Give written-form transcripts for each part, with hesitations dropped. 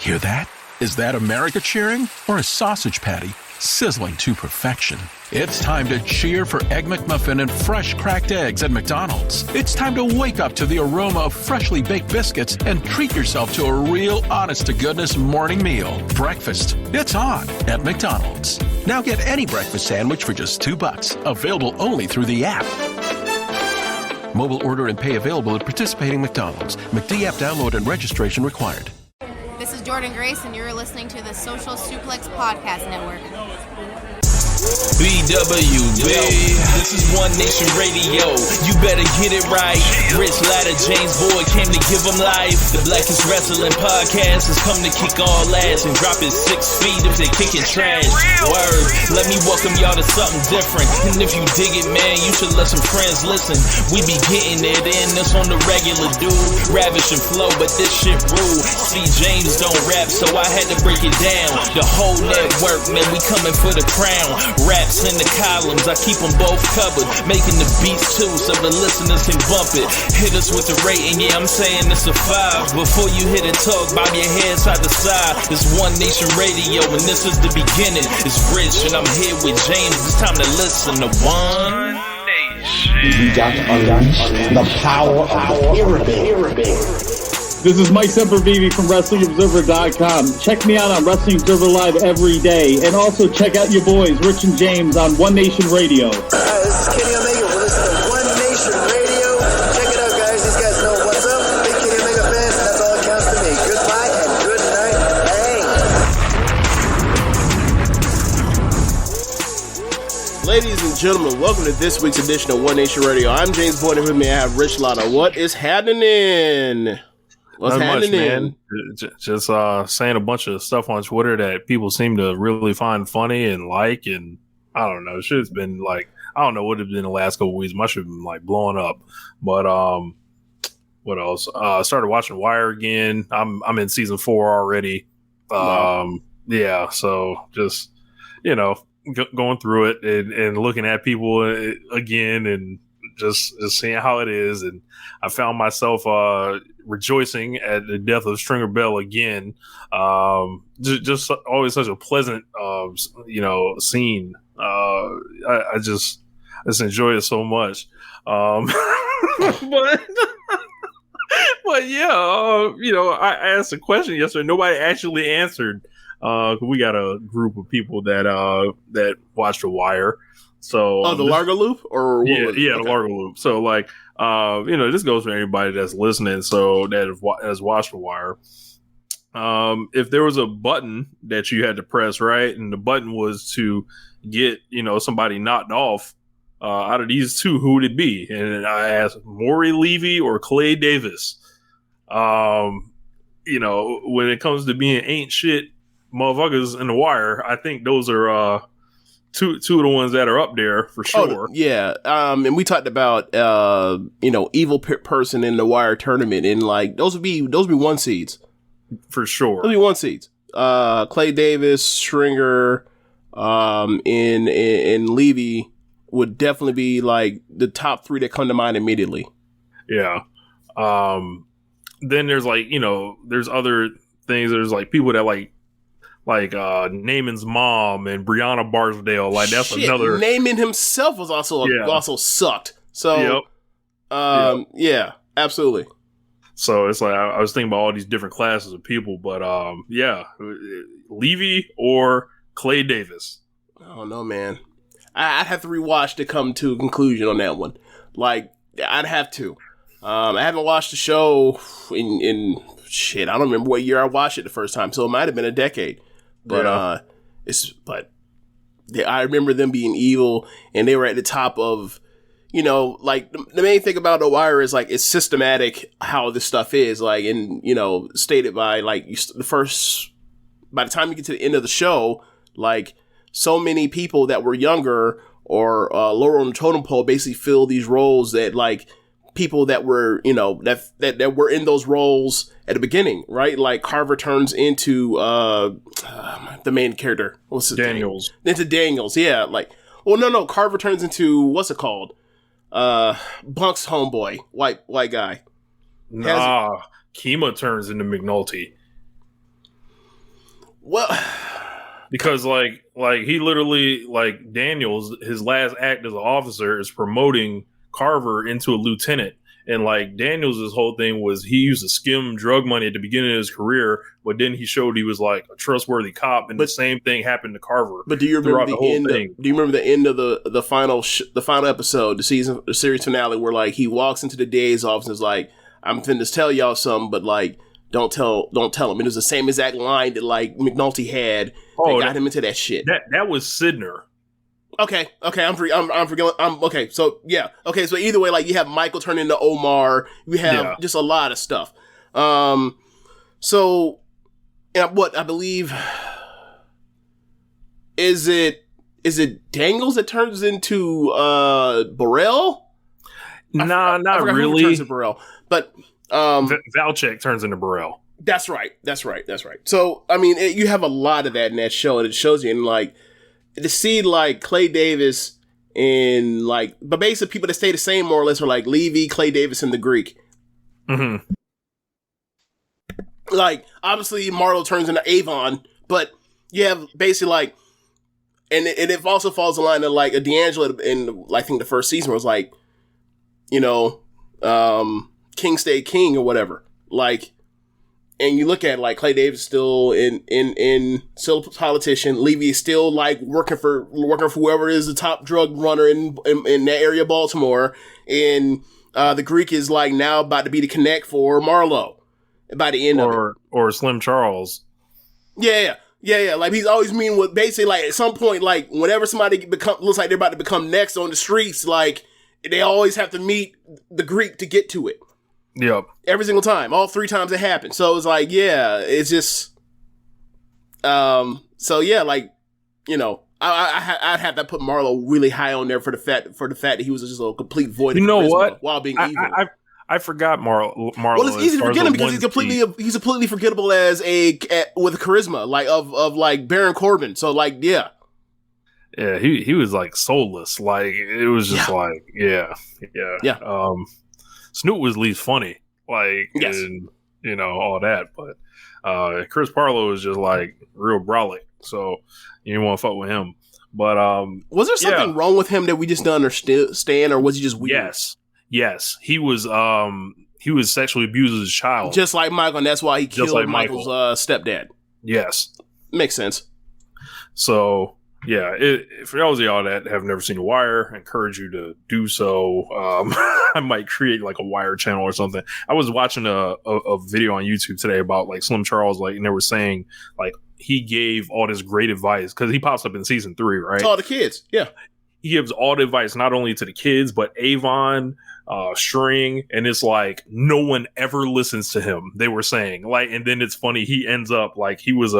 Hear that? Is that America cheering or a sausage patty sizzling to perfection? It's time to cheer for Egg McMuffin and fresh cracked eggs at McDonald's. It's time to wake up to the aroma of freshly baked biscuits and treat yourself to a real honest-to-goodness morning meal. Breakfast, it's on at McDonald's. Now get any breakfast sandwich for just $2. Available only through the app. Mobile order and pay available at participating McDonald's. McD app download and registration required. This is Jordan Grace, and you're listening to the Social Suplex Podcast Network. BWB, this is One Nation Radio. You better get it right. Rich Latta, James Boyd came to give them life. The Blackest Wrestling Podcast has come to kick all ass and drop it 6 feet if they kicking trash. Word, let me welcome y'all to something different. And if you dig it, man, you should let some friends listen. We be getting it in, this on the regular dude. Ravish and flow, but this shit rude. See, James don't rap, so I had to break it down. The whole network, man, we coming for the crown. Raps in the columns, I keep them both covered. Making the beats too, so the listeners can bump it. Hit us with the rating, yeah, I'm saying it's a 5. Before you hit it, talk, bob your head side to side. It's One Nation Radio, and this is the beginning. It's Rich, and I'm here with James. It's time to listen to One Nation. We got to unleash the power of the pyramid. This is Mike Sempervive from WrestlingObserver.com. Check me out on Wrestling Observer Live every day. And also check out your boys, Rich and James, on One Nation Radio. This is Kenny Omega. We're listening to One Nation Radio. Check it out, guys. These guys know what's up. Big Kenny Omega fans, and that's all that counts to me. Goodbye and good night. Hey. Ladies and gentlemen, welcome to this week's edition of One Nation Radio. I'm James Boyd, and with me I have Rich Latta. What is happening? What's Not happening? much, man. Just saying a bunch of stuff on Twitter that people seem to really find funny and like, and I don't know. Shit's been like, I don't know what it's been the last couple of weeks. My shit been like blowing up. But what else? Started watching Wire again. I'm in season 4 already. Wow. Yeah. So just going through it and looking at people again and just seeing how it is. And I found myself rejoicing at the death of Stringer Bell again. Just always such a pleasant scene. I just enjoy it so much. But yeah, I asked a question yesterday. Nobody actually answered. We got a group of people that watch The Wire. So The Largo Loop? Or yeah, okay. The Largo Loop. So this goes for anybody that's listening, so that has watched The Wire. If there was a button that you had to press, right, and the button was to get, somebody knocked off, out of these two, who would it be? And I asked Maury Levy or Clay Davis. When it comes to being ain't shit motherfuckers in The Wire, I think those are two of the ones that are up there for sure. Oh, yeah. And we talked about evil person in the Wire tournament, and like those would be 1 seeds for sure. Those would be 1 seeds. Clay Davis, Stringer, and Levy would definitely be like the top 3 that come to mind immediately. Yeah. Then there's there's other things. There's like people that like Naaman's mom and Brianna Barksdale. Like that's another. Naaman himself was also sucked. So, yeah, absolutely. So it's like I was thinking about all these different classes of people, but Levy or Clay Davis. I don't know, man. I'd have to rewatch to come to a conclusion on that one. Like I'd have to. I haven't watched the show in shit. I don't remember what year I watched it the first time, so it might have been a decade. But I remember them being evil, and they were at the top of, like the main thing about The Wire is like it's systematic how this stuff is, like, and stated by like by the time you get to the end of the show, like so many people that were younger or lower on the totem pole basically fill these roles that like people that were, that were in those roles at the beginning, right? Like Carver turns into the main character. What's his Daniels. name? Into Daniels, yeah. Like, well, no. Carver turns into what's it called? Bunk's homeboy, white guy. Nah, Kima turns into McNulty. Well, because like he literally, like, Daniels, his last act as an officer is promoting Carver into a lieutenant. And like Daniels' whole thing was he used to skim drug money at the beginning of his career, but then he showed he was like a trustworthy cop, and the same thing happened to Carver. But do you remember the end? Do you remember the end of the final episode, the series finale, where like he walks into the DA's office and is like, "I'm finna tell y'all something, but like don't tell him." And it was the same exact line that like McNulty had that got him into that shit. That was Sidner. Okay, I'm forgetting. Okay, so yeah, okay, so either way, like you have Michael turn into Omar, you have just a lot of stuff. So, and what I believe is it Daniels that turns into Burrell? Nah, not really. Who turns into Burrell, but Valchek turns into Burrell. That's right. So I mean, you have a lot of that in that show, and it shows you, and like, to see like Clay Davis and like, but basically people that stay the same more or less are like Levy, Clay Davis, and the Greek. Mm-hmm. Like obviously Marlo turns into Avon, but you have basically like, and it also falls in line of like a D'Angelo in I think the first season was like, you know, King Stay King or whatever. Like, and you look at like Clay Davis still still a politician. Levy is still like working for whoever is the top drug runner in that area of Baltimore. And the Greek is like now about to be the connect for Marlo by the end of it. Or Slim Charles. Yeah. Like he's always mean with basically like at some point, like whenever somebody looks like they're about to become next on the streets, like they always have to meet the Greek to get to it. Yep. Every single time. All 3 times it happened. So it's like, yeah, it's just so yeah, like, you know, I'd have to put Marlo really high on there for the fact that he was just a complete void of charisma while being evil. I forgot Marlo. Well, it's easy to forget him because he's completely forgettable as with charisma, like of like Baron Corbin. So like, yeah. Yeah, he was like soulless. Like it was just like, yeah. Snoop was at least funny, like, yes. And, you know, all that. But Chris Parlow is just like real brolic, so you didn't want to fuck with him. But was there something wrong with him that we just don't understand, or was he just weird? Yes, he was sexually abused as a child, just like Michael, and that's why he killed Michael's stepdad. Yes, makes sense. So. Yeah, for those of y'all that have never seen The Wire, I encourage you to do so. I might create like a Wire channel or something. I was watching a video on YouTube today about like Slim Charles, like, and they were saying like he gave all this great advice because he pops up in season 3, right? To all the kids, yeah. He gives all the advice not only to the kids but Avon, String, and it's like no one ever listens to him. They were saying like, and then it's funny. He ends up like he was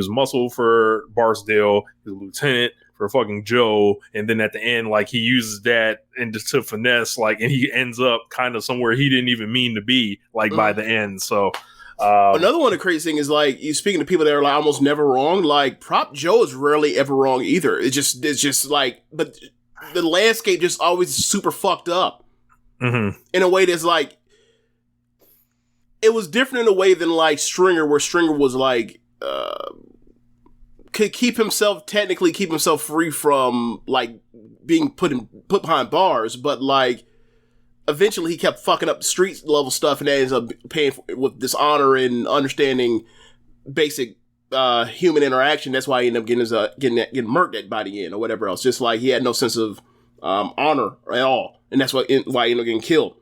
muscle for Barksdale, he was lieutenant for fucking Joe, and then at the end, like he uses that and just to finesse, like, and he ends up kind of somewhere he didn't even mean to be, like by the end. So another one of the crazy things is like you speaking to people that are like almost never wrong. Like Prop Joe is rarely ever wrong either. It's just like, but the landscape just always super fucked up in a way that's like it was different in a way than like Stringer, where Stringer was like. Could keep himself free from like being put behind bars, but like eventually he kept fucking up the street level stuff, and that ends up paying for it with dishonor and understanding basic human interaction. That's why he ended up getting murked by the end or whatever else. Just like he had no sense of honor at all, and that's why he ended up getting killed.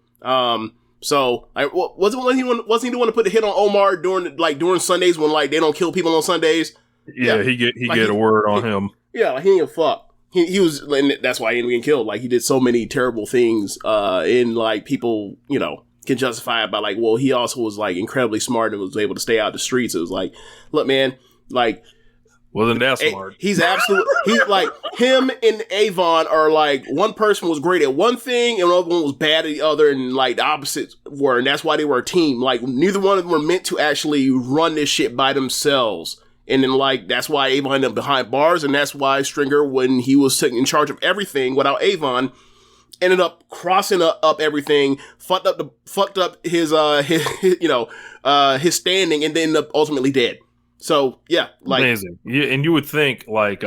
So wasn't he the one to put the hit on Omar during Sundays when like they don't kill people on Sundays? Yeah, he get a word on him. Yeah, like, he ain't a fuck. He was, and that's why he ended up getting killed. Like he did so many terrible things, and like people, you know, can justify it by like, well, he also was like incredibly smart and was able to stay out the streets. It was like, look, man, like. Wasn't that smart? He's like him and Avon are like one person was great at one thing and another one was bad at the other, and like the opposites were, and that's why they were a team. Like neither one of them were meant to actually run this shit by themselves. And then like that's why Avon ended up behind bars, and that's why Stringer, when he was in charge of everything without Avon, ended up crossing up everything, fucked up his standing, and then ended up ultimately dead. So yeah, like amazing. Yeah, and you would think like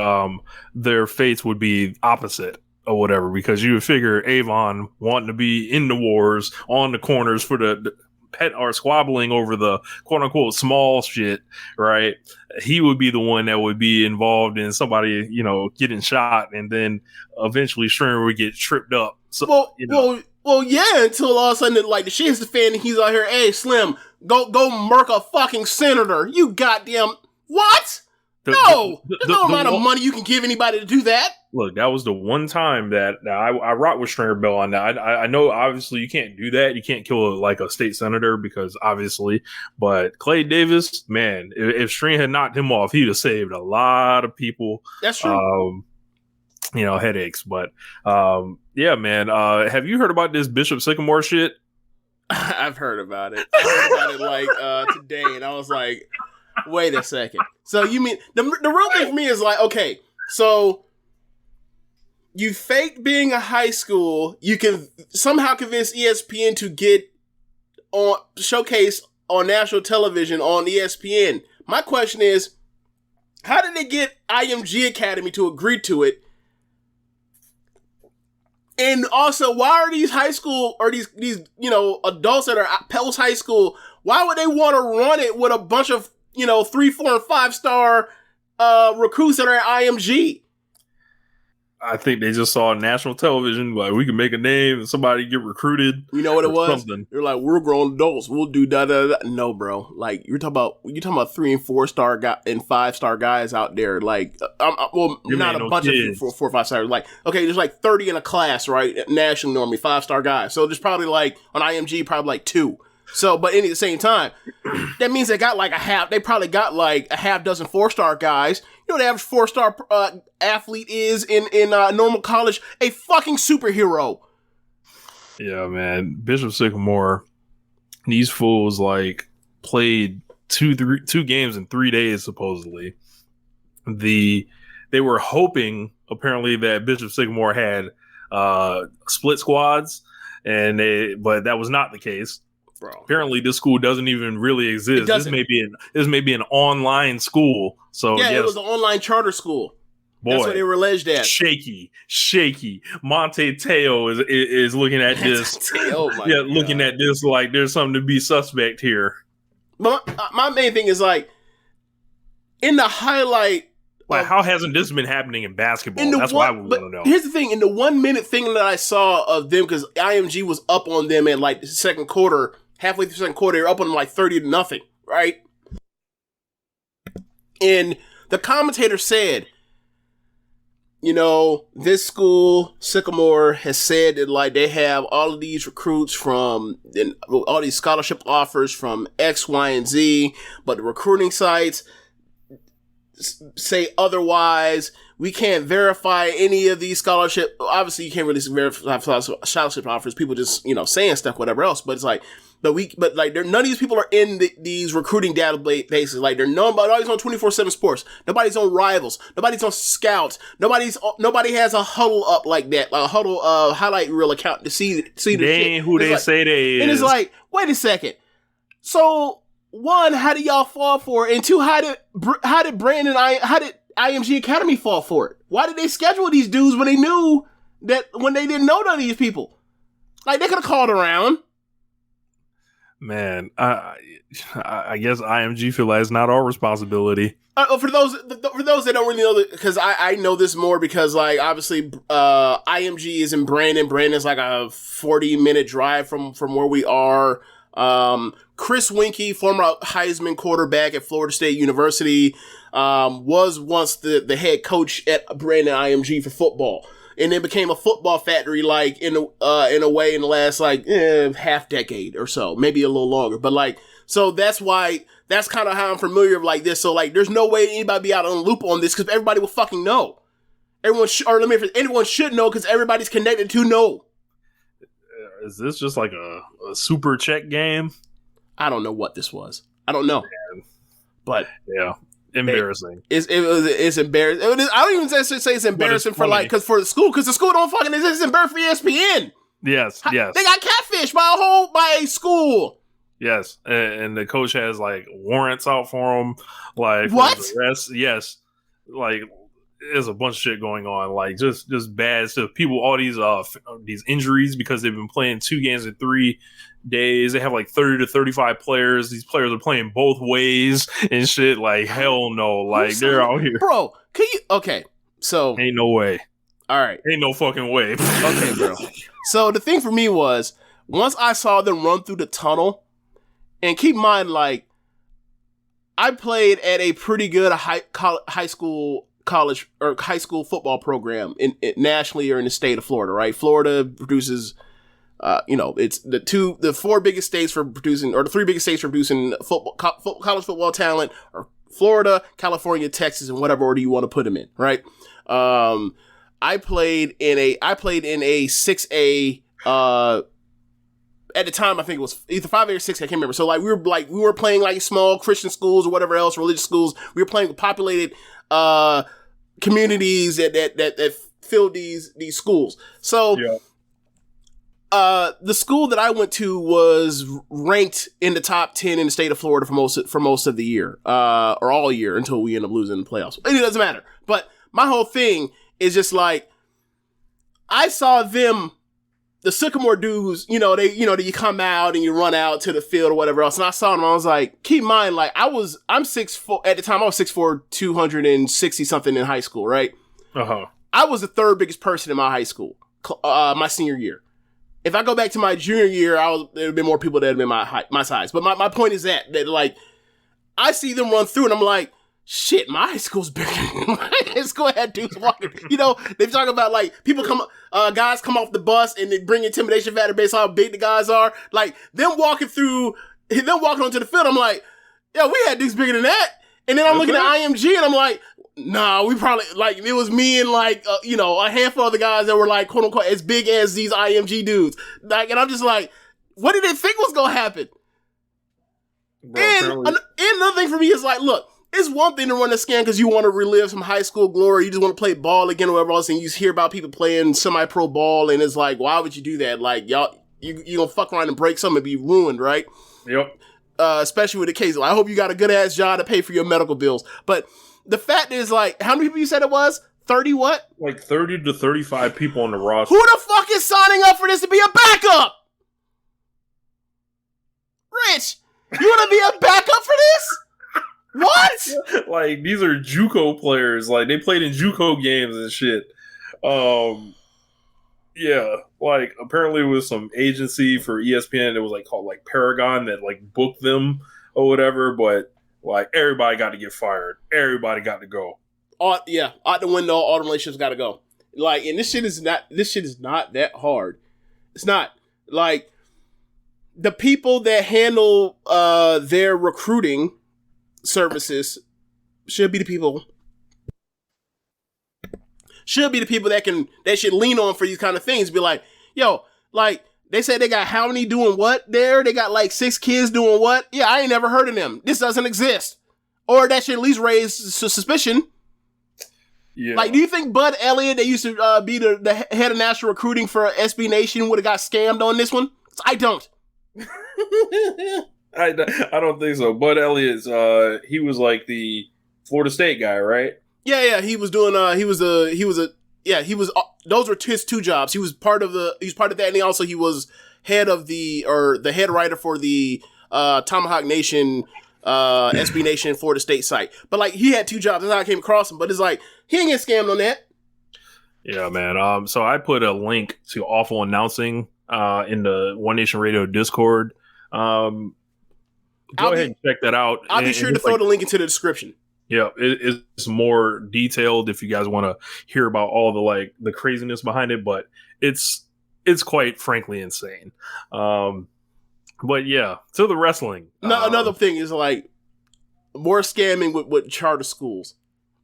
their fates would be opposite or whatever, because you would figure Avon wanting to be in the wars on the corners for the pet or squabbling over the quote unquote small shit, right? He would be the one that would be involved in somebody, getting shot, and then eventually Stringer would get tripped up. So, well, yeah, until all of a sudden, like, the shit hits the fan and he's out here, hey, Slim, go murk a fucking senator. You goddamn, what? There's no amount of money you can give anybody to do that. Look, that was the one time that I rock with Stringer Bell on that. I know, obviously, you can't do that. You can't kill a state senator because, obviously, but Clay Davis, man, if Stringer had knocked him off, he'd have saved a lot of people. That's true. Headaches. But, yeah, man, have you heard about this Bishop Sycamore shit? I've heard about it. I heard about it, today, and I was like, wait a second. So you mean the real thing for me is like, okay, so you faked being a high school, you can somehow convince ESPN to get on showcase on national television on ESPN. My question is, how did they get IMG Academy to agree to it? And also, why are these high school or these adults that are post high school, why would they want to run it with a bunch of 3, 4, and 5-star recruits that are at IMG? I think they just saw national television, like, we can make a name and somebody get recruited. You know what it was? Something. They're like, we're grown adults. We'll do da da da. No, bro. Like, you're talking about 3 and 4-star and 5-star guys out there. Like, not a bunch of 4 or 5 stars. Like, okay, there's like 30 in a class, right? Nationally, normally 5-star guys. So there's probably like on IMG, probably like 2. So, but at the same time, that means they got like they probably got like a half dozen 4-star guys. You know what the average 4-star athlete is in normal college? A fucking superhero. Yeah, man. Bishop Sycamore, these fools like played two games in 3 days, supposedly. They were hoping, apparently, that Bishop Sycamore had split squads, but that was not the case. Bro. Apparently, this school doesn't even really exist. This may be an online school. So yeah, yes, it was an online charter school. Boy, that's what they were alleged as. Shaky. Monte Teo is looking at this. Looking at this like there's something to be suspect here. But my main thing is like in the highlight. Like, how hasn't this been happening in basketball? That's why we want to know. Here's the thing: in the 1 minute thing that I saw of them, because IMG was up on them at like the second quarter. Halfway through the second quarter, they're up on like 30-0, right? And the commentator said, this school, Sycamore, has said that like they have all of these recruits from, and all these scholarship offers from X, Y, and Z, but the recruiting sites say otherwise. We can't verify any of these scholarship. Obviously, you can't really verify scholarship offers. People just, saying stuff, whatever else. But it's like, none of these people are in these recruiting databases. Like, nobody's on 24/7 Sports. Nobody's on Rivals. Nobody's on Scouts. Nobody has a huddle up like that, like a huddle highlight reel account to see the shit. They ain't who they say they is. And it's like, wait a second. So, one, how did y'all fall for it? And two, how did IMG Academy fall for it? Why did they schedule these dudes when they didn't know none of these people? Like, they could have called around. Man, I guess IMG feel like it's not our responsibility. For those that don't really know, because I know this more because, like, obviously IMG is in Brandon. Brandon's like a 40-minute drive from where we are. Chris Winkie, former Heisman quarterback at Florida State University, was once the head coach at Brandon IMG for football. And then became a football factory, like, in a way in the last, like, half decade or so, maybe a little longer. But, like, so that's kind of how I'm familiar with, like, this. So, like, there's no way anybody be out on the loop on this because everybody will fucking know. Anyone should know because everybody's connected to know. Is this just like a super check game? I don't know what this was. I don't know. Man. But yeah. Embarrassing. It's embarrassing. I don't even say it's embarrassing for like because the school don't fucking exist. It's embarrassing for ESPN. Yes. They got catfished by a school. Yes, and the coach has like warrants out for him. Like what? Arrest. Yes, like there's a bunch of shit going on. Like just bad stuff. People, all these injuries because they've been playing 2 games in 3 days. They have like 30 to 35 players. These players are playing both ways and shit. Like hell no. Like they're out here, bro. Can you? Okay, so ain't no way. All right, ain't no fucking way. Okay, bro. So the thing for me was once I saw them run through the tunnel. And keep in mind, like, I played at a pretty good high school football program in nationally or in the state of Florida, right? Florida produces, it's the 4 biggest states for producing, or the 3 biggest states for producing college football talent are Florida, California, Texas, and whatever order you want to put them in, right? I played in a 6A, at the time, I think it was either 5A or 6. I can't remember. So we were playing like small Christian schools or whatever else, religious schools. We were playing with populated communities that filled these schools. So the school that I went to was ranked in the top 10 in the state of Florida for most of the year, or all year until we end up losing the playoffs. It doesn't matter. But my whole thing is just like I saw them. The Sycamore dudes, you come out and you run out to the field or whatever else. And I saw them, I was like, keep in mind, like, I'm 6'4", at the time I was 6'4", 260 something in high school, right? Uh-huh. I was the 3rd biggest person in my high school, my senior year. If I go back to my junior year, there would have been more people that had been my size. But my point is that like, I see them run through and I'm like, shit, my high school's bigger. My high school had dudes walking. They talk about like people guys come off the bus and they bring intimidation factor based on how big the guys are. Like them walking onto the field. I'm like, yo, we had dudes bigger than that. And then I'm looking at IMG and I'm like, nah, we probably like it was me and like a handful of the guys that were like quote unquote as big as these IMG dudes. Like, and I'm just like, what did they think was gonna happen? Bro, and another thing for me is like, look. It's one thing to run a scam because you want to relive some high school glory. You just want to play ball again or whatever else. And you hear about people playing semi-pro ball. And it's like, why would you do that? Like, y'all, you gonna fuck around and break something and be ruined, right? Yep. Especially with the case. I hope you got a good ass job to pay for your medical bills. But the fact is, like, how many people you said it was? 30 what? Like 30 to 35 people on the roster. Who the fuck is signing up for this to be a backup? Rich, you want to be a backup for this? What? Like, these are JUCO players. Like, they played in JUCO games and shit. Yeah. Like, apparently it was some agency for ESPN that was, like, called, like, Paragon that, like, booked them or whatever. But, like, everybody got to get fired. Everybody got to go. Out the window, all the relationships got to go. Like, and this shit is not that hard. It's not. Like, the people that handle their recruiting services should be the people that should lean on for these kind of things. Be like, yo, like they said they got how many doing what there? They got like 6 kids doing what? Yeah, I ain't never heard of them. This doesn't exist. Or that should at least raise suspicion. Yeah. Like, do you think Bud Elliott, that used to be the head of national recruiting for SB Nation, would have got scammed on this one? I don't. I don't think so. Bud Elliott's he was like the Florida State guy, right? Yeah. He was doing those were his 2 jobs. He was part of that, and he was head writer for the Tomahawk Nation SB Nation Florida State site. But like he had 2 jobs. That's how I came across him. But it's like he ain't get scammed on that. Yeah, man. So I put a link to Awful Announcing in the One Nation Radio Discord. Go ahead and check that out. I'll be sure to throw the link into the description. Yeah, it's more detailed if you guys want to hear about all the craziness behind it, but it's quite frankly insane. But yeah, to the wrestling. Another thing is like more scamming with charter schools.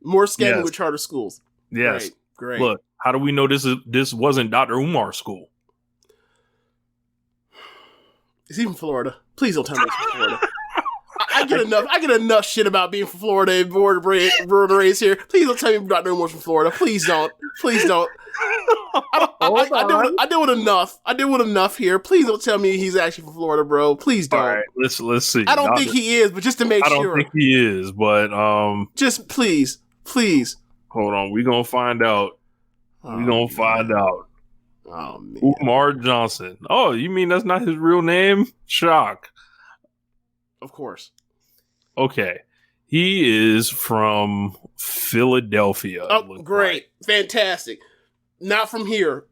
With charter schools. Yes. Great. Look, how do we know this wasn't Dr. Umar's school? It's even Florida. Please don't tell me it's from Florida. I I get enough shit about being from Florida and born and raised here. Please don't tell me I'm not no more from Florida. Please don't. I deal with enough. I deal with enough here. Please don't tell me he's actually from Florida, bro. Please don't. All right, let's see. I don't think he is, but just to make sure. I don't think he is, but just please. Hold on, we gonna find out. Find out. Oh man, Umar Johnson. Oh, you mean that's not his real name? Shock. Of course. Okay, he is from Philadelphia. Oh, great, fantastic. Not from here.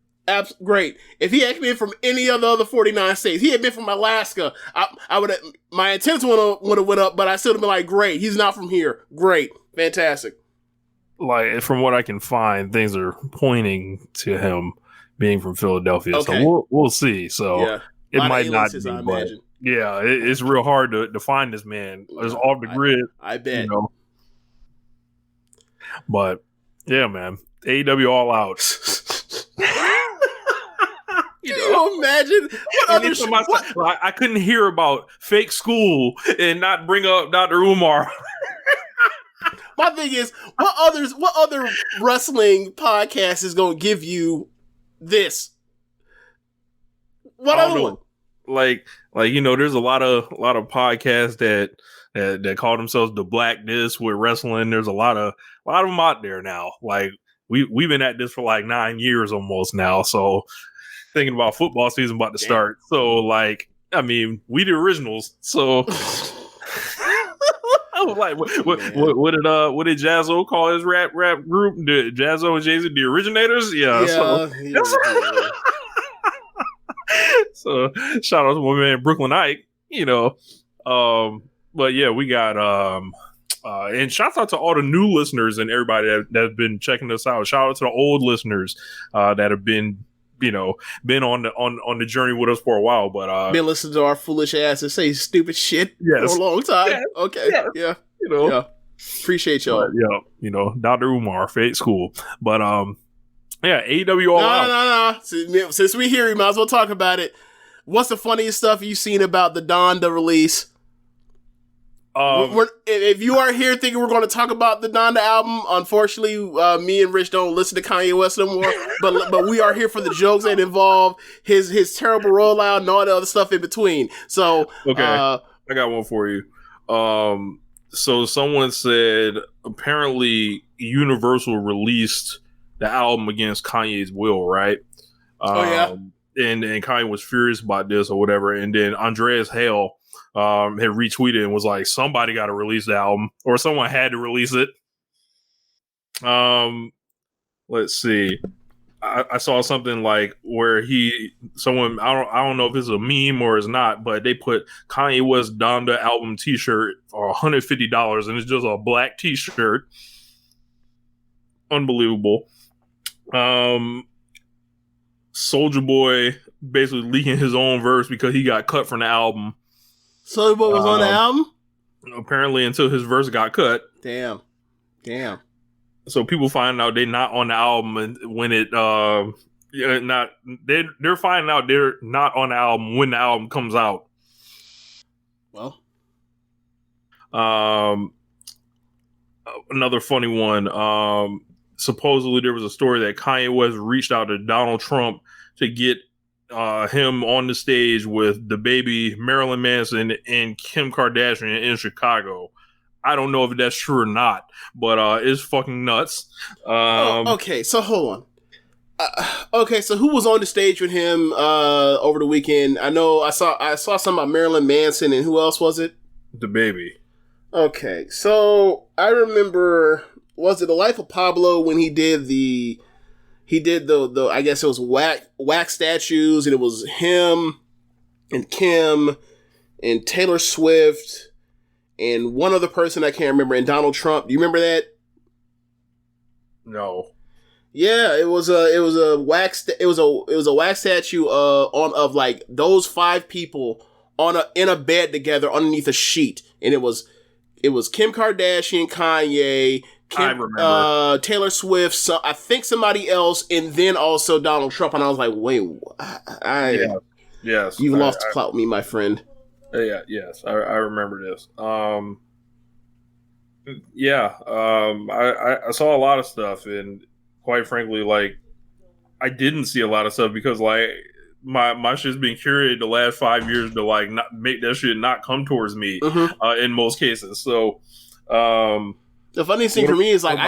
Great. If he had been from any of the other 49 states, he had been from Alaska, I would have, my antennas would have went up, but I still would have been like, great, he's not from here. Great. Fantastic. Like, from what I can find, things are pointing to him being from Philadelphia. Okay. So we'll see. So yeah. It might not be, I imagine. Yeah, it's real hard to find this man. It's off the grid. I bet. You know? But, yeah, man. AEW All Out. Can you imagine? I couldn't hear about fake school and not bring up Dr. Umar. My thing is, what other wrestling podcast is going to give you this? What other one? Like you know, there's a lot of podcasts that call themselves the Black This with wrestling. There's a lot of them out there now. Like we've been at this for like 9 years almost now. So thinking about football season about to start. So like, I mean, we the originals. So I was like, what did Jazzo call his rap group? The Jazzo and Jay-Z, the originators? Yeah. So shout out to my man Brooklyn Ike, you know. But yeah, we got and shout out to all the new listeners and everybody that's been checking us out. Shout out to the old listeners that have been on the journey with us for a while, but been listening to our foolish asses say stupid shit for a long time. Yeah. Okay, yeah, you know, yeah. Appreciate y'all. Yeah, you know, Dr. Umar, fake school, but yeah, AEW All Out. No. Since we here, we might as well talk about it. What's the funniest stuff you've seen about the Donda release? If you are here thinking we're going to talk about the Donda album, unfortunately, me and Rich don't listen to Kanye West no more. but we are here for the jokes that involve his terrible rollout and all the other stuff in between. So okay, I got one for you. So someone said apparently Universal released the album against Kanye's will, right? And Kanye was furious about this or whatever, and then Andreas Hale had retweeted and was like, somebody got to release the album, or someone had to release it. Let's see. I saw something like where I don't know if it's a meme or it's not, but they put Kanye West Donda album t-shirt for $150, and it's just a black t-shirt. Unbelievable. Soulja Boy basically leaking his own verse because he got cut from the album. Soulja Boy was on the album? Apparently until his verse got cut. Damn. So people find out they're not on the album, and when they're finding out they're not on the album when the album comes out. Well, another funny one. Supposedly there was a story that Kanye West reached out to Donald Trump to get him on the stage with the baby Marilyn Manson and Kim Kardashian in Chicago. I don't know if that's true or not, but it's fucking nuts. Okay, so hold on. Okay, so who was on the stage with him over the weekend? I know I saw something about Marilyn Manson, and who else was it? The baby. Okay, so I remember, was it The Life of Pablo when he did the I guess it was wax statues, and it was him and Kim and Taylor Swift and one other person I can't remember, and Donald Trump. Do you remember that? No. Yeah, it was a wax statue of like those 5 people in a bed together underneath a sheet, and it was Kim Kardashian, Kanye, Taylor Swift, I think somebody else, and then also Donald Trump. And I was like, wait, yes, you've lost clout with me, my friend. Yes, I remember this. I saw a lot of stuff, and quite frankly, like, I didn't see a lot of stuff because, like, my shit's been curated the last 5 years to, like, not make that shit not come towards me in most cases. So, the funniest thing for me is, like,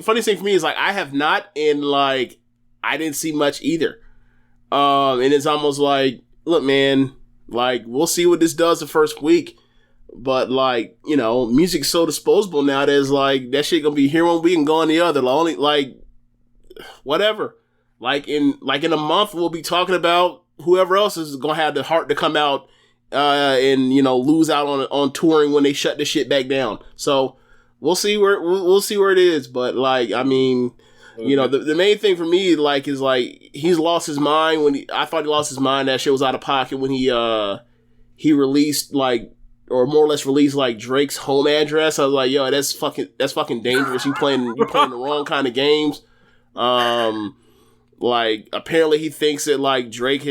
funniest thing for me is, like, I have not, and, like, I didn't see much either. And it's almost like, look, man, like, we'll see what this does the first week. But, like, you know, music's so disposable now that it's like, that shit gonna be here one week and gone the other. Only, like, whatever. Like in a month, we'll be talking about whoever else is gonna have the heart to come out and, you know, lose out on touring when they shut this shit back down. So we'll see where it is. But, like, I mean, you know, the main thing for me, like, is like he's lost his mind I thought he lost his mind. That shit was out of pocket when he released, like, or more or less released, like, Drake's home address. I was like, yo, that's fucking dangerous. You playing the wrong kind of games. Like, apparently he thinks that Drake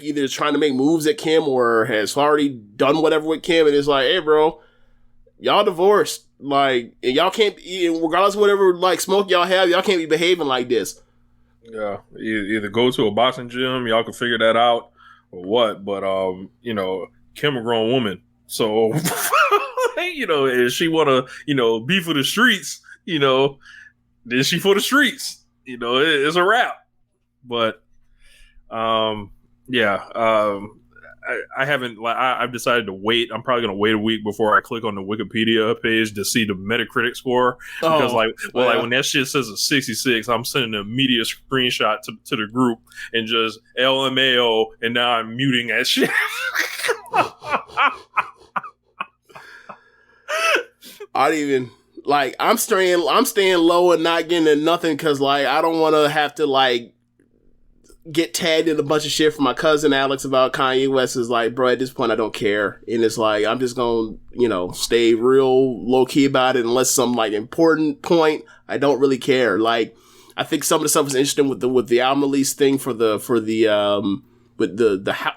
either is trying to make moves at Kim or has already done whatever with Kim, and it's like, hey, bro, y'all divorced. Like, and y'all can't, regardless of whatever, like, smoke y'all have, y'all can't be behaving like this. Yeah, either go to a boxing gym, y'all can figure that out, or what. But, you know, Kim a grown woman, so, you know, if she want to, you know, be for the streets, you know, then she for the streets. You know, it's a wrap. But, I haven't, like, I've decided to wait. I'm probably going to wait a week before I click on the Wikipedia page to see the Metacritic score. Because, like, like, when that shit says a 66, I'm sending an immediate screenshot to the group and just LMAO, and now I'm muting that shit. I don't even... Like, I'm staying low and not getting into nothing because, like, I don't want to have to, like, get tagged in a bunch of shit from my cousin Alex about Kanye West. Is like, bro, at this point, I don't care. And it's like, I'm just going to, you know, stay real low-key about it unless some, like, important point. I don't really care. Like, I think some of the stuff is interesting with the album release thing with the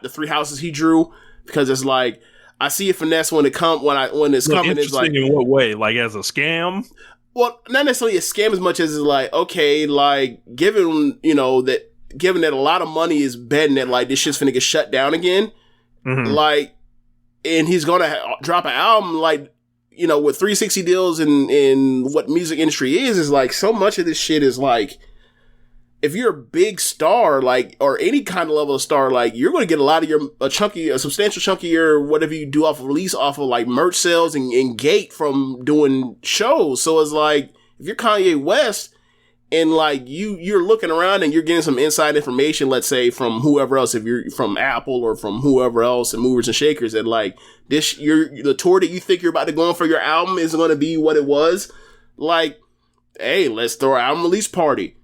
3 houses he drew, because it's like, I see a finesse when it's coming. It's like, in what way? Like, as a scam? Well, not necessarily a scam as much as it's like, okay, like, given that a lot of money is betting that, like, this shit's finna get shut down again, like, and he's gonna drop an album, like, you know, with 360 deals in what music industry is like, so much of this shit is like, if you're a big star, like, or any kind of level of star, like, you're going to get a lot of a substantial chunk of your whatever you do off of release, off of, like, merch sales and gate from doing shows. So it's like, if you're Kanye West and, like, you're looking around and you're getting some inside information, let's say from whoever else, if you're from Apple or from whoever else and movers and shakers, that, like, the tour that you think you're about to go on for your album isn't going to be what it was. Like, hey, let's throw an album release party.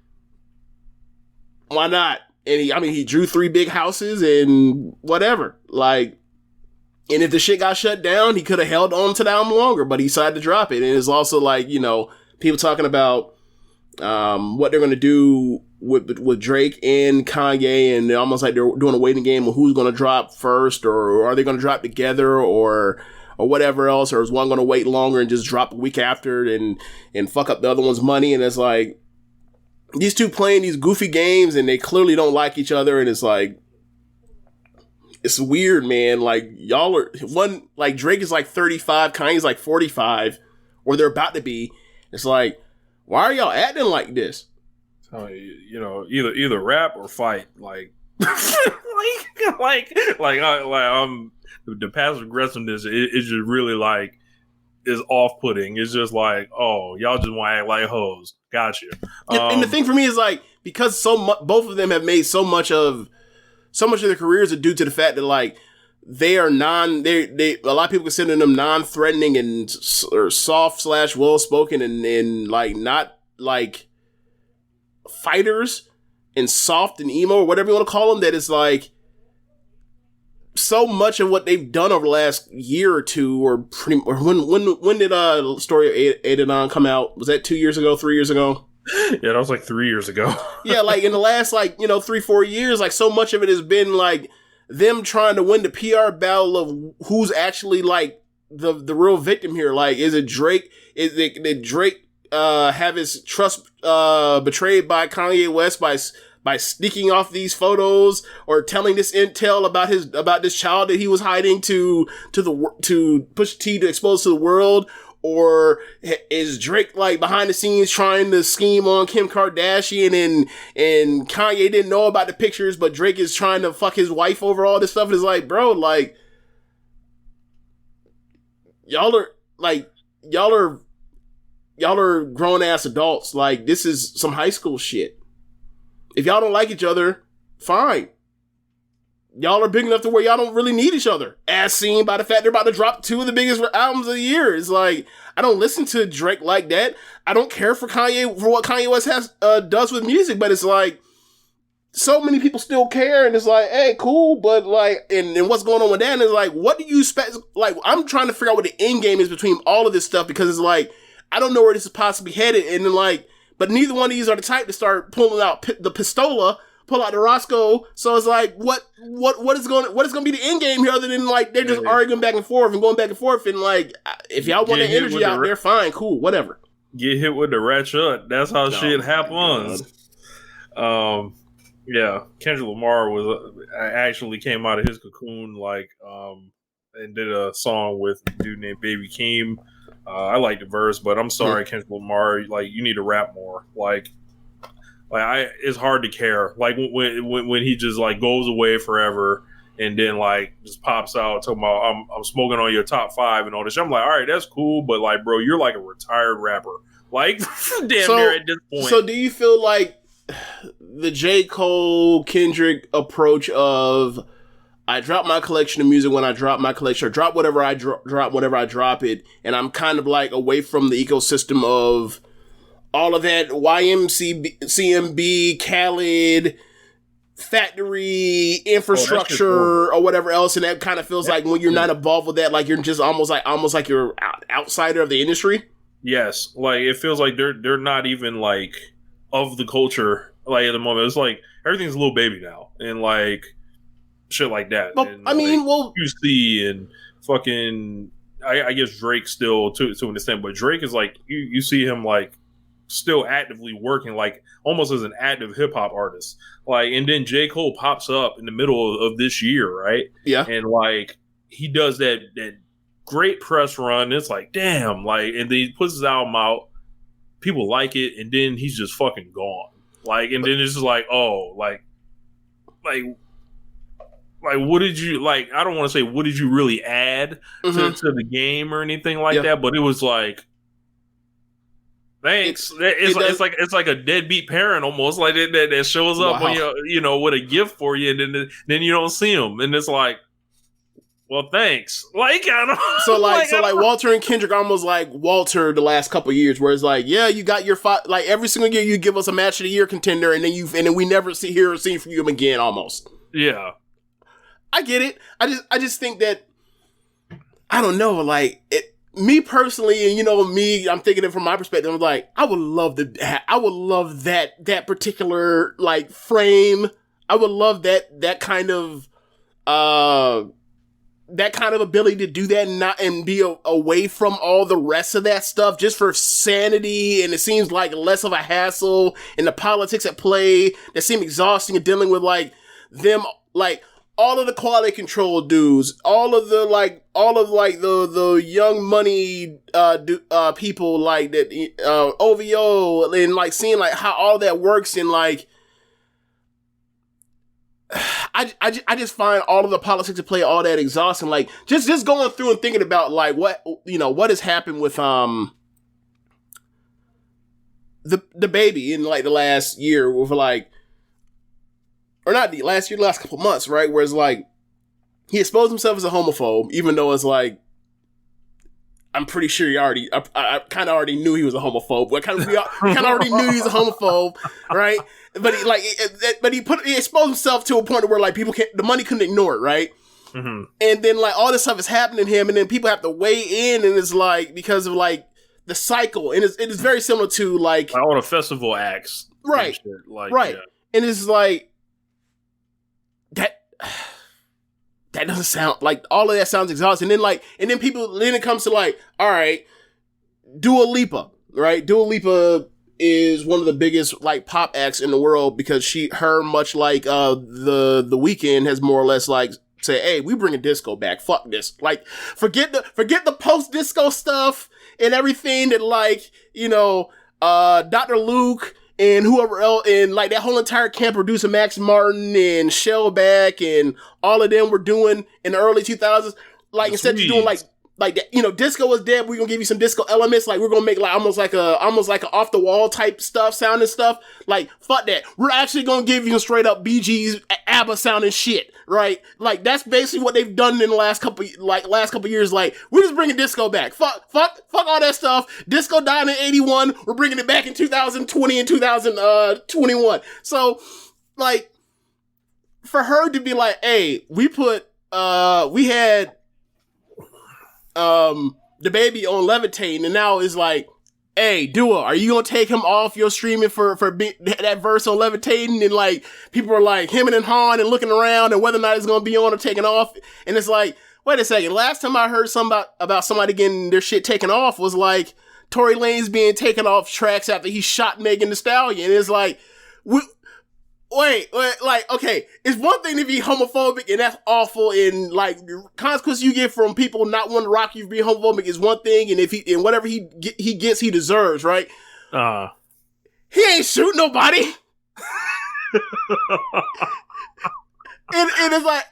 Why not? And he drew 3 big houses and whatever. Like, and if the shit got shut down, he could have held on to the album longer, but he decided to drop it. And it's also like, you know, people talking about what they're going to do with Drake and Kanye, and they're almost like they're doing a waiting game of who's going to drop first, or are they going to drop together, or whatever else, or is one going to wait longer and just drop a week after and fuck up the other one's money. And it's like, these two playing these goofy games and they clearly don't like each other, and it's like, it's weird, man. Like, y'all are one, like, Drake is like 35, Kanye's like 45, or they're about to be. It's like, why are y'all acting like this? So, you know, either rap or fight. Like, the passive aggressiveness is just really, like, is off-putting. It's just like, oh, y'all just want to act like hoes. Gotcha. And the thing for me is, like, because both of them have made so much of their careers are due to the fact that, like, they are a lot of people consider them non-threatening or soft / well-spoken and like, not like fighters and soft and emo or whatever you want to call them, that is like, so much of what they've done over the last year or two, or when did Story of Adidon come out? Was that 2 years ago, 3 years ago? Yeah, that was like 3 years ago. Yeah, like in the last, like, you know, 3-4 years, like, so much of it has been like them trying to win the PR battle of who's actually like the real victim here. Like, is it Drake? Did Drake have his trust betrayed by Kanye West by sneaking off these photos or telling this intel about this child that he was hiding to Pusha T to expose to the world? Or is Drake like behind the scenes trying to scheme on Kim Kardashian and Kanye didn't know about the pictures, but Drake is trying to fuck his wife over all this stuff? It's like, bro, like, y'all are grown ass adults. Like, this is some high school shit. If y'all don't like each other, fine. Y'all are big enough to where y'all don't really need each other. As seen by the fact they're about to drop 2 of the biggest albums of the year. It's like, I don't listen to Drake like that. I don't care for Kanye, for what Kanye West does with music, but it's like, so many people still care, and it's like, hey, cool, but like, and what's going on with that? And it's like, what do you expect? Like, I'm trying to figure out what the end game is between all of this stuff, because it's like, I don't know where this is possibly headed, and then like, but neither one of these are the type to start pulling out the pistola, pull out the Roscoe. So it's like, what is going to be the end game here, other than like they're just arguing back and forth and going back and forth, and like, if y'all want the energy out there, fine, cool, whatever. Get hit with the ratchet. That's how shit happens. Yeah, Kendrick Lamar actually came out of his cocoon, like, and did a song with a dude named Baby Keem. I like the verse, but I'm sorry, Kendrick Lamar, like, you need to rap more. Like it's hard to care. Like when he just like goes away forever and then like just pops out talking about I'm smoking on your top 5 and all this shit. I'm like, all right, that's cool, but like, bro, you're like a retired rapper. Like, damn near at this point. So do you feel like the J. Cole Kendrick approach of, I drop my collection of music when I drop my collection, or drop whatever I drop whenever I drop it, and I'm kind of like away from the ecosystem of all of that CMB, Khaled, factory, infrastructure, or whatever else, and that kind of feels like when you're not involved with that, like you're just almost like you're outsider of the industry? Yes, like it feels like they're not even like of the culture, like at the moment. It's like everything's a little baby now, and like shit like that. Well, and, I mean, like, UC and fucking, I guess Drake still to an extent, but Drake is like you see him like still actively working, like almost as an active hip hop artist. Like, and then J. Cole pops up in the middle of this year, right? Yeah, and like he does that great press run. It's like, damn, like, and then he puts his album out. People like it, and then he's just fucking gone. Like, and then it's just like, oh, like, what did you, like, I don't want to say what did you really add to the game or anything like that, but it was like, thanks. It's like a deadbeat parent almost, like that shows up when you know, with a gift for you, and then you don't see him, and it's like, well, thanks. Like, I don't. So like Walter and Kendrick almost like Walter the last couple of years, where it's like, yeah, you got your like every single year you give us a match of the year contender, and then we never hear or see from you again, almost. Yeah, I get it. I just think that, I don't know, like me personally, and you know me, I'm thinking it from my perspective. I'm like, I would love that particular like frame. I would love that kind of ability to do that and be away from all the rest of that stuff, just for sanity, and it seems like less of a hassle, and the politics at play that seem exhausting, and dealing with like them, like all of the quality control dudes, all of the young money people like that, OVO, and like seeing like how all that works, and like I just find all of the politics at play, all that exhausting. Like just going through and thinking about like what has happened with the baby in like the last year, with like, or not the last year, the last couple months, right? Where it's like he exposed himself as a homophobe, even though it's like, I'm pretty sure I kind of already knew he was a homophobe. We kind of already knew he was a homophobe, right? But he exposed himself to a point where like the money couldn't ignore it, right? Mm-hmm. And then like all this stuff is happening to him, and then people have to weigh in, and it's like because of like the cycle, and it is very similar to like all the festival acts, right? Like, right, yeah. And it's like that. that doesn't sound like, all of that sounds exhausting. And then then it comes to like, all right, Dua Lipa, right? Dua Lipa is one of the biggest like pop acts in the world because much like the Weeknd has more or less like say, hey, we bringing disco back. Fuck this. Like, forget the post disco stuff and everything that like, Dr. Luke and whoever else, and like that whole entire camp, producer Max Martin and Shellback and all of them were doing in the early 2000s. Like, instead of doing like that, disco is dead. We're gonna give you some disco elements. Like, we're gonna make like almost like a off the wall type stuff, sounding stuff. Like, fuck that. We're actually gonna give you straight up Bee Gees, ABBA sounding shit, right? Like, that's basically what they've done in the last couple years. Like, we're just bringing disco back. Fuck all that stuff. Disco died in 81. We're bringing it back in 2020 and 2021. So, like, for her to be like, hey, we had the baby on Levitating, and now is like, hey, Dua, are you gonna take him off your streaming for that verse on Levitating? And like, people are like hemming and hawing and looking around and whether or not it's gonna be on or taken off. And it's like, wait a second, last time I heard about somebody getting their shit taken off was like Tory Lanez being taken off tracks after he shot Megan Thee Stallion. And it's like, Wait, like, okay, it's one thing to be homophobic, and that's awful, and like, the consequences you get from people not wanting to rock you for being homophobic is one thing, and whatever he gets, he deserves, right? He ain't shooting nobody. and it's like,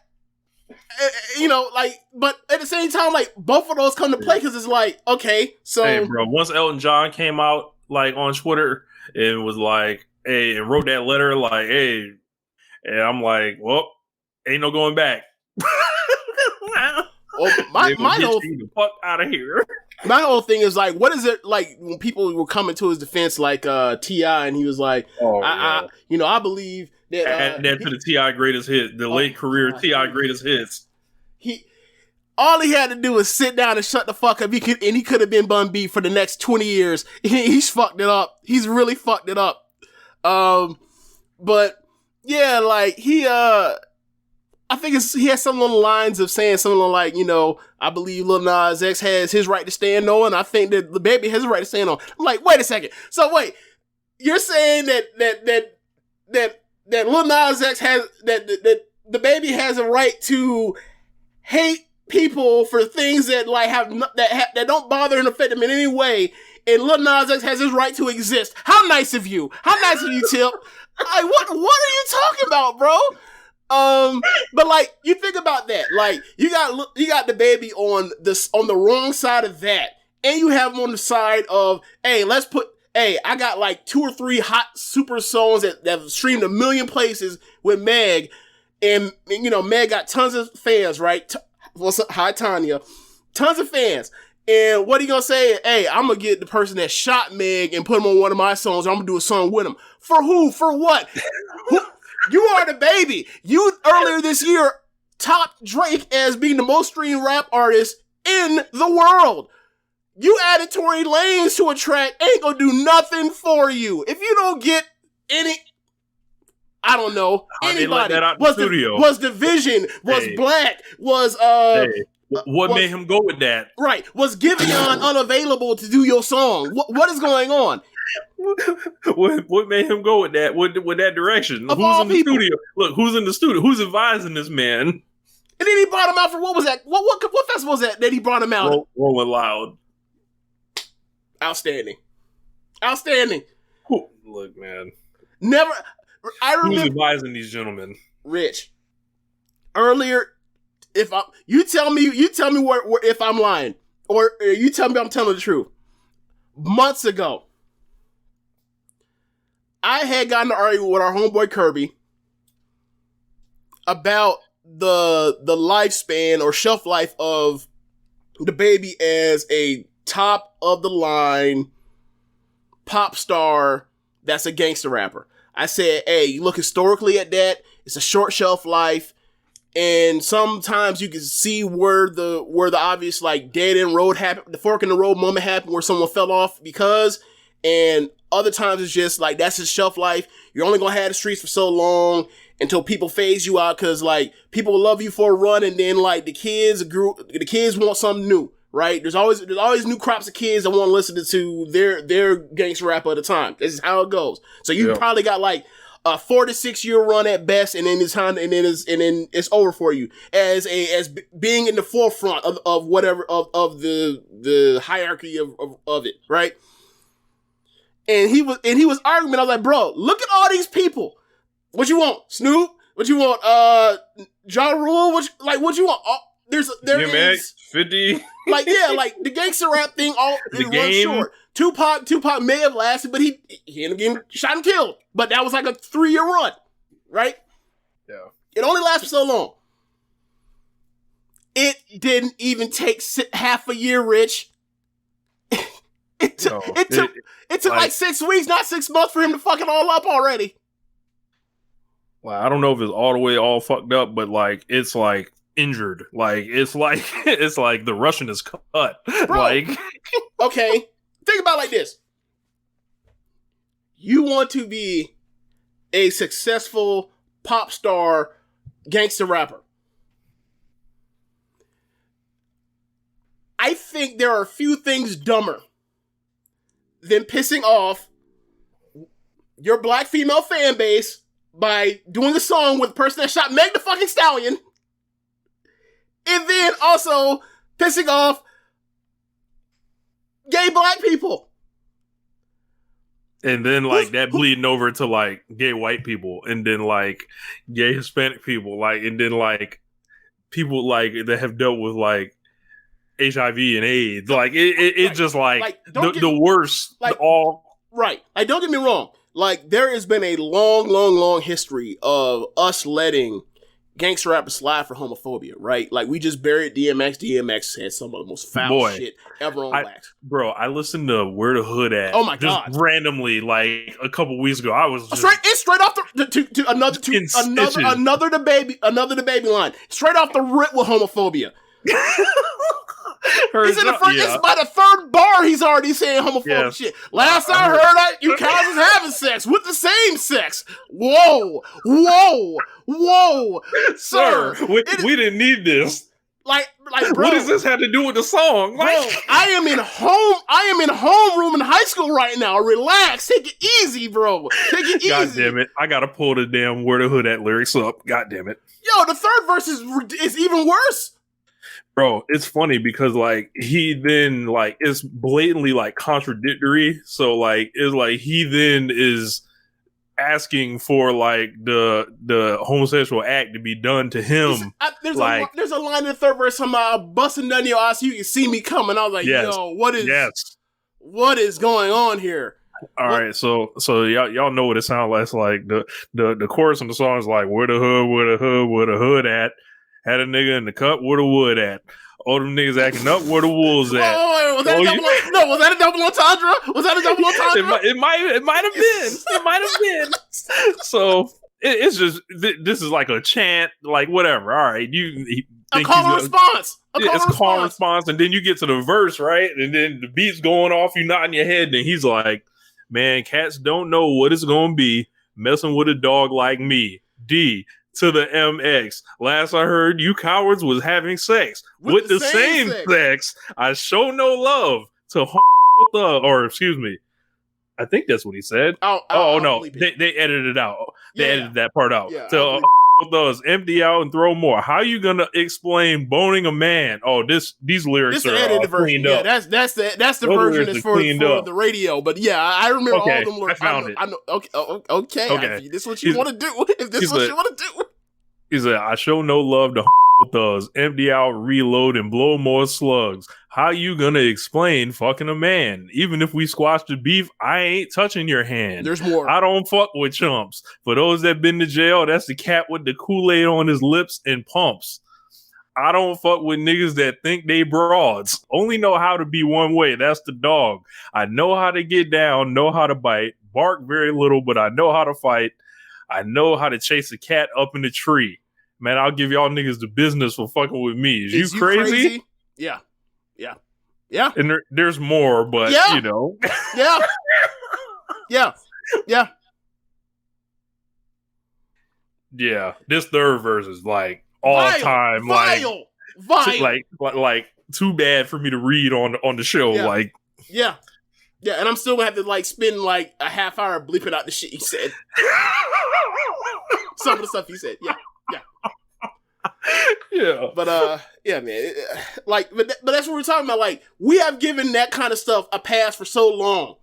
like, but at the same time, like, both of those come to play, because it's like, okay, so. Hey, bro, once Elton John came out, like, on Twitter, and was like, hey, and wrote that letter like, hey, and I'm like, well, ain't no going back. Well, my whole the fuck out of here. My whole thing is like, what is it like when people were coming to his defense, like T.I., and he was like, I believe that add that to the T.I. greatest hit, the late career T.I. greatest hits. All he had to do was sit down and shut the fuck up. He could have been Bun B for the next 20 years. He's fucked it up. He's really fucked it up. But yeah, like I think he has some little lines of saying something like, I believe Lil Nas X has his right to stand on, and I think that the baby has a right to stand on. I'm like, wait a second. So wait, you're saying that Lil Nas X has that the baby has a right to hate people for things that like that don't bother and affect him in any way, and Lil Nas X has his right to exist. How nice of you! How nice of you, Tip. Like, what are you talking about, bro? But like, you think about that. Like, you got the baby on the wrong side of that, and you have him on the side of, hey, I got like 2 or 3 hot super songs that have streamed 1 million places with Meg, and Meg got tons of fans, right? What's up? Hi, Tanya. Tons of fans. And what are you gonna say? Hey, I'm gonna get the person that shot Meg and put him on one of my songs, or I'm gonna do a song with him. For who? For what? You are the baby. You earlier this year topped Drake as being the most streamed rap artist in the world. You added Tory Lanez to a track, ain't gonna do nothing for you. If you don't get any, I don't know, anybody, was Division, was Black, was what made him go with that? Right. Was Giveon unavailable to do your song? What is going on? What made him go with that? With that direction? Of who's in the studio? Look, who's in the studio? Who's advising this man? And then he brought him out for what was that? What festival was that he brought him out? Rolling Loud. Outstanding. Look, man. Never. I remember. Who's advising these gentlemen? Rich. Earlier, you tell me where if I'm lying, or you tell me I'm telling the truth. Months ago, I had gotten to argue with our homeboy Kirby about the lifespan or shelf life of the baby as a top of the line pop star that's a gangster rapper. I said, hey, you look historically at that, it's a short shelf life, and sometimes you can see where the obvious like dead end road happened, the fork in the road moment happened where someone fell off because, And other times it's just like, that's his shelf life. You're only going to have the streets for so long until people phase you out. Cause like people will love you for a run. And then like the kids want something new, right? There's always new crops of kids that want to listen to their gangster rapper at a time. This is how it goes. So you probably got like a 4 to 6 year run at best, and then it's over for you as being in the forefront of whatever of the hierarchy of it, right? And he was arguing. I was like, bro, look at all these people. What you want, Snoop? What you want, Ja Rule? What you want? There is 50. Like the gangster rap thing. It runs short. Tupac may have lasted, but he ended up getting shot and killed. But that was like a 3-year run, right? Yeah. It only lasted so long. It didn't even take half a year, Rich. It took like 6 weeks, not 6 months, for him to fuck it all up already. Well, I don't know if it's all fucked up, but like it's like injured. Like it's like the Russian is cut. Bro, like okay. Think about it like this. You want to be a successful pop star gangster rapper. I think there are a few things dumber than pissing off your black female fan base by doing a song with a person that shot Meg the fucking Stallion, and then also pissing off gay black people. And then like that bleeding over to like gay white people, and then like gay Hispanic people, like, and then like people like that have dealt with like HIV and AIDS. Like it right. just like the worst. Like, all right. Like, don't get me wrong. Like, there has been a long history of us letting gangster rappers slide for homophobia, right? Like, we just buried DMX. DMX had some of the most foul shit ever on wax. Bro, I listened to Where the Hood At. Oh my god! Just randomly, like a couple weeks ago, I was just it's straight off another debate line. Straight off the rip with homophobia. He's in the first. It's by the third bar. He's already saying homophobic shit. Last I heard, that you guys was having sex with the same sex. Whoa, sir. We didn't need this. Like, bro. What does this have to do with the song? Like, bro, I am in homeroom in high school right now. Relax, take it easy, bro. Take it easy. God damn it! I gotta pull the damn Where the Hood At lyrics up. God damn it! Yo, the third verse is even worse. Bro, it's funny because like he then like it's blatantly like contradictory. So like it's like he then is asking for like the homosexual act to be done to him. There's a line in the third verse about busting down your eyes so you can see me coming. I was like, yo, what is going on here? All right, so y'all know what it sounds like. It's like the chorus of the song is like, where the hood at? Had a nigga in the cup, where the wood at? All them niggas acting up, where the wolves at? Was that a double entendre? Was that a double entendre? It might have been. It might have been. So it's just this is like a chant, like whatever. All right, a call and response. It's a call and response, and then you get to the verse, right? And then the beat's going off, you nodding your head, and he's like, "Man, cats don't know what it's gonna be messing with a dog like me." D to the MX. Last I heard, you cowards was having sex with the same sex. I show no love to or excuse me. I think that's what he said. Oh no, they edited it out. They edited that part out. Yeah, so those empty out and throw more. How you gonna explain boning a man? Oh, these lyrics are edited version. Up. Yeah, that's the version that's for the radio. But yeah, I remember all of them lyrics. I found it. I know. Okay. This is what you want to do. If this is what you want to do. He said, I show no love to thugs. Empty out, reload, and blow more slugs. How you gonna explain fucking a man? Even if we squash the beef, I ain't touching your hand. There's more. I don't fuck with chumps. For those that been to jail, that's the cat with the Kool-Aid on his lips and pumps. I don't fuck with niggas that think they broads. Only know how to be one way. That's the dog. I know how to get down, know how to bite. Bark very little, but I know how to fight. I know how to chase a cat up in the tree. Man, I'll give y'all niggas the business for fucking with me. Is you crazy? Yeah. And there's more, but you know. Yeah. Yeah. Yeah, this third verse is like all time, vile. like too bad for me to read on the show. Yeah. Like, yeah, and I'm still gonna have to like spend like a half hour bleeping out the shit he said. Some of the stuff he said, yeah. But yeah, man, but that's what we're talking about. Like, we have given that kind of stuff a pass for so long,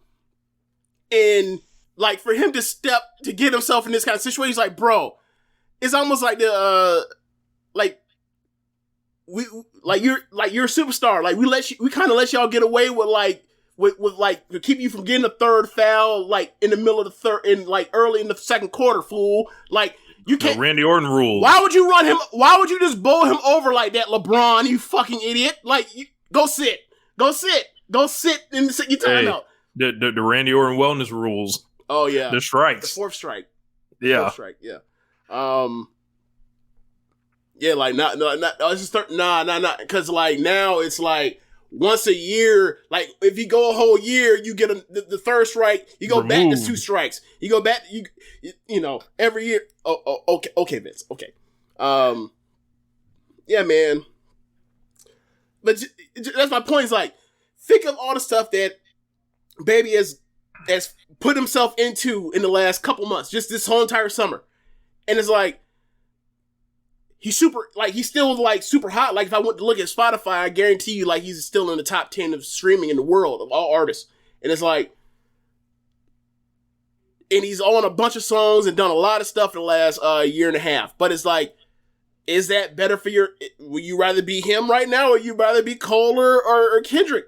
and like for him to get himself in this kind of situation, he's like, bro. It's almost like you're a superstar. Like we kind of let y'all get away with keep you from getting a third foul, like in the middle of the third, in like early in the second quarter, fool. Like you can't. No, Randy Orton rules. Why would you run him? Why would you just bowl him over like that, LeBron? You fucking idiot! Like go sit in your timeout. The Randy Orton wellness rules. Oh yeah, the strikes. The fourth strike. Yeah. Fourth strike. Yeah. Yeah, like not. Because like now it's like once a year. Like if you go a whole year, you get the third strike. You go back to 2 strikes. You go back. You know every year. Oh, okay, Vince. Okay. Yeah, man. But that's my point. Is like think of all the stuff that Baby has put himself into in the last couple months, just this whole entire summer. And it's like, he's still like super hot. Like if I went to look at Spotify, I guarantee you like he's still in the top 10 of streaming in the world of all artists. And it's like, and he's on a bunch of songs and done a lot of stuff in the last year and a half. But it's like, is that better for would you rather be him right now or you rather be Cole or Kendrick?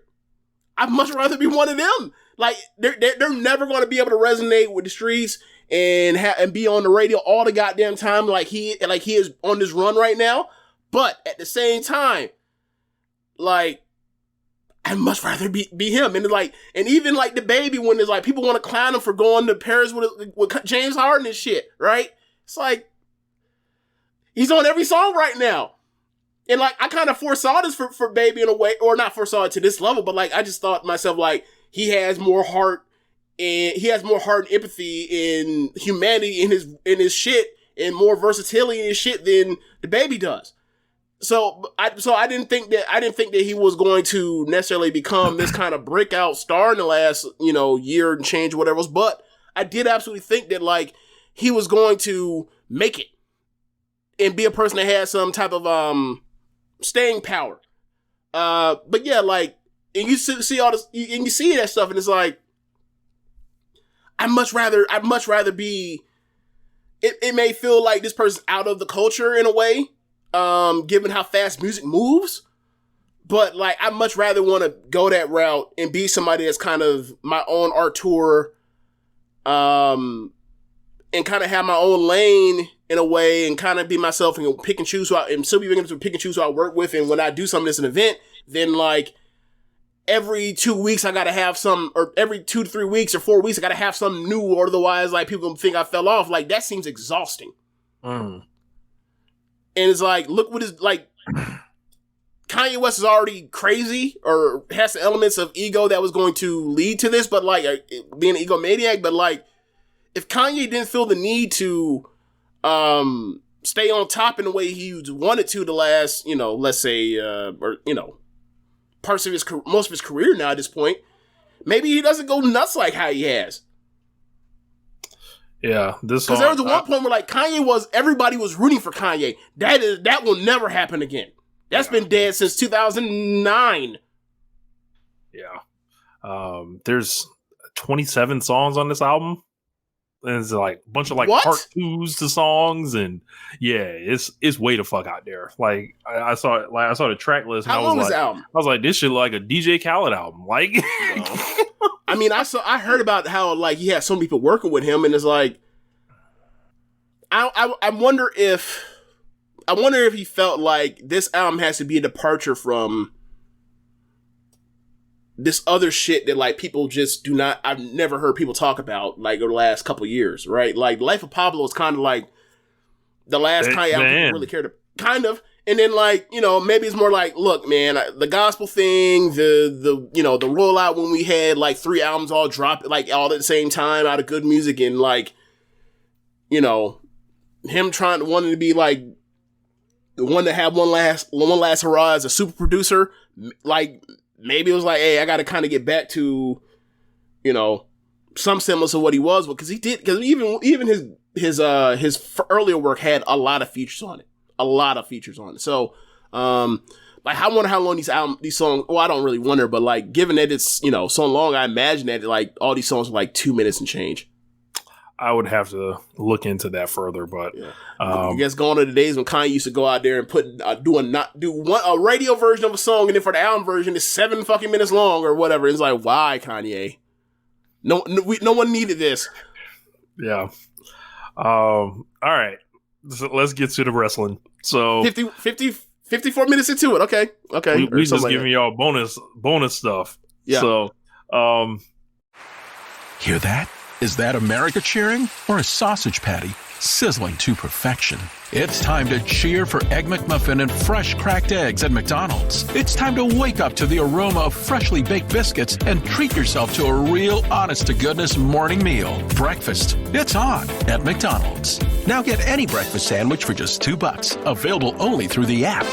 I'd much rather be one of them. Like they're never going to be able to resonate with the streets and be on the radio all the goddamn time like he is on this run right now. But at the same time, like I'd much rather be him. And like, and even like the Baby, when there's like people want to clown him for going to Paris with James Harden and shit, right? It's like he's on every song right now. And like I kind of foresaw this for Baby in a way, or not foresaw it to this level, but like I just thought to myself like he has more heart and empathy and humanity in his shit and more versatility in his shit than the Baby does. So I didn't think that he was going to necessarily become this kind of breakout star in the last, year and change or whatever else, but I did absolutely think that like he was going to make it and be a person that had some type of staying power. But yeah, like, and you see all this, and you see that stuff, and it's like, I'd much rather be. It may feel like this person's out of the culture in a way, given how fast music moves. But like, I'd much rather want to go that route and be somebody that's kind of my own art tour, and kind of have my own lane in a way, and kind of be myself and pick and choose and still be able to pick and choose who I work with. And when I do something that's an event, then like every 2 weeks I gotta have some, or every 2 to 3 weeks or 4 weeks I gotta have something new, or otherwise like people think I fell off. Like that seems exhausting. And it's like, look what is like. Kanye West is already crazy, or has the elements of ego that was going to lead to this, but like being an egomaniac. But like, if Kanye didn't feel the need to stay on top in the way he wanted to the last, let's say, parts of most of his career now at this point, maybe he doesn't go nuts like how he has. Yeah, this because there was one point where like everybody was rooting for Kanye. That will never happen again. That's been dead since 2009. Yeah. There's 27 songs on this album. And it's like a bunch of like part twos to songs, and yeah, it's way the fuck out there. Like I saw the track list. And How long is the album? I was like, this shit like a DJ Khaled album. Like, I mean, I heard about how like he had so many people working with him, and it's like, I wonder if he felt like this album has to be a departure from this other shit that like people just do not, I've never heard people talk about like over the last couple of years, right? Like Life of Pablo is kind of like the last Kanye album people really cared about. Kind of. And then, like, you know, maybe it's more like, look, man, the gospel thing, the rollout when we had, like, 3 albums all drop, like, all at the same time out of good music, and, like, you know, him wanting to be, like, the one to have one last hurrah as a super producer, like, maybe it was like, hey, I got to kind of get back to, you know, some semblance of what he was, because even his earlier work had a lot of features on it. So, like, I wonder how long these songs, well, I don't really wonder, but, like, given that it's, you know, so long, I imagine that, like, all these songs are, like, 2 minutes and change. I would have to look into that further, but I guess going to the days when Kanye used to go out there and do a radio version of a song, and then for the album version, it's 7 fucking minutes long or whatever. It's like, why, Kanye? No one needed this. Yeah. All right. So let's get to the wrestling. So 54 minutes into it. Okay. We just giving y'all bonus stuff. Yeah. So, Hear that? Is that America cheering or a sausage patty sizzling to perfection? It's time to cheer for Egg McMuffin and fresh cracked eggs at McDonald's. It's time to wake up to the aroma of freshly baked biscuits and treat yourself to a real honest-to-goodness morning meal. Breakfast, it's on at McDonald's. Now get any breakfast sandwich for just $2. Available only through the app.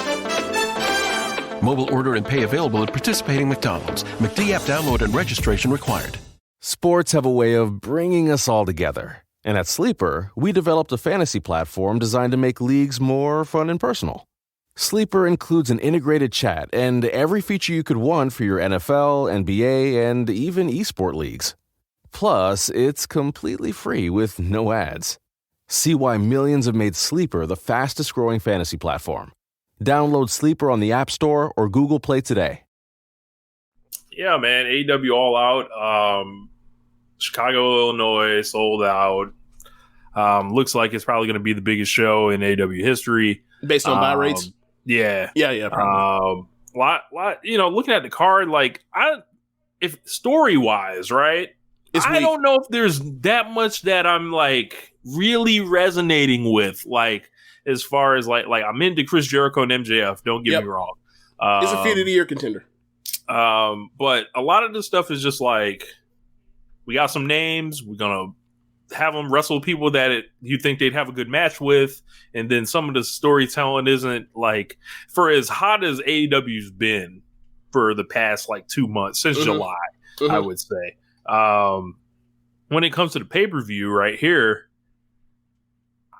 Mobile order and pay available at participating McDonald's. McD app download and registration required. Sports have a way of bringing us all together. And at Sleeper, we developed a fantasy platform designed to make leagues more fun and personal. Sleeper includes an integrated chat and every feature you could want for your NFL, NBA, and even esport leagues. Plus, it's completely free with no ads. See why millions have made Sleeper the fastest-growing fantasy platform. Download Sleeper on the App Store or Google Play today. yeah, man, AEW All Out. Chicago, Illinois, sold out. Looks like it's probably going to be the biggest show in AEW history. Based on buy rates? Yeah. Yeah, probably. Looking at the card, if story-wise, right? I don't know if there's that much that I'm, really resonating with, as far as, I'm into Chris Jericho and MJF, don't get me wrong. It's a Feud of the Year contender. But a lot of this stuff is just we got some names, we're going to have them wrestle people that you think they'd have a good match with, and then some of the storytelling isn't for as hot as AEW's been for the past 2 months since July, I would say. When it comes to the pay-per-view right here,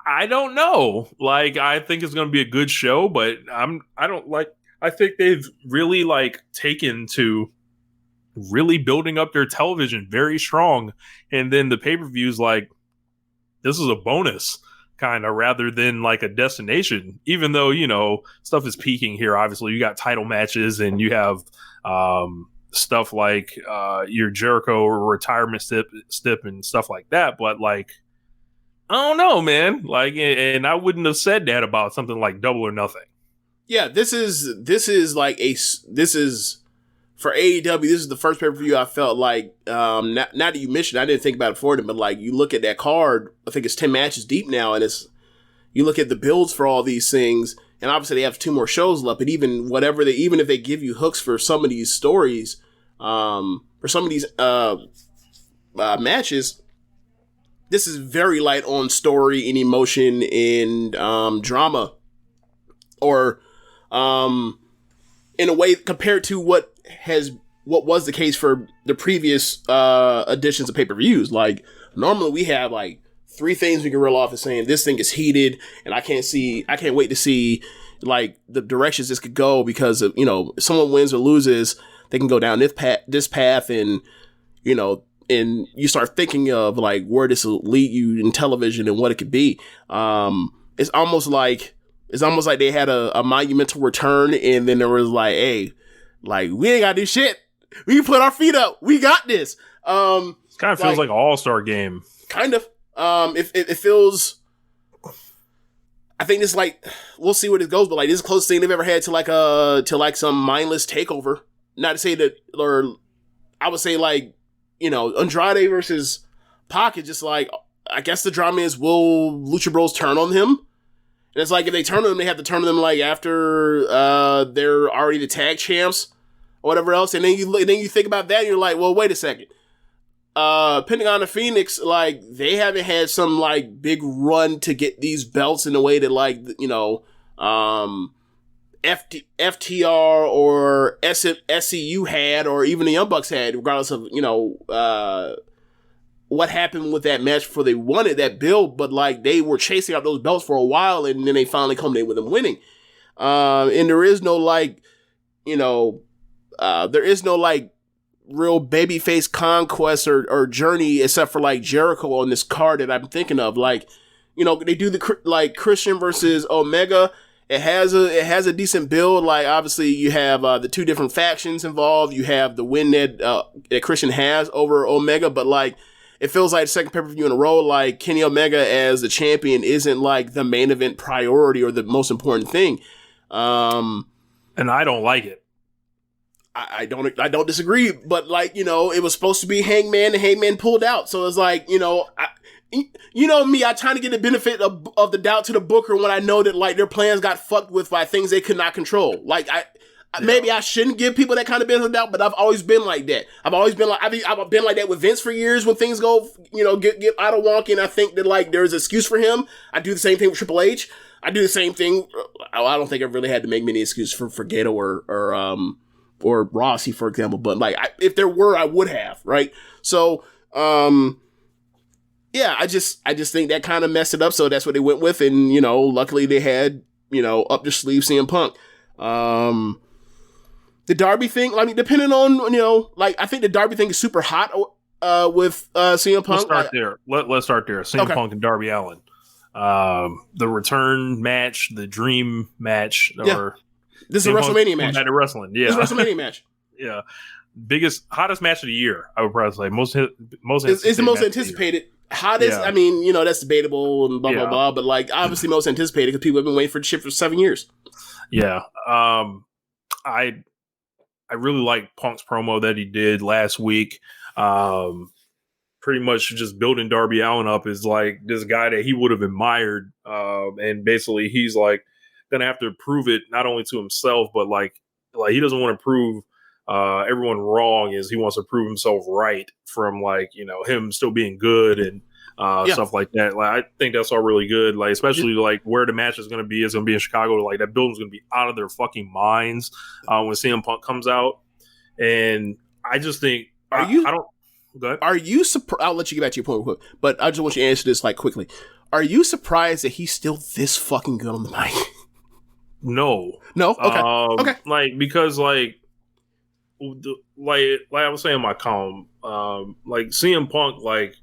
I don't know. I think it's going to be a good show, but I think they've really taken to really building up their television very strong, and then the pay-per-views this is a bonus kind of rather than a destination, even though stuff is peaking here. Obviously you got title matches and you have stuff your Jericho retirement stip and stuff like that, but I don't know, man, and I wouldn't have said that about something like Double or Nothing. Yeah, this is for AEW, this is the first pay-per-view I felt not that you mentioned, I didn't think about it for them, but you look at that card, I think it's 10 matches deep now, and you look at the builds for all these things, and obviously they have 2 more shows left, but even if they give you hooks for some of these stories, for some of these matches, this is very light on story and emotion and drama, or in a way compared to what was the case for the previous editions of pay-per-views. Normally we have 3 things we can reel off as saying this thing is heated, and I can't wait to see the directions this could go, because of, if someone wins or loses, they can go down this path, and and you start thinking of where this will lead you in television and what it could be. It's almost like they had a monumental return, and then there was hey, we ain't got to do shit. We can put our feet up. We got this. It kind of feels like an all-star game. Kind of. It feels. I think this we'll see where this goes, but this is the closest thing they've ever had to some mindless takeover. Not to say that, or I would say Andrade versus Pac is just I guess the drama is, will Lucha Bros turn on him? And it's like if they turn them, they have to turn them like after they're already the tag champs or whatever else. And then you think about that and you're like, well, wait a second. Pentagon and Phoenix, like, they haven't had some like big run to get these belts in the way that, like, you know, FTR or SCU had, or even the Young Bucks had, regardless of, you know, what happened with that match before they wanted that build. But like, they were chasing out those belts for a while, and then they finally culminated with them winning. And there is no, like, you know, there is no like real babyface conquest or journey except for like Jericho on this card that I'm thinking of. Like, you know, they do the like Christian versus Omega. It has a decent build. Like, obviously you have the two different factions involved. You have the win that Christian has over Omega, but like, it feels like the second pay-per-view in a row, like Kenny Omega as the champion isn't like the main event priority or the most important thing. And I don't like it. I don't disagree, but like, you know, it was supposed to be Hangman, and Hangman pulled out. So it's like, you know, you know me, I try to get the benefit of the doubt to the booker when I know that like their plans got fucked with by things they could not control. Like maybe I shouldn't give people that kind of benefit of doubt, but I've always been like that. I've been like that with Vince for years when things go, you know, get out of wonky, and I think that like there's an excuse for him. I do the same thing with Triple H. I do the same thing. I don't think I've really had to make many excuses for Gato or Rossi, for example, but like, if there were, I would have, right? So, yeah, I just think that kind of messed it up, so that's what they went with, and, you know, luckily they had, you know, up their sleeve CM Punk. The Darby thing, I mean, depending on, you know, like, I think the Darby thing is super hot with CM Punk. Let's start there. CM Punk and Darby Allin. The return match, the dream match, or... This is a WrestleMania match. At wrestling, yeah. This is a WrestleMania match. Yeah. Hottest match of the year, I would probably say. Most it's the most anticipated. Hottest, yeah. I mean, you know, that's debatable and blah, blah, blah. But, like, obviously most anticipated because people have been waiting for the shit for 7 years. Yeah. I really like Punk's promo that he did last week. Pretty much just building Darby Allin up as, like, this guy that he would have admired. And basically he's, like, gonna have to prove it not only to himself, but like he doesn't want to prove everyone wrong. Is he wants to prove himself right from, like, you know, him still being good and stuff like that. Like, I think that's all really good. Like, especially like where the match is gonna be in Chicago. Like, that building's gonna be out of their fucking minds when CM Punk comes out. And I just think Are you surprised? I'll let you get back to your point real quick, but I just want you to answer this like quickly. Are you surprised that he's still this fucking good on the mic? No. Okay. Okay. Like, because like I was saying in my column, like CM Punk like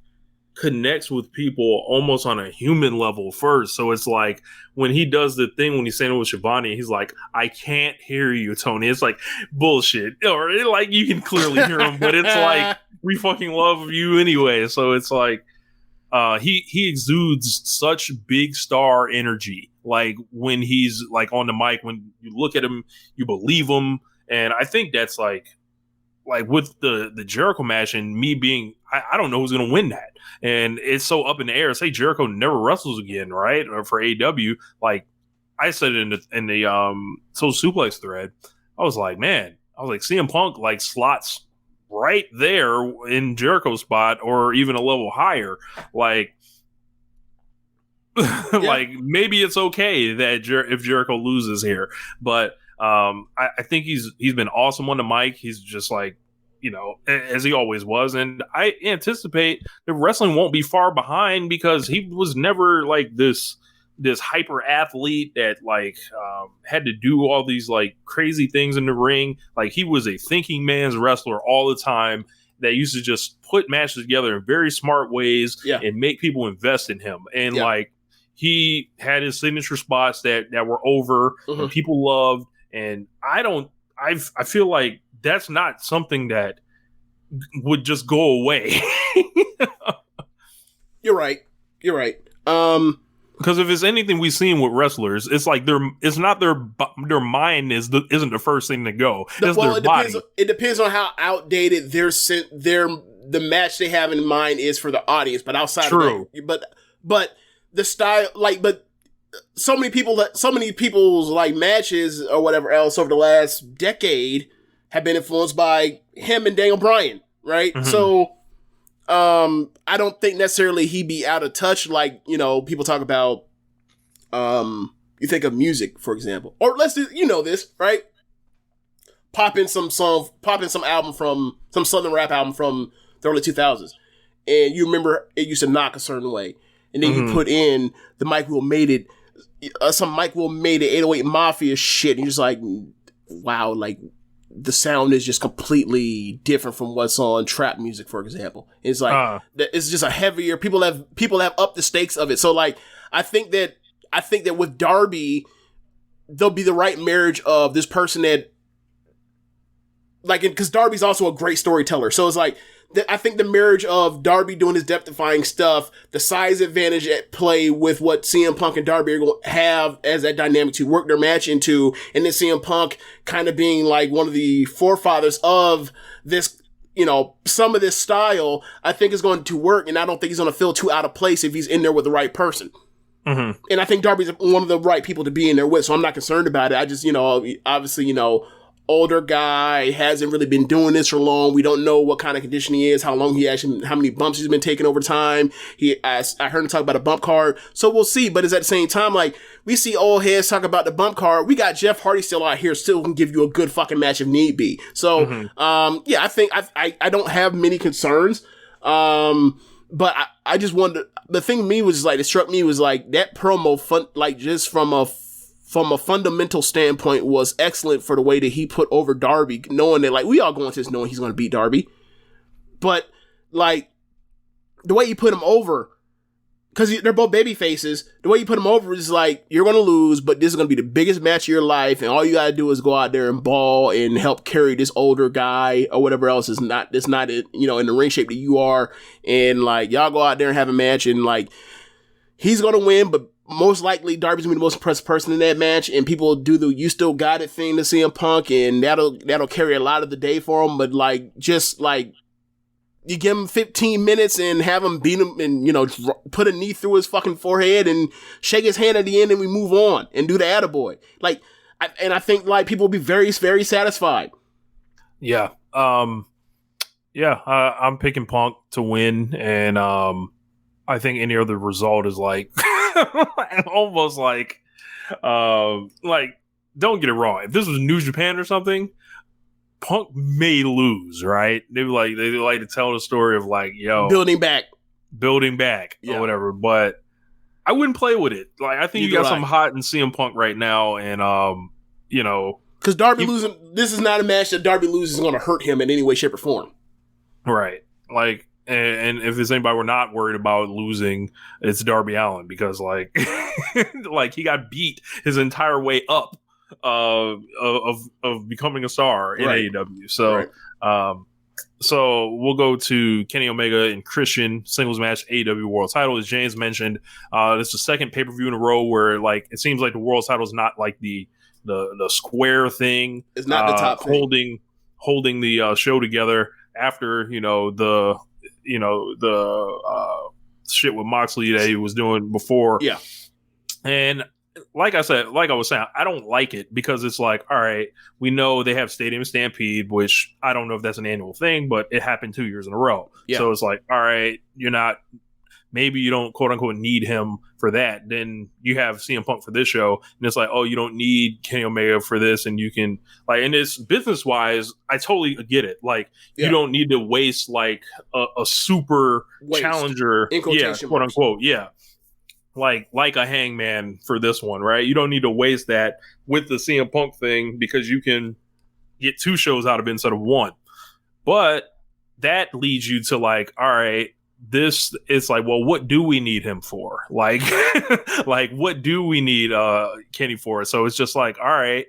connects with people almost on a human level first. So it's like when he does the thing when he's saying it with Shivani, he's like, "I can't hear you, Tony." It's like bullshit, or like you can clearly hear him, but it's like, we fucking love you anyway. So it's like he exudes such big star energy. Like, when he's like on the mic, when you look at him, you believe him. And I think that's like with the Jericho match and me being, I don't know who's going to win that. And it's so up in the air. Say Jericho never wrestles again, right? Or for AEW, like I said in the Social Suplex thread, I was like, CM Punk like slots right there in Jericho's spot or even a level higher. Like, like maybe it's okay that if Jericho loses here, but I think he's been awesome on the mic. He's just like, you know, as he always was, and I anticipate that wrestling won't be far behind because he was never like this hyper athlete that like had to do all these like crazy things in the ring. Like, he was a thinking man's wrestler all the time that used to just put matches together in very smart ways and make people invest in him. And like, he had his signature spots that were over and people loved. And I feel like that's not something that would just go away. You're right. Because if it's anything we've seen with wrestlers, it's like their mind isn't the first thing to go. It's their body. It depends on how outdated the match they have in mind is for the audience. But outside of that, but the style, like, but so many people's like matches or whatever else over the last decade have been influenced by him and Daniel Bryan, right? Mm-hmm. So, I don't think necessarily he'd be out of touch. Like, you know, people talk about, you think of music, for example, or let's do, you know, this, right? Pop in some album from some Southern rap album from the early 2000s. And you remember it used to knock a certain way. And then you put in the Mike Will Made It, some Mike Will Made It 808 Mafia shit. And you're just like, wow, like the sound is just completely different from what's on trap music, for example. It's like, it's just a heavier, people have upped the stakes of it. So like, I think that with Darby, there'll be the right marriage of this person that, like, because Darby's also a great storyteller. So it's like, I think the marriage of Darby doing his depth-defying stuff, the size advantage at play with what CM Punk and Darby are going to have as that dynamic to work their match into, and then CM Punk kind of being like one of the forefathers of this, you know, some of this style, I think is going to work, and I don't think he's going to feel too out of place if he's in there with the right person. Mm-hmm. And I think Darby's one of the right people to be in there with, so I'm not concerned about it. I just, you know, obviously, you know, older guy, hasn't really been doing this for long. We don't know what kind of condition he is, how many bumps he's been taking over time. I heard him talk about a bump card, so we'll see. But it's at the same time, like, we see old heads talk about the bump card. We got Jeff Hardy still out here, still can give you a good fucking match if need be. So, yeah, I think I don't have many concerns. But I just wanted, the thing to me was like, it struck me was like that promo like just from a fundamental standpoint was excellent for the way that he put over Darby, knowing that, like, we all go into this knowing he's going to beat Darby. But, like, the way you put him over, because they're both baby faces, the way you put him over is like, you're going to lose, but this is going to be the biggest match of your life, and all you got to do is go out there and ball and help carry this older guy or whatever else is not, you know, in the ring shape that you are, and, like, y'all go out there and have a match, and, like, he's going to win, but most likely Darby's gonna be the most impressive person in that match, and people do the "you still got it" thing to CM Punk, and that'll carry a lot of the day for him. But like, just like, you give him 15 minutes and have him beat him, and, you know, put a knee through his fucking forehead and shake his hand at the end, and we move on and do the attaboy. Like, I think like people will be very, very satisfied. Yeah, I'm picking Punk to win, and I think any other result is like almost like don't get it wrong. If this was New Japan or something, Punk may lose, right? They like to tell the story of like, yo, building back or whatever. But I wouldn't play with it. Like, I think you got something hot in CM Punk right now, and you know, because Darby losing, this is not a match that Darby loses is going to hurt him in any way, shape, or form. Right. Like. And if there's anybody we're not worried about losing, it's Darby Allin, because like, like he got beat his entire way up of becoming a star in AEW. So, so we'll go to Kenny Omega and Christian singles match, AEW World Title. As James mentioned, this is the second pay-per-view in a row where like it seems like the World Title is not like the square thing. It's not the top thing. holding the show together after the shit with Moxley that he was doing before. Yeah. And like I was saying, I don't like it because it's like, all right, we know they have Stadium Stampede, which I don't know if that's an annual thing, but it happened 2 years in a row. Yeah. So it's like, all right, maybe you don't quote unquote need him for that. Then you have CM Punk for this show, and it's like, oh, you don't need Kenny Omega for this, and you can like, and it's business wise, I totally get it. Like, you don't need to waste like a super challenger, quote unquote, like a Hangman for this one, right? You don't need to waste that with the CM Punk thing because you can get 2 shows out of it instead of 1. But that leads you to like, all right, this is like, well, what do we need him for? Like, like what do we need Kenny for? So it's just like, all right,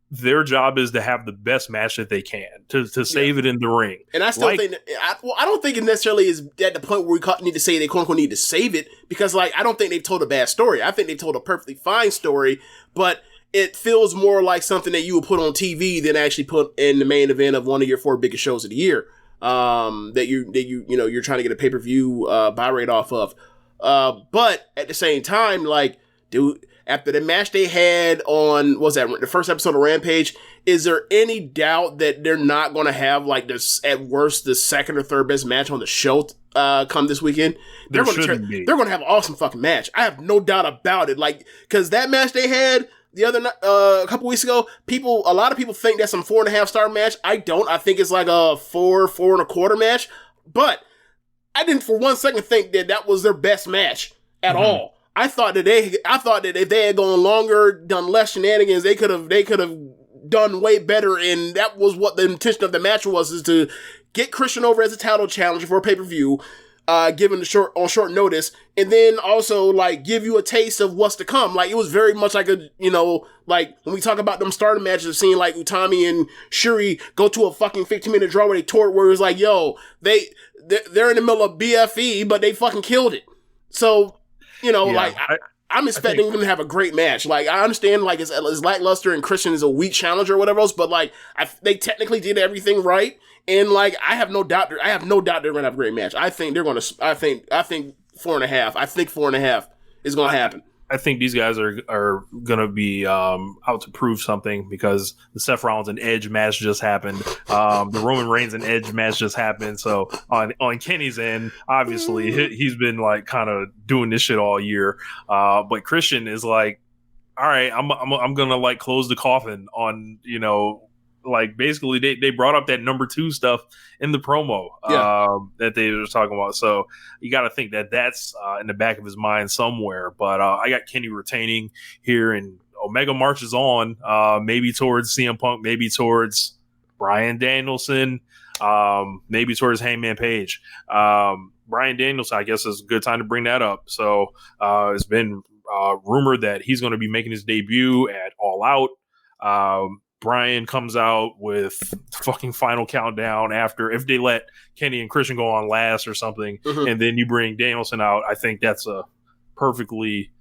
their job is to have the best match that they can to save it in the ring. And I still think I don't think it necessarily is at the point where we need to say they quote unquote need to save it, because like, I don't think they've told a bad story. I think they've told a perfectly fine story, but it feels more like something that you would put on TV than actually put in the main event of one of your 4 biggest shows of the year. That you're trying to get a pay-per-view buy rate off of. But at the same time, like, dude, after the match they had on, what was that, the first episode of Rampage, is there any doubt that they're not going to have, like, this, at worst, the second or third best match on the show come this weekend? They're going to have an awesome fucking match. I have no doubt about it. Like, because that match they had the other a couple weeks ago, a lot of people think that's some 4.5 star match. I don't. I think it's like a 4.25 match. But I didn't for one second think that was their best match at all. I thought that if they had gone longer, done less shenanigans, they could have done way better. And that was what the intention of the match was, is to get Christian over as a title challenger for a pay-per-view, given on short notice, and then also, like, give you a taste of what's to come. Like, it was very much like like, when we talk about them Stardom matches, seeing, like, Utami and Shuri go to a fucking 15-minute draw where they tore it, where it was like, yo, they're in the middle of BFE, but they fucking killed it. So, I'm expecting them to have a great match. Like, I understand, like, it's lackluster and Christian is a weak challenger or whatever else, but, like, they technically did everything right. And, like, I have no doubt they're gonna have a great match. I think 4.5. I think 4.5 is gonna happen. I think these guys are gonna be out to prove something, because the Seth Rollins and Edge match just happened. The Roman Reigns and Edge match just happened. So on Kenny's end, obviously he's been, like, kind of doing this shit all year. But Christian is like, all right, I'm gonna, like, close the coffin on, like, basically they brought up that number 2 stuff in the promo that they were talking about. So you got to think that that's in the back of his mind somewhere. But I got Kenny retaining here, and Omega marches on, maybe towards CM Punk, maybe towards Bryan Danielson, maybe towards Hangman Page. Bryan Danielson, I guess, is a good time to bring that up. So it's been rumored that he's going to be making his debut at All Out. Brian comes out with fucking Final Countdown if they let Kenny and Christian go on last or something, and then you bring Danielson out. I think that's a perfectly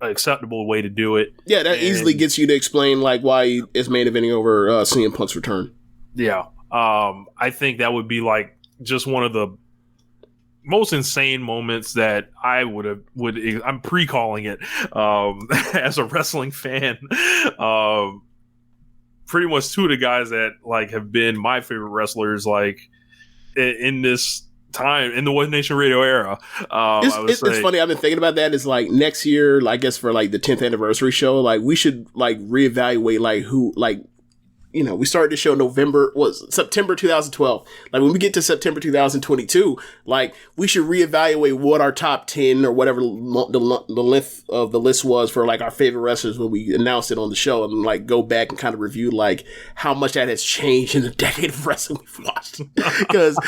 acceptable way to do it. Yeah, that easily gets you to explain, like, why it's main eventing over CM Punk's return. Yeah. I think that would be, like, just one of the most insane moments that I I'm pre-calling it as a wrestling fan. Pretty much 2 of the guys that, like, have been my favorite wrestlers, like, in this time, in the One Nation Radio era. It's funny. I've been thinking about that. It's like next year, I guess, for, like, the 10th anniversary show, like, we should, like, reevaluate, like, who, like, we started the show September 2012. Like, when we get to September 2022, like, we should reevaluate what our top 10 or whatever the length of the list was for, like, our favorite wrestlers when we announced it on the show, and, like, go back and kind of review, like, how much that has changed in the decade of wrestling we've watched. Because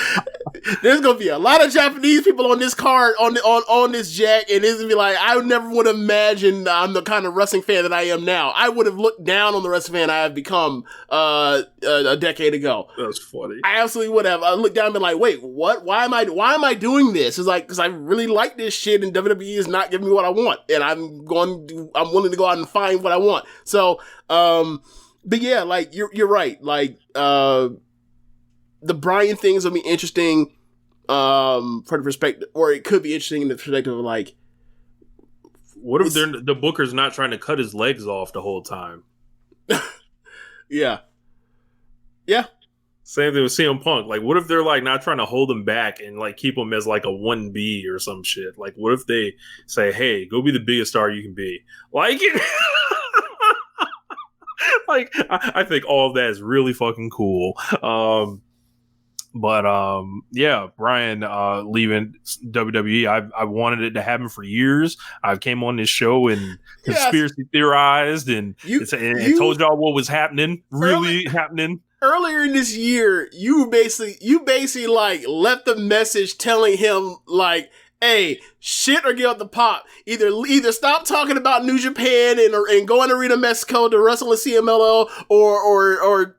there's going to be a lot of Japanese people on this card, on this jack, and it's going to be like, I never would have imagined I'm the kind of wrestling fan that I am now. I would have looked down on the wrestling fan I have become a decade ago. That's funny. I absolutely would have. I looked down and been like, wait, what? Why am I doing this? It's like, because I really like this shit, and WWE is not giving me what I want, and I'm willing to go out and find what I want. So, but yeah, like, you're right. Like, the Bryan things will be interesting, for the perspective, or it could be interesting in the perspective of, like, what if the Booker's not trying to cut his legs off the whole time? Yeah. Same thing with CM Punk. Like, what if they're, like, not trying to hold him back and, like, keep him as, like, a 1B or some shit? Like, what if they say, hey, go be the biggest star you can be? Like, like, I think all of that is really fucking cool. But Brian leaving WWE, I wanted it to happen for years. I came on this show and conspiracy theorized and told y'all what was happening, happening. Earlier in this year, you basically like left the message telling him, like, hey, shit or get out the pop. Either stop talking about New Japan and go in Arena Mexico to wrestle in CMLL or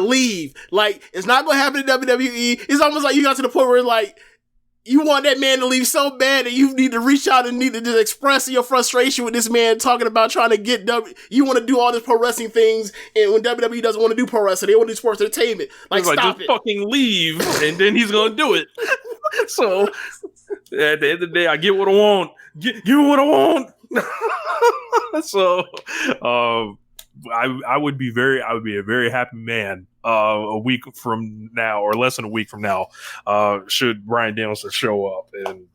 leave. Like, it's not gonna happen in WWE. It's almost like you got to the point where, like, you want that man to leave so bad that you need to reach out and need to just express your frustration with this man talking about trying to get you want to do all this pro wrestling things, and when WWE doesn't want to do pro wrestling, they want to do sports entertainment. Like, stop just fucking leave, and then he's gonna do it. So at the end of the day, I get what I want. Give me what I want. So, I would be a very happy man a week from now, or less than a week from now, should Bryan Danielson show up. And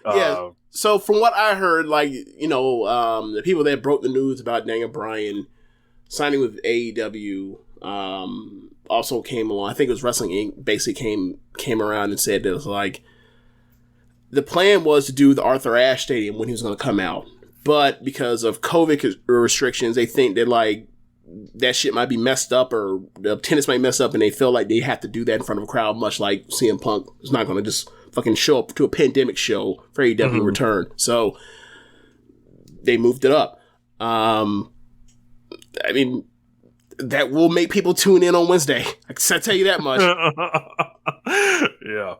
yeah. So from what I heard, the people that broke the news about Daniel Bryan signing with AEW also came along. I think it was Wrestling Inc. basically came around and said that it was like the plan was to do the Arthur Ashe Stadium when he was going to come out. But because of COVID restrictions, they think that that shit might be messed up, or the attendance might mess up, and they feel like they have to do that in front of a crowd, much like CM Punk is not going to just fucking show up to a pandemic show for AEW return. So they moved it up. I mean, that will make people tune in on Wednesday. I can tell you that much. Yeah.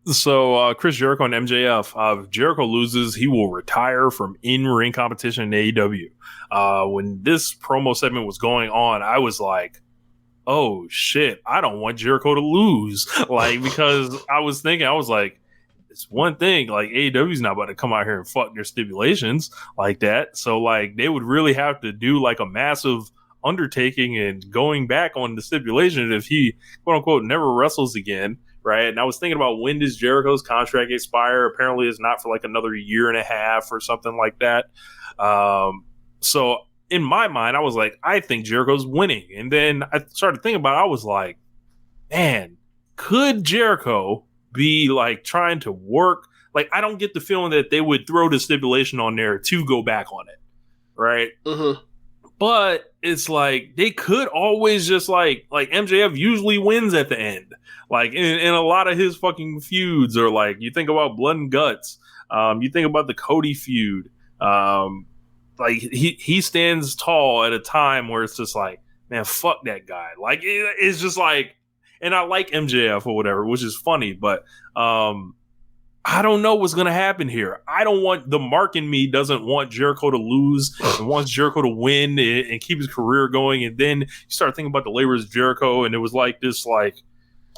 So Chris Jericho and MJF. If Jericho loses, he will retire from in-ring competition in AEW. When this promo segment was going on, I was like, oh shit, I don't want Jericho to lose. Because I was like, it's one thing, AEW's not about to come out here and fuck their stipulations like that. So they would really have to do a massive undertaking and going back on the stipulation if he, quote unquote, never wrestles again. Right. And I was thinking about, when does Jericho's contract expire? Apparently it's not for another year and a half or something like that. So in my mind, I was like, I think Jericho's winning. And then I started thinking about it. I was like, man, could Jericho be trying to work? I don't get the feeling that they would throw the stipulation on there to go back on it. Right. Mm-hmm. But it's they could always just MJF usually wins at the end. In a lot of his fucking feuds, or you think about Blood and Guts, you think about the Cody feud. He stands tall at a time where it's just man, fuck that guy. It's just and I like MJF or whatever, which is funny, but I don't know what's going to happen here. I don't want, the mark in me doesn't want Jericho to lose and wants Jericho to win and keep his career going. And then you start thinking about the labors of Jericho, and it was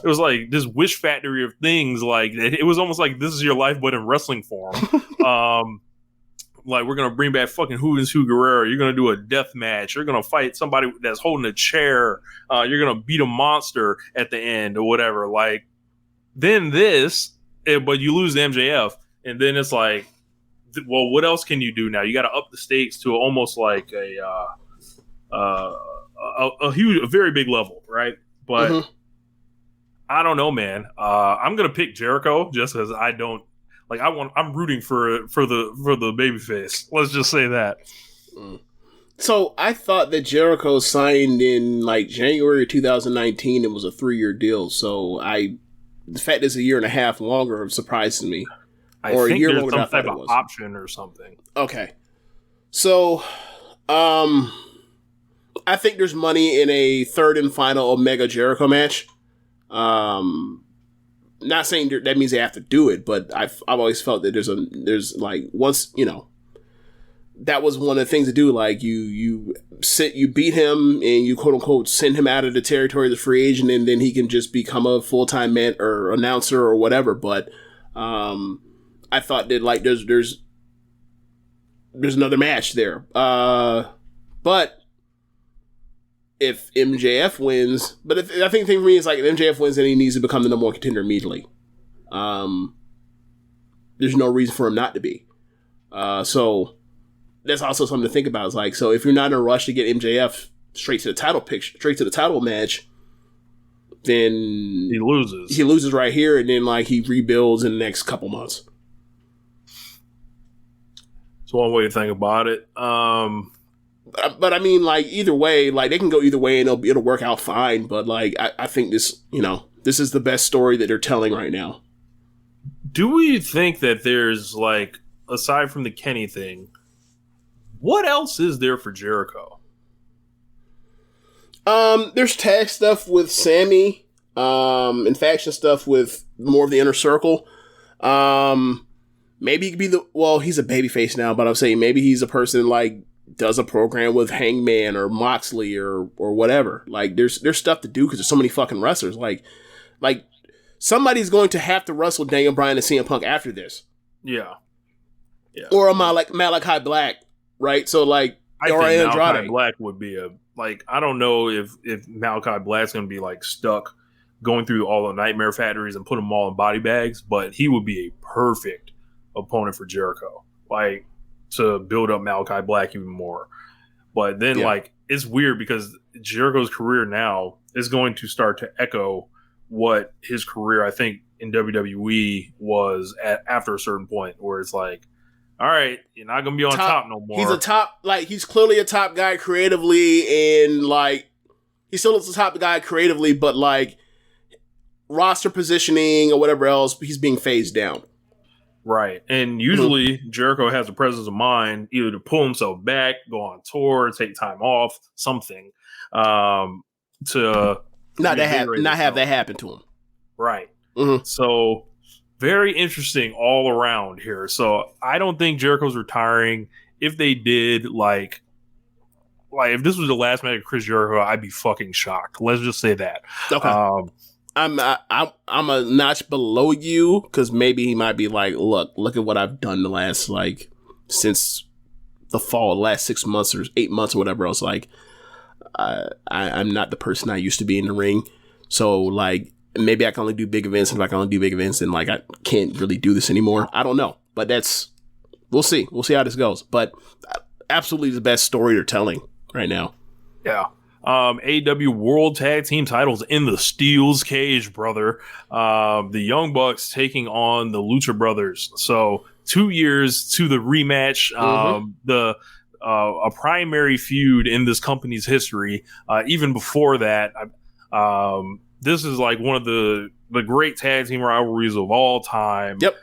this wish factory of things. It was almost like this is your life, but in wrestling form. We're going to bring back fucking Who Guerrero. You're going to do a death match. You're going to fight somebody that's holding a chair. You're going to beat a monster at the end or whatever. Then this, but you lose the MJF, and then it's well, what else can you do now? You got to up the stakes to almost a very big level, right? But I don't know, man. I'm gonna pick Jericho just because I don't I'm rooting for the babyface. Let's just say that. So I thought that Jericho signed in January 2019. It was a 3-year deal. So the fact it's a year and a half longer surprises me. I think there's some type of option or something. Okay. So, I think there's money in a third and final Omega Jericho match. Not saying that means they have to do it, but I've always felt that there's once, that was one of the things to do. You beat him and you quote unquote send him out of the territory of the free agent, and then he can just become a full-time man or announcer or whatever. But I thought that there's another match there. But if MJF wins, I think the thing for me is if MJF wins, then he needs to become the number one contender immediately. There's no reason for him not to be. So that's also something to think about. So if you're not in a rush to get MJF straight to the title match, then he loses. He loses right here, and then he rebuilds in the next couple months. It's one way to think about it. But I mean, either way, they can go either way, and it'll work out fine. But I think this is the best story that they're telling right now. Do we think that there's aside from the Kenny thing, what else is there for Jericho? There's tag stuff with Sammy, and faction stuff with more of the inner circle. Maybe he could be he's a babyface now, but I'm saying maybe he's a person does a program with Hangman or Moxley or whatever. There's stuff to do because there's so many fucking wrestlers. Somebody's going to have to wrestle Daniel Bryan and CM Punk after this. Yeah. Yeah. Or a Malachi Black, right? So like, I think Andrade. Malachi Black would be I don't know if Malachi Black's going to be like stuck going through all the Nightmare Factories and put them all in body bags, but he would be a perfect opponent for Jericho, like to build up Malachi Black even more. But then like, it's weird because Jericho's career now is going to start to echo what his career, I think, in WWE was after a certain point, where it's like, all right, you're not going to be on top no more. He's clearly a top guy creatively, and like, he still is a top guy creatively, but like, roster positioning or whatever else, he's being phased down. Right. And usually Jericho has a presence of mind either to pull himself back, go on tour, take time off, something to not have that happen to him. Right. Mm-hmm. So very interesting all around here. So I don't think Jericho's retiring. If they did, like if this was the last match of Chris Jericho, I'd be fucking shocked. Let's just say that. Okay. I'm a notch below you because maybe he might be like, look at what I've done the last since the fall, the last 6 months or 8 months or whatever else. Like, I'm not the person I used to be in the ring, so like maybe I can only do big events, and if I can only do big events, and like I can't really do this anymore. I don't know, but we'll see how this goes. But absolutely the best story they're telling right now. Yeah. AEW World Tag Team titles in the Steel's Cage, brother. The Young Bucks taking on the Lucha Brothers. So 2 years to the rematch. A primary feud in this company's history. Even before that, this is like one of the great tag team rivalries of all time. Yep.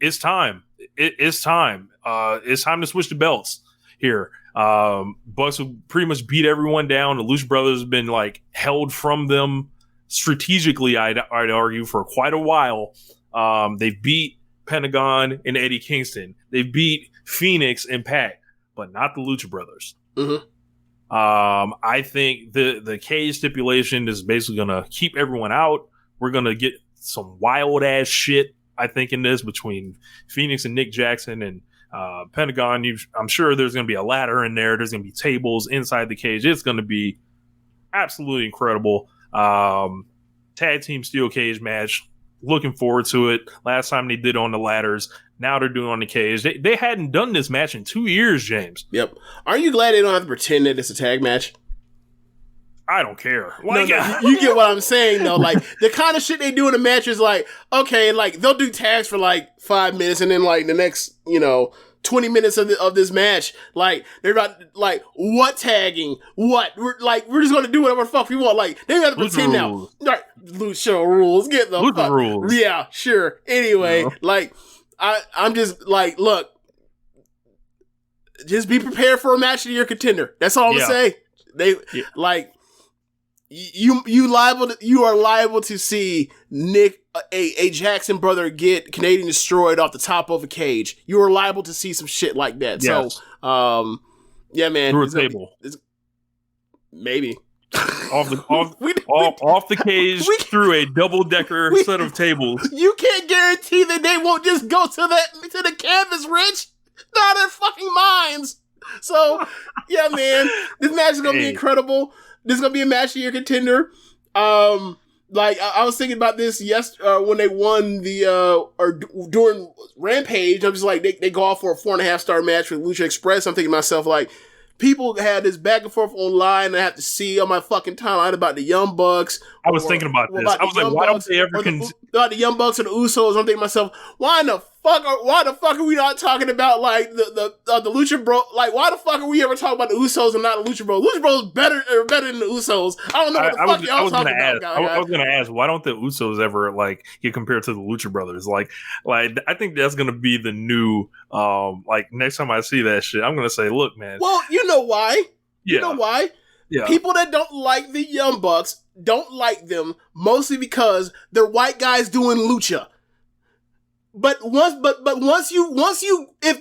It's time. It's time. It's time to switch the belts here. Bucks have pretty much beat everyone down. The Lucha Brothers have been like held from them strategically, I'd argue, for quite a while. They've beat Pentagon and Eddie Kingston. They've beat Phoenix and Pac, but not the Lucha Brothers. Mm-hmm. I think the cage stipulation is basically going to keep everyone out. We're going to get some wild ass shit, I think, in this between Phoenix and Nick Jackson and Pentagon. I'm sure there's going to be a ladder in there. There's going to be tables inside the cage. It's going to be absolutely incredible. Tag team steel cage match. Looking forward to it. Last time they did on the ladders. Now they're doing on the cage. They hadn't done this match in 2 years, James. Yep. Are you glad they don't have to pretend that it's a tag match? I don't care. Like, no, you get what I'm saying, though. Like, the kind of shit they do in the match is like, okay, like, they'll do tags for like 5 minutes, and then like the next, 20 minutes of this match, like, they're about, like, what tagging? What? We're just gonna do whatever the fuck we want. Like, they gotta pretend now. Right. Lucha rules. Get the Lucha fuck. rules. Yeah, sure. Anyway, like, I'm just like, look, just be prepared for a match of your contender. That's all I'm gonna say. Like, you are liable to see Nick, a Jackson brother, get Canadian destroyed off the top of a cage. You are liable to see some shit like that. Yes. So, yeah, man. Through a table. Maybe. Off the cage through a double-decker set of tables. You can't guarantee that they won't just go to the canvas, Rich. Not their fucking minds. So, yeah, man. This match is going to be incredible. This is going to be a match of your contender. Like, I was thinking about this when they won or during Rampage. I'm just like, they go off for a 4.5 star match with Lucha Express. I'm thinking to myself, like, people had this back and forth online, and I have to see on my fucking timeline about the Young Bucks. I was thinking about this. I was like, why don't they ever about the Young Bucks or the Usos? I'm thinking to myself, why the fuck are we not talking about like the Lucha Bro? Like, why the fuck are we ever talking about the Usos and not the Lucha Bros? Lucha Bros better than the Usos. I don't know what the fuck y'all talking about. I was gonna ask, why don't the Usos ever like get compared to the Lucha Brothers? Like I think that's gonna be the new like next time I see that shit, I'm gonna say, look, man. Well, you know why? Yeah. You know why? Yeah. People that don't like the Young Bucks don't like them mostly because they're white guys doing lucha. But once you if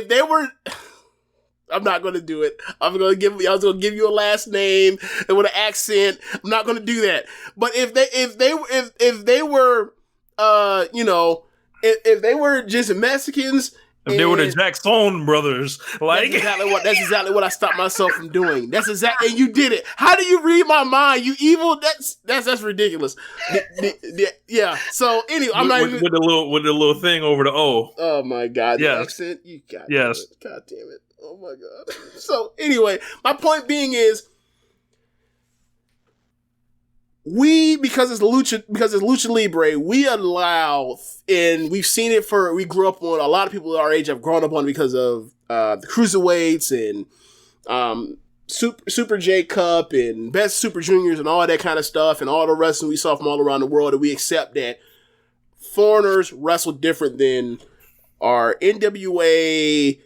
they were I'm not going to do it. I was going to give you a last name and with an accent. I'm not going to do that. But if they were if they were just Mexicans. If they were the Jackson brothers, like that's exactly what I stopped myself from doing. That's exactly, and you did it. How do you read my mind? You evil. That's ridiculous. Yeah. So anyway, I'm not even with the little thing over the O. Oh my God! Yes. The accent. You got yes. God damn it! Oh my God. So anyway, my point being is, because it's Lucha Libre, we allow, and we've seen it we grew up on, a lot of people our age have grown up on because of the Cruiserweights and Super J Cup and Best Super Juniors and all that kind of stuff, and all the wrestling we saw from all around the world, and we accept that foreigners wrestle different than our NWA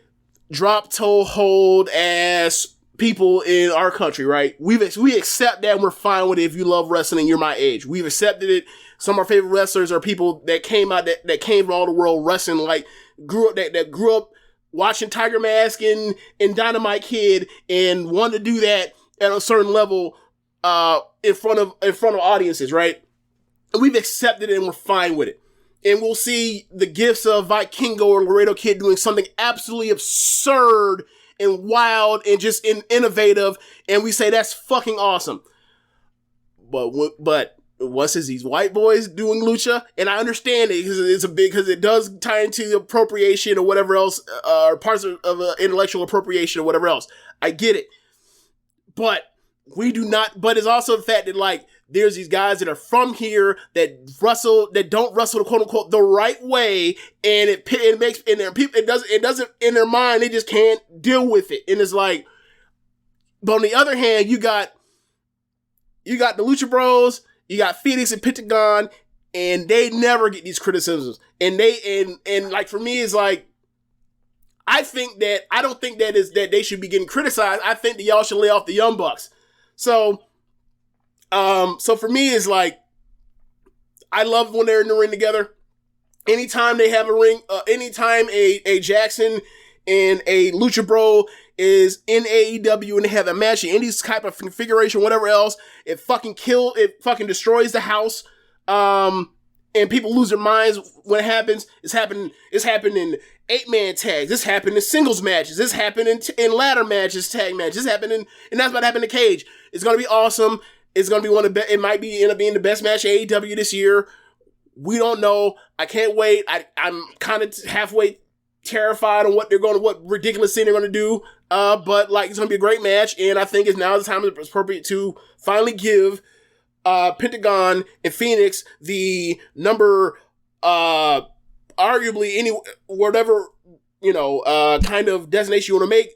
drop toe hold ass people in our country, right? We accept that, and we're fine with it. If you love wrestling, you're my age. We've accepted it. Some of our favorite wrestlers are people that came out that came from all the world wrestling, like that grew up watching Tiger Mask and Dynamite Kid and wanted to do that at a certain level in front of audiences, right? And we've accepted it, and we're fine with it. And we'll see the gifts of Vikingo or Laredo Kid doing something absolutely absurd and wild and just innovative, and we say that's fucking awesome. But what's these white boys doing lucha? And I understand it because it does tie into appropriation or whatever else, or parts of intellectual appropriation or whatever else. I get it, but we do not. But it's also the fact that, like, there's these guys that are from here that don't wrestle the quote unquote the right way, and it makes in their people it doesn't in their mind, they just can't deal with it, and it's like. But on the other hand, you got the Lucha Bros, you got Phoenix and Pentagon, and they never get these criticisms, and like for me it's like. I don't think that they should be getting criticized. I think that y'all should lay off the Young Bucks. So for me, it's like, I love when they're in the ring together. Anytime they have a ring, anytime a Jackson and a Lucha Bro is in AEW and they have a match in any type of configuration, whatever else, it fucking destroys the house. And people lose their minds when it happens. It's happened in 8-man tags. This happened in singles matches. This happened in ladder matches, tag matches. This happened and that's what happened in Cage. It's going to be awesome. It's going to be it might end up being the best match at AEW this year. We don't know. I can't wait. I'm kind of halfway terrified on what ridiculous thing they're going to do. But like, it's going to be a great match. And I think now the time is appropriate to finally give Pentagon and Phoenix the number, arguably whatever, kind of designation you want to make,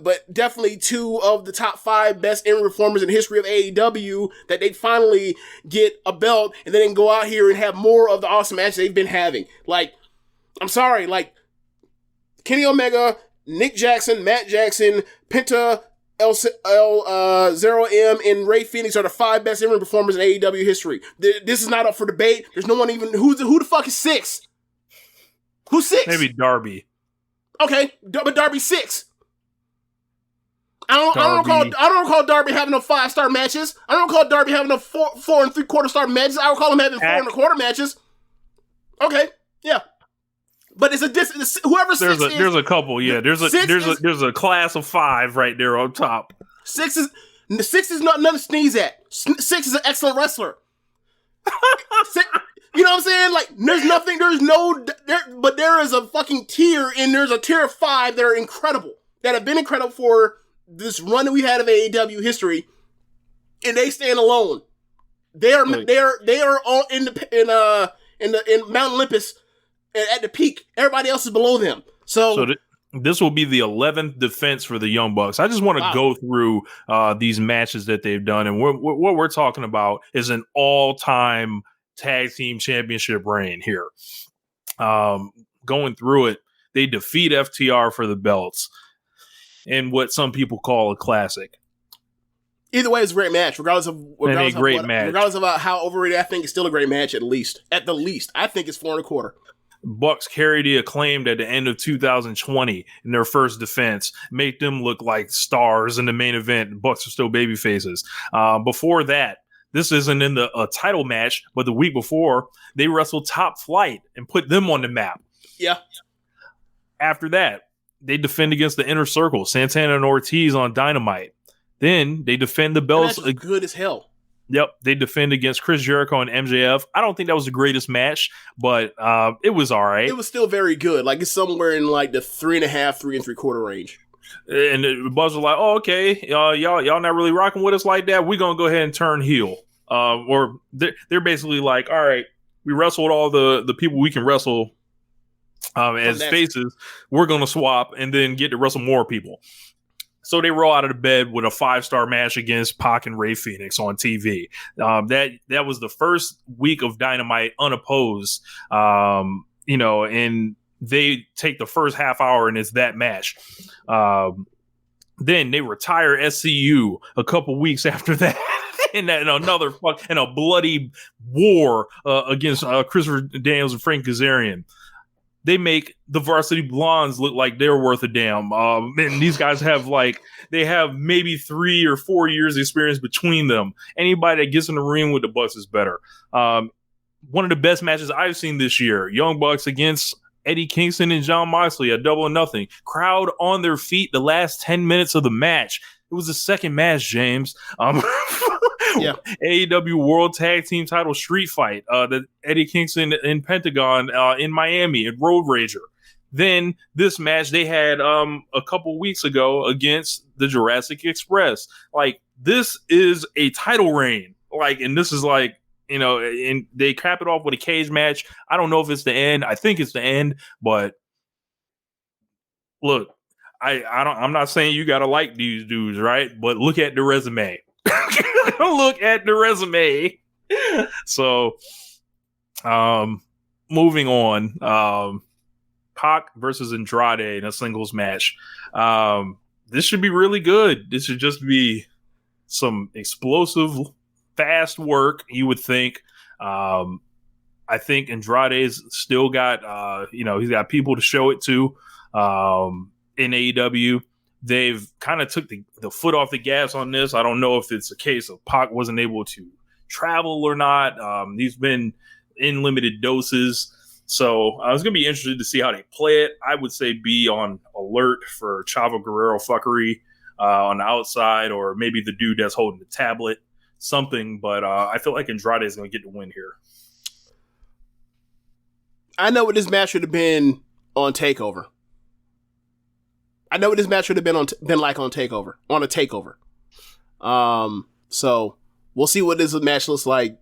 but definitely 2 of the top 5 best in-ring performers in the history of AEW, that they finally get a belt and then they can go out here and have more of the awesome matches they've been having. Like, I'm sorry, like, Kenny Omega, Nick Jackson, Matt Jackson, Penta, Zero M, and Ray Phoenix are the 5 best in-ring performers in AEW history. This is not up for debate. There's no one even who the fuck is 6? Who's 6? Maybe Darby. Okay, but Darby's 6. I don't recall Darby having no 5-star matches. I don't recall Darby having no 4 and 3/4 star matches. I recall him having 4 1/4 matches. Okay, yeah. But it's whoever 6 is. There's a couple, yeah. There's a class of 5 right there on top. 6 is not nothing to sneeze at. 6 is an excellent wrestler. You know what I'm saying? Like, but there is a fucking tier, and there's a tier of 5 that are incredible, that have been incredible for this run that we had of AEW history, and they stand alone. They are all in Mount Olympus at the peak. Everybody else is below them. So this will be the 11th defense for the Young Bucks. I just want to go through these matches that they've done, and what we're talking about is an all-time tag team championship reign here. Going through it, they defeat FTR for the belts in what some people call a classic. Either way, it's a great match, regardless of how overrated I think it's still a great match. At the least, I think it's 4 1/4. Bucks carry the Acclaimed at the end of 2020 in their first defense, make them look like stars in the main event. Bucks are still baby faces. Before that, this isn't in a title match, but the week before, they wrestled Top Flight and put them on the map. Yeah. After that, they defend against the Inner Circle, Santana and Ortiz on Dynamite. Then they defend the belts. Good as hell. Yep, they defend against Chris Jericho and MJF. I don't think that was the greatest match, but it was all right. It was still very good. Like, it's somewhere in like the 3.5, 3 3/4 range. And the Bucks were like, "Oh, okay, y'all not really rocking with us like that. We're gonna go ahead and turn heel." Or they're basically like, "All right, we wrestled all the people we can wrestle as faces. We're gonna swap and then get to wrestle more people." So they roll out of the bed with a 5-star match against Pac and Rey Fénix on TV. That was the first week of Dynamite unopposed. And they take the first half hour and it's that match. Then they retire SCU a couple weeks after that. And a bloody war against Christopher Daniels and Frank Kazarian. They make the Varsity Blondes look like they're worth a damn. And these guys have maybe 3 or 4 years experience between them. Anybody that gets in the ring with the Bucks is better. One of the best matches I've seen this year, Young Bucks against Eddie Kingston and Jon Moxley at Double or Nothing. Crowd on their feet the last 10 minutes of the match. It was the second match, James. Yeah. AEW World Tag Team Title Street Fight. The Eddie Kingston and Pentagon in Miami at Road Rager. Then this match they had a couple weeks ago against the Jurassic Express. Like, this is a title reign. Like, and this is like, and they cap it off with a cage match. I don't know if it's the end. I think it's the end, but look, I'm not saying you gotta like these dudes, right? But look at the resume. Look at the resume. So, moving on. Pac versus Andrade in a singles match. This should be really good. This should just be some explosive, fast work, you would think. I think Andrade's still got, he's got people to show it to in AEW. They've kind of took the foot off the gas on this. I don't know if it's a case of Pac wasn't able to travel or not. He's been in limited doses. So I was going to be interested to see how they play it. I would say be on alert for Chavo Guerrero fuckery on the outside, or maybe the dude that's holding the tablet, something. But I feel like Andrade is going to get the win here. I know what this match should have been on TakeOver. I know what this match would have been like on TakeOver, on a TakeOver. So we'll see what this match looks like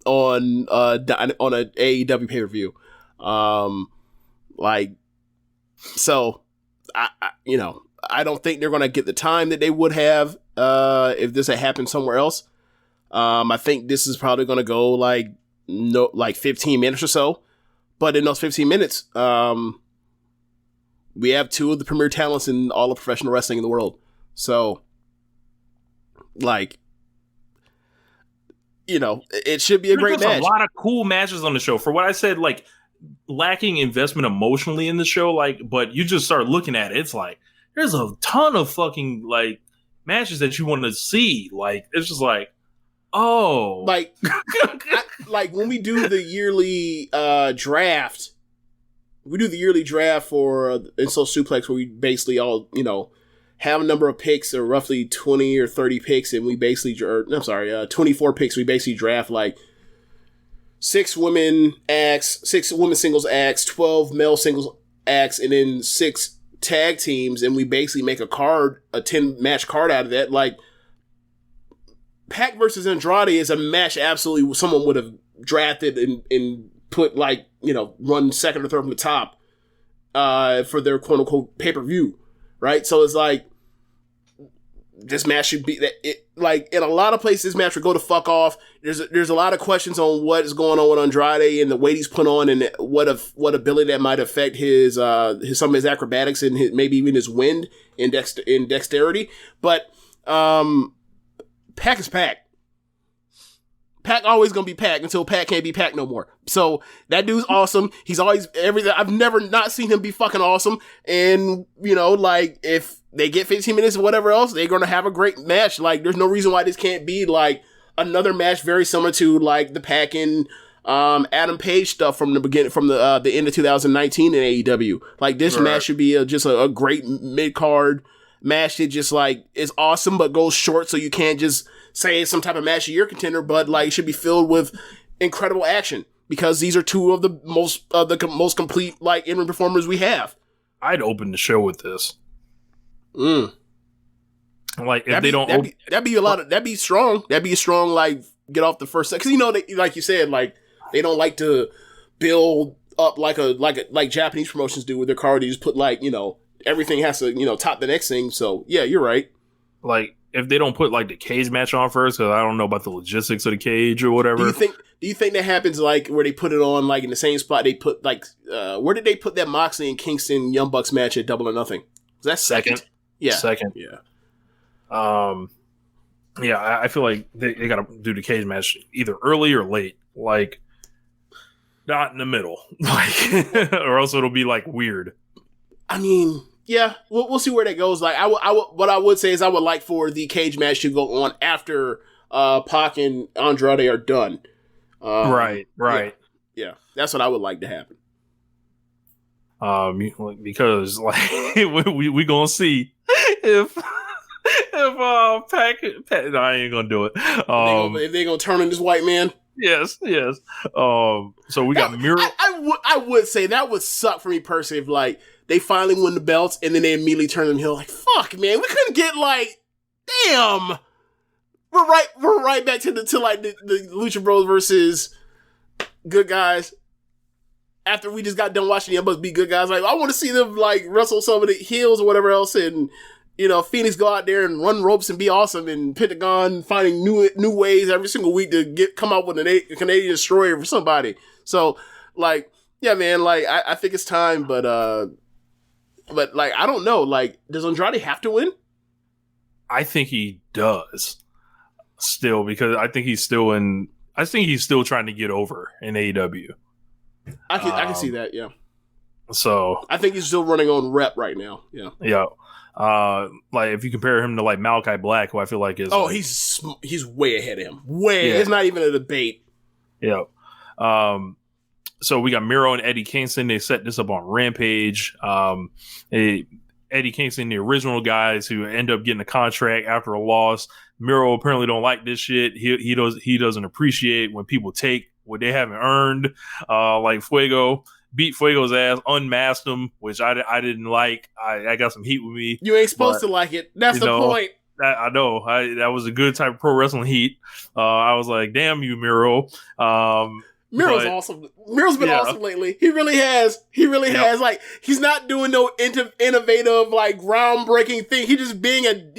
on an AEW pay-per-view. I don't think they're going to get the time that they would have if this had happened somewhere else. I think this is probably going to go like 15 minutes or so. But in those 15 minutes, we have two of the premier talents in all of professional wrestling in the world. So, it should be a great match. A lot of cool matches on the show. For what I said, lacking investment emotionally in the show, but you just start looking at it, it's like, there's a ton of fucking, matches that you want to see. It's just like, oh. When we do the yearly draft, for in Social Suplex, where we basically all, have a number of picks, or roughly 20 or 30 picks, and we basically, 24 picks, we basically draft 6 women singles acts, 12 male singles acts, and then 6 tag teams, and we basically make a 10-match card out of that. Pac versus Andrade is a match absolutely someone would have drafted and put run second or third from the top for their quote unquote pay-per-view, right? So it's this match should be that in a lot of places this match would go to fuck off. There's a lot of questions on what is going on with Andrade and the weight he's put on, and what ability that might affect his some of his acrobatics and maybe even his wind in dexterity. But Pac is Pac. Pac always gonna be Pac until Pac can't be Pac no more. So that dude's awesome. He's always everything. I've never not seen him be fucking awesome. And if they get 15 minutes or whatever else, they're gonna have a great match. There's no reason why this can't be a another match very similar to like the Pac and Adam Page stuff from the beginning, from the end of 2019 in AEW. Like this match should be just a great mid card match that just like is awesome but goes short, so you can't just say it's some type of match of your contender, but like it should be filled with incredible action because these are two of the most complete like in-ring performers we have. I'd open the show with this. Like if that'd be strong. That'd be a strong like get off the first because like you said, like they don't like to build up like Japanese promotions do with their card. They just put like everything has to top the next thing. So yeah, you're right. Like if they don't put like the cage match on first, because I don't know about the logistics of the cage or whatever. Do you think that happens like where they put it on like in the same spot they put like where did they put that Moxley and Kingston Young Bucks match at Double or Nothing? Was that second? Yeah, second. Yeah. I feel like they got to do the cage match either early or late, like not in the middle, like, or else it'll be like weird. I mean, yeah, we'll see where that goes. Like, what I would say is I would like for the cage match to go on after Pac and Andrade are done. Right. Yeah, that's what I would like to happen. Because like we gonna see if Pac, no, I ain't gonna do it. If they gonna turn on this white man. Yes. So we got Miro. I would say that would suck for me personally if like they finally win the belts and then they immediately turn them heel. Like fuck, man, we couldn't get like, damn. We're right back to the Lucha Bros versus Good Guys. After we just got done watching the Young Bucks be Good Guys, like I want to see them like wrestle some of the heels or whatever else, and Phoenix go out there and run ropes and be awesome, and Pentagon finding new ways every single week to come out with a Canadian Destroyer for somebody. So, like, yeah, man, like I think it's time, but like I don't know, like does Andrade have to win? I think he does still because I think he's still trying to get over in AEW. I can see that, yeah. So I think he's still running on rep right now, yeah. Yeah. Like if you compare him to like Malachi Black, who I feel like is he's way ahead of him. It's not even a debate. Yeah. So we got Miro and Eddie Kingston. They set this up on Rampage. Eddie Kingston, the original guys who end up getting a contract after a loss. Miro apparently don't like this shit. He doesn't appreciate when people take what they haven't earned. Like Fuego beat Fuego's ass, unmasked him, which I didn't like. I got some heat with me. You ain't supposed to like it. That's the point. I know. That was a good type of pro wrestling heat. I was like, damn you, Miro. Miro's awesome. Miro's been awesome lately. He really has. Has. Like, he's not doing no innovative, like groundbreaking thing. He's being an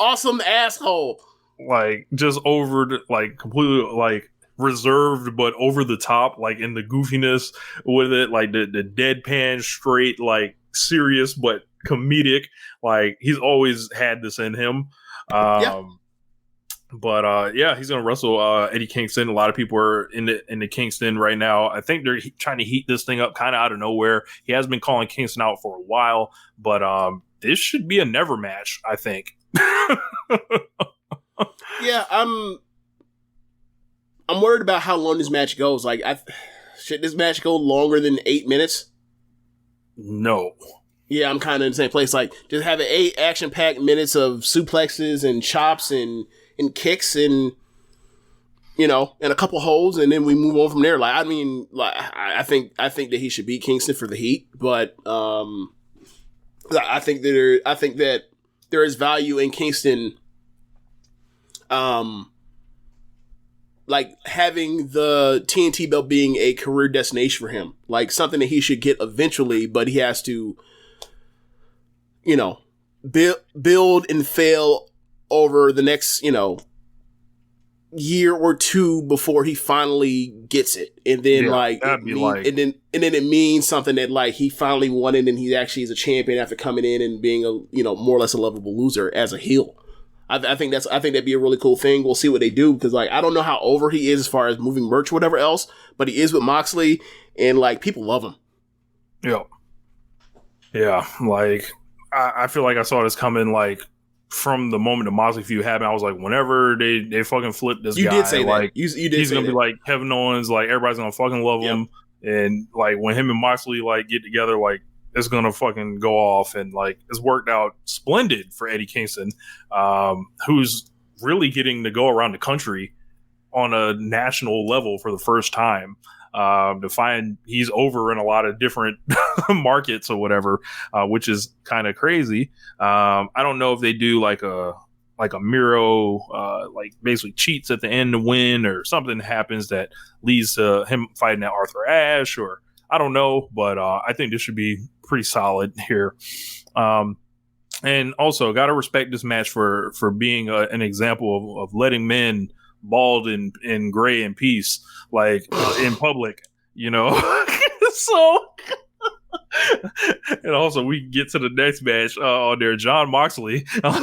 awesome asshole. Like just completely like reserved but over the top, like in the goofiness with it, like the deadpan straight, like serious but comedic. Like he's always had this in him. But he's gonna wrestle Eddie Kingston. A lot of people are in the Kingston right now. I think they're trying to heat this thing up kind of out of nowhere. He has been calling Kingston out for a while, but this should be a never match, I think. Yeah, I'm worried about how long this match goes. Like, should this match go longer than 8 minutes? No. Yeah, I'm kind of in the same place. Like, just have 8 action-packed minutes of suplexes and chops and kicks and and a couple holds, and then we move on from there. Like, I mean, like I think that he should beat Kingston for the heat, but I think that there is value in Kingston. Like having the TNT belt being a career destination for him, like something that he should get eventually, but he has to, build and fail over the next, year or two before he finally gets it. And then and then it means something that like he finally won it and he actually is a champion after coming in and being a, more or less a lovable loser as a heel. I think that'd be a really cool thing. We'll see what they do because like I don't know how over he is as far as moving merch or whatever else, but he is with Moxley and like people love him. Yeah. Like I feel like I saw this coming like from the moment the Moxley feud happened, I was like, whenever they fucking flip this you guy, did say like that. You did he's say gonna that. be like Kevin Owens, like everybody's gonna fucking love him, and like when him and Moxley like get together, like it's gonna fucking go off, and like it's worked out splendid for Eddie Kingston, who's really getting to go around the country on a national level for the first time. To find he's over in a lot of different markets or whatever, which is kind of crazy. I don't know if they do like a Miro, like basically cheats at the end to win, or something happens that leads to him fighting at Arthur Ashe, or I don't know, but I think this should be pretty solid here. And also got to respect this match for being an example of letting men bald in gray and peace, like in public, you know. So and also we get to the next match on there, John Moxley and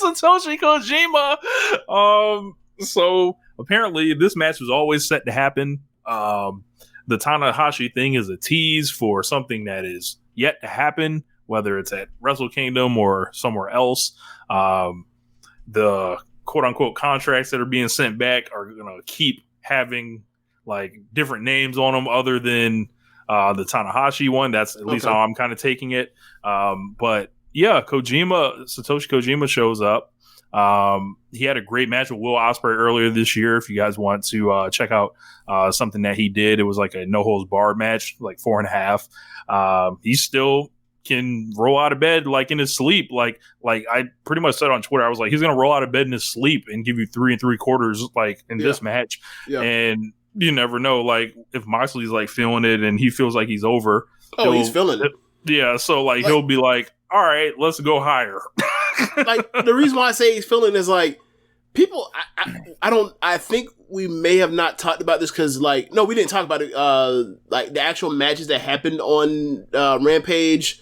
Satoshi Kojima. So apparently this match was always set to happen. The Tanahashi thing is a tease for something that is yet to happen, whether it's at Wrestle Kingdom or somewhere else. The quote unquote contracts that are being sent back are going to keep having like different names on them other than the Tanahashi one. That's at least how I'm kind of taking it. But yeah, Satoshi Kojima shows up. He had a great match with Will Ospreay earlier this year. If you guys want to check out something that he did, it was like a no holds barred match, like 4.5. He still can roll out of bed like in his sleep. Like I pretty much said on Twitter, I was like, he's gonna roll out of bed in his sleep and give you 3 3/4 like in this match. And you never know, like if Moxley's like feeling it and he feels like he's over. Oh, he's feeling it. Yeah, so like he'll be like, all right, let's go higher. Like the reason why I say he's feeling is like people. I think we may have not talked about this because like no, we didn't talk about it. Like the actual matches that happened on Rampage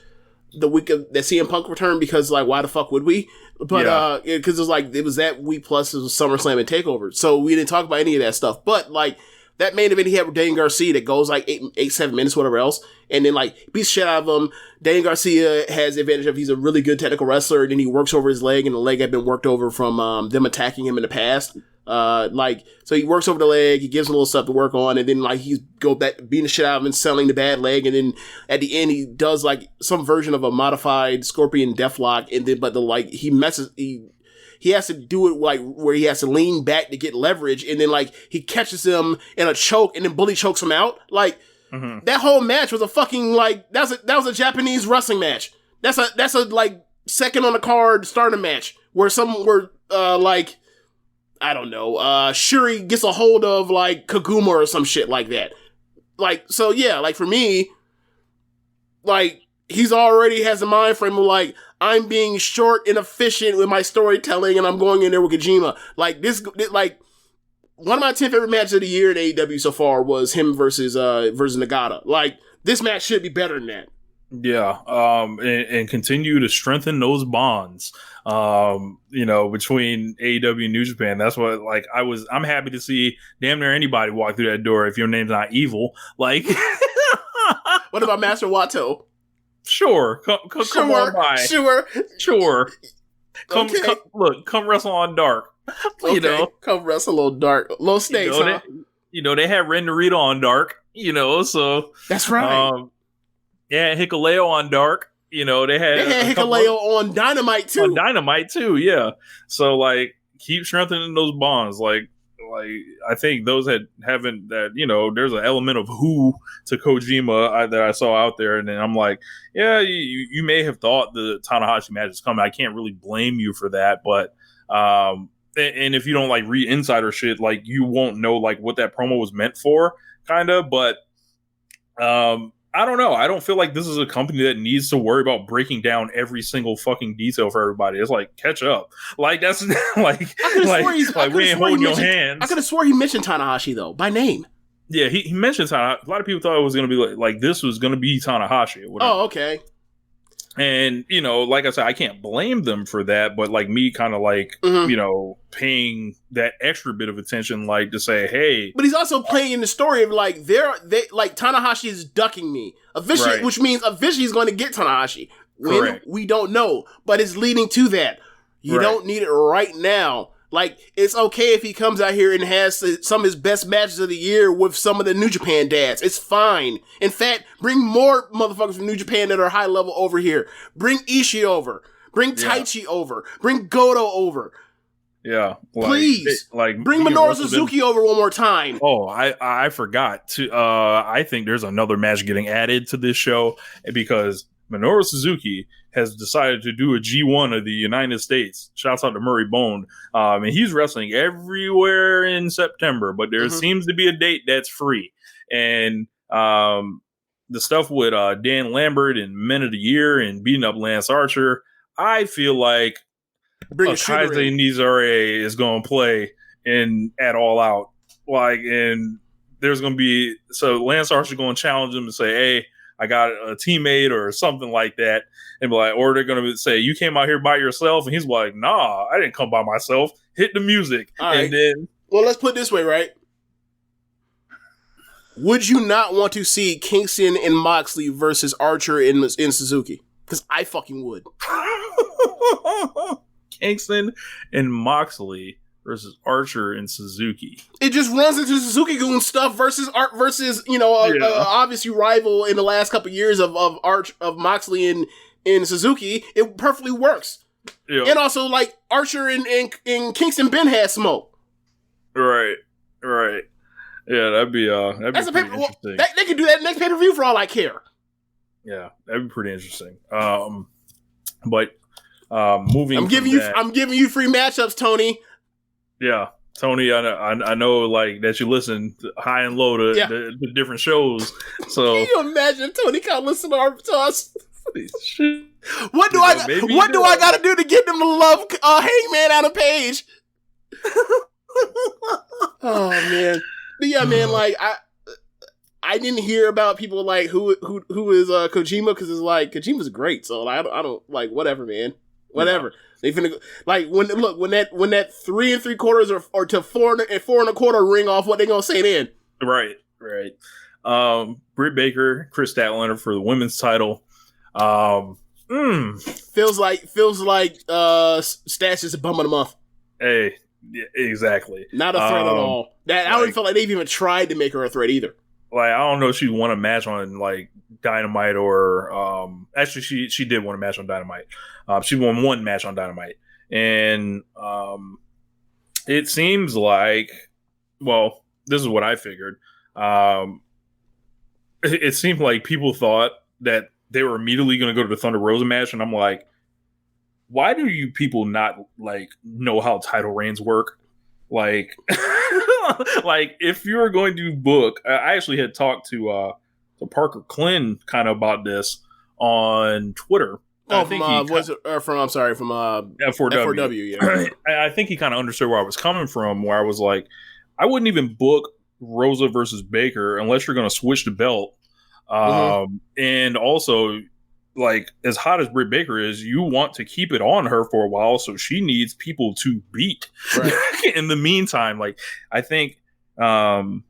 the week of that CM Punk returned, because like why the fuck would we? But because it was like it was that week plus it was SummerSlam and Takeover, so we didn't talk about any of that stuff. But like that main event he had with Daniel Garcia that goes like 7 minutes, whatever else, and then like beats shit out of him. Daniel Garcia has the advantage of he's a really good technical wrestler, and then he works over his leg, and the leg had been worked over from them attacking him in the past. So he works over the leg, he gives him a little stuff to work on, and then like he's go back beating the shit out of him and selling the bad leg, and then at the end he does like some version of a modified Scorpion Deathlock, and then but the like he has to do it like where he has to lean back to get leverage, and then like he catches him in a choke and then bully chokes him out. Like that whole match was a fucking like that was a Japanese wrestling match. That's a like second on the card Stardom match where like I don't know, Shuri gets a hold of like Kaguma or some shit like that. Like so yeah, like for me, like he's already has a mind frame of like, I'm being short and efficient with my storytelling and I'm going in there with Kojima. Like this, like one of my 10 favorite matches of the year in AEW so far was him versus Nagata. Like this match should be better than that. Yeah. And continue to strengthen those bonds, between AEW and New Japan. That's what, like, I'm happy to see damn near anybody walk through that door if your name's not evil. Like, what about Master Wato? Sure. Come on by. Sure. Come wrestle on Dark. Come wrestle on Dark. Low stakes, huh? They had Ren Narita on Dark, so. That's right. Yeah, Hikuleo on Dark. They had Hikuleo on Dynamite too. On Dynamite too, yeah. So like, keep strengthening those bonds. Like I think those haven't there's an element of who to Kojima that I saw out there, and then I'm like, yeah, you may have thought the Tanahashi match is coming. I can't really blame you for that, but and if you don't like read insider shit, like you won't know like what that promo was meant for, kind of. But I don't know. I don't feel like this is a company that needs to worry about breaking down every single fucking detail for everybody. It's like, catch up. Like, that's like we ain't holding your hands. I could have swore he mentioned Tanahashi, though, by name. Yeah, he mentioned Tanahashi. A lot of people thought it was going to be like this was going to be Tanahashi or whatever. Oh, okay. And, like I said, I can't blame them for that, but like me kind of like, paying that extra bit of attention, like to say, hey. But he's also playing in the story of like, they like Tanahashi is ducking me. Eventually, right. Which means eventually he's going to get Tanahashi. When? We don't know, but it's leading to that. You don't need it right now. Like, it's okay if he comes out here and has some of his best matches of the year with some of the New Japan dads. It's fine. In fact, bring more motherfuckers from New Japan that are high level over here. Bring Ishii over. Bring Taichi over. Bring Goto over. Yeah. Please. Bring Minoru Suzuki over one more time. Oh, I forgot to, I think there's another match getting added to this show because Minoru Suzuki has decided to do a G1 of the United States. Shouts out to Murray Bone. And he's wrestling everywhere in September, but there seems to be a date that's free. And the stuff with Dan Lambert and Men of the Year and beating up Lance Archer, I feel like Kaizei Nizare is going to play at All Out. And there's going to be... So Lance Archer going to challenge him and say, hey, I got a teammate or something like that. And be like, or they're going to say, you came out here by yourself. And he's like, nah, I didn't come by myself. Hit the music. All right. And then, well, let's put it this way, right? Would you not want to see Kingston and Moxley versus Archer in Suzuki? Because I fucking would. Kingston and Moxley versus Archer and Suzuki. It just runs into Suzuki-gun stuff versus obviously rival in the last couple of years of Moxley and Suzuki. It perfectly works. Yeah. And also, like, Archer and Kingston Ben had smoke. Right. Yeah, that'd be pretty interesting. They could do that next pay-per-view for all I care. Yeah, that'd be pretty interesting. But moving, I'm giving you free matchups, Tony. Yeah, Tony, I know like that you listen to high and low to the different shows. So can you imagine if Tony can't listen to us? What do I got to do to get them to love Hangman Adam Page? Oh man, but yeah, man. Like I didn't hear about people like who is Kojima because it's like Kojima's great. So like, I don't like whatever, man. Whatever. They finna like when that 3 3/4 or to 4 4 1/4 ring off, what they gonna say then? Right. Britt Baker, Chris Statlander for the women's title. Feels like Stash is a bum of the month. Hey, yeah, exactly. Not a threat at all. I don't feel like they've even tried to make her a threat either. Like I don't know if she won a match on like Dynamite or actually she did win a match on Dynamite. She won one match on Dynamite, and it seems like, well, this is what I figured. It seemed like people thought that they were immediately going to go to the Thunder Rosa match, and I'm like, why do you people not like know how title reigns work? Like, like if you're going to book, I actually had talked to Parker Klin kind of about this on Twitter. Oh, from F4W. Yeah, I think he kind of understood where I was coming from. Where I was like, I wouldn't even book Rosa versus Baker unless you're going to switch the belt. And also, like, as hot as Britt Baker is, you want to keep it on her for a while, so she needs people to beat. Right. In the meantime, like, I think, and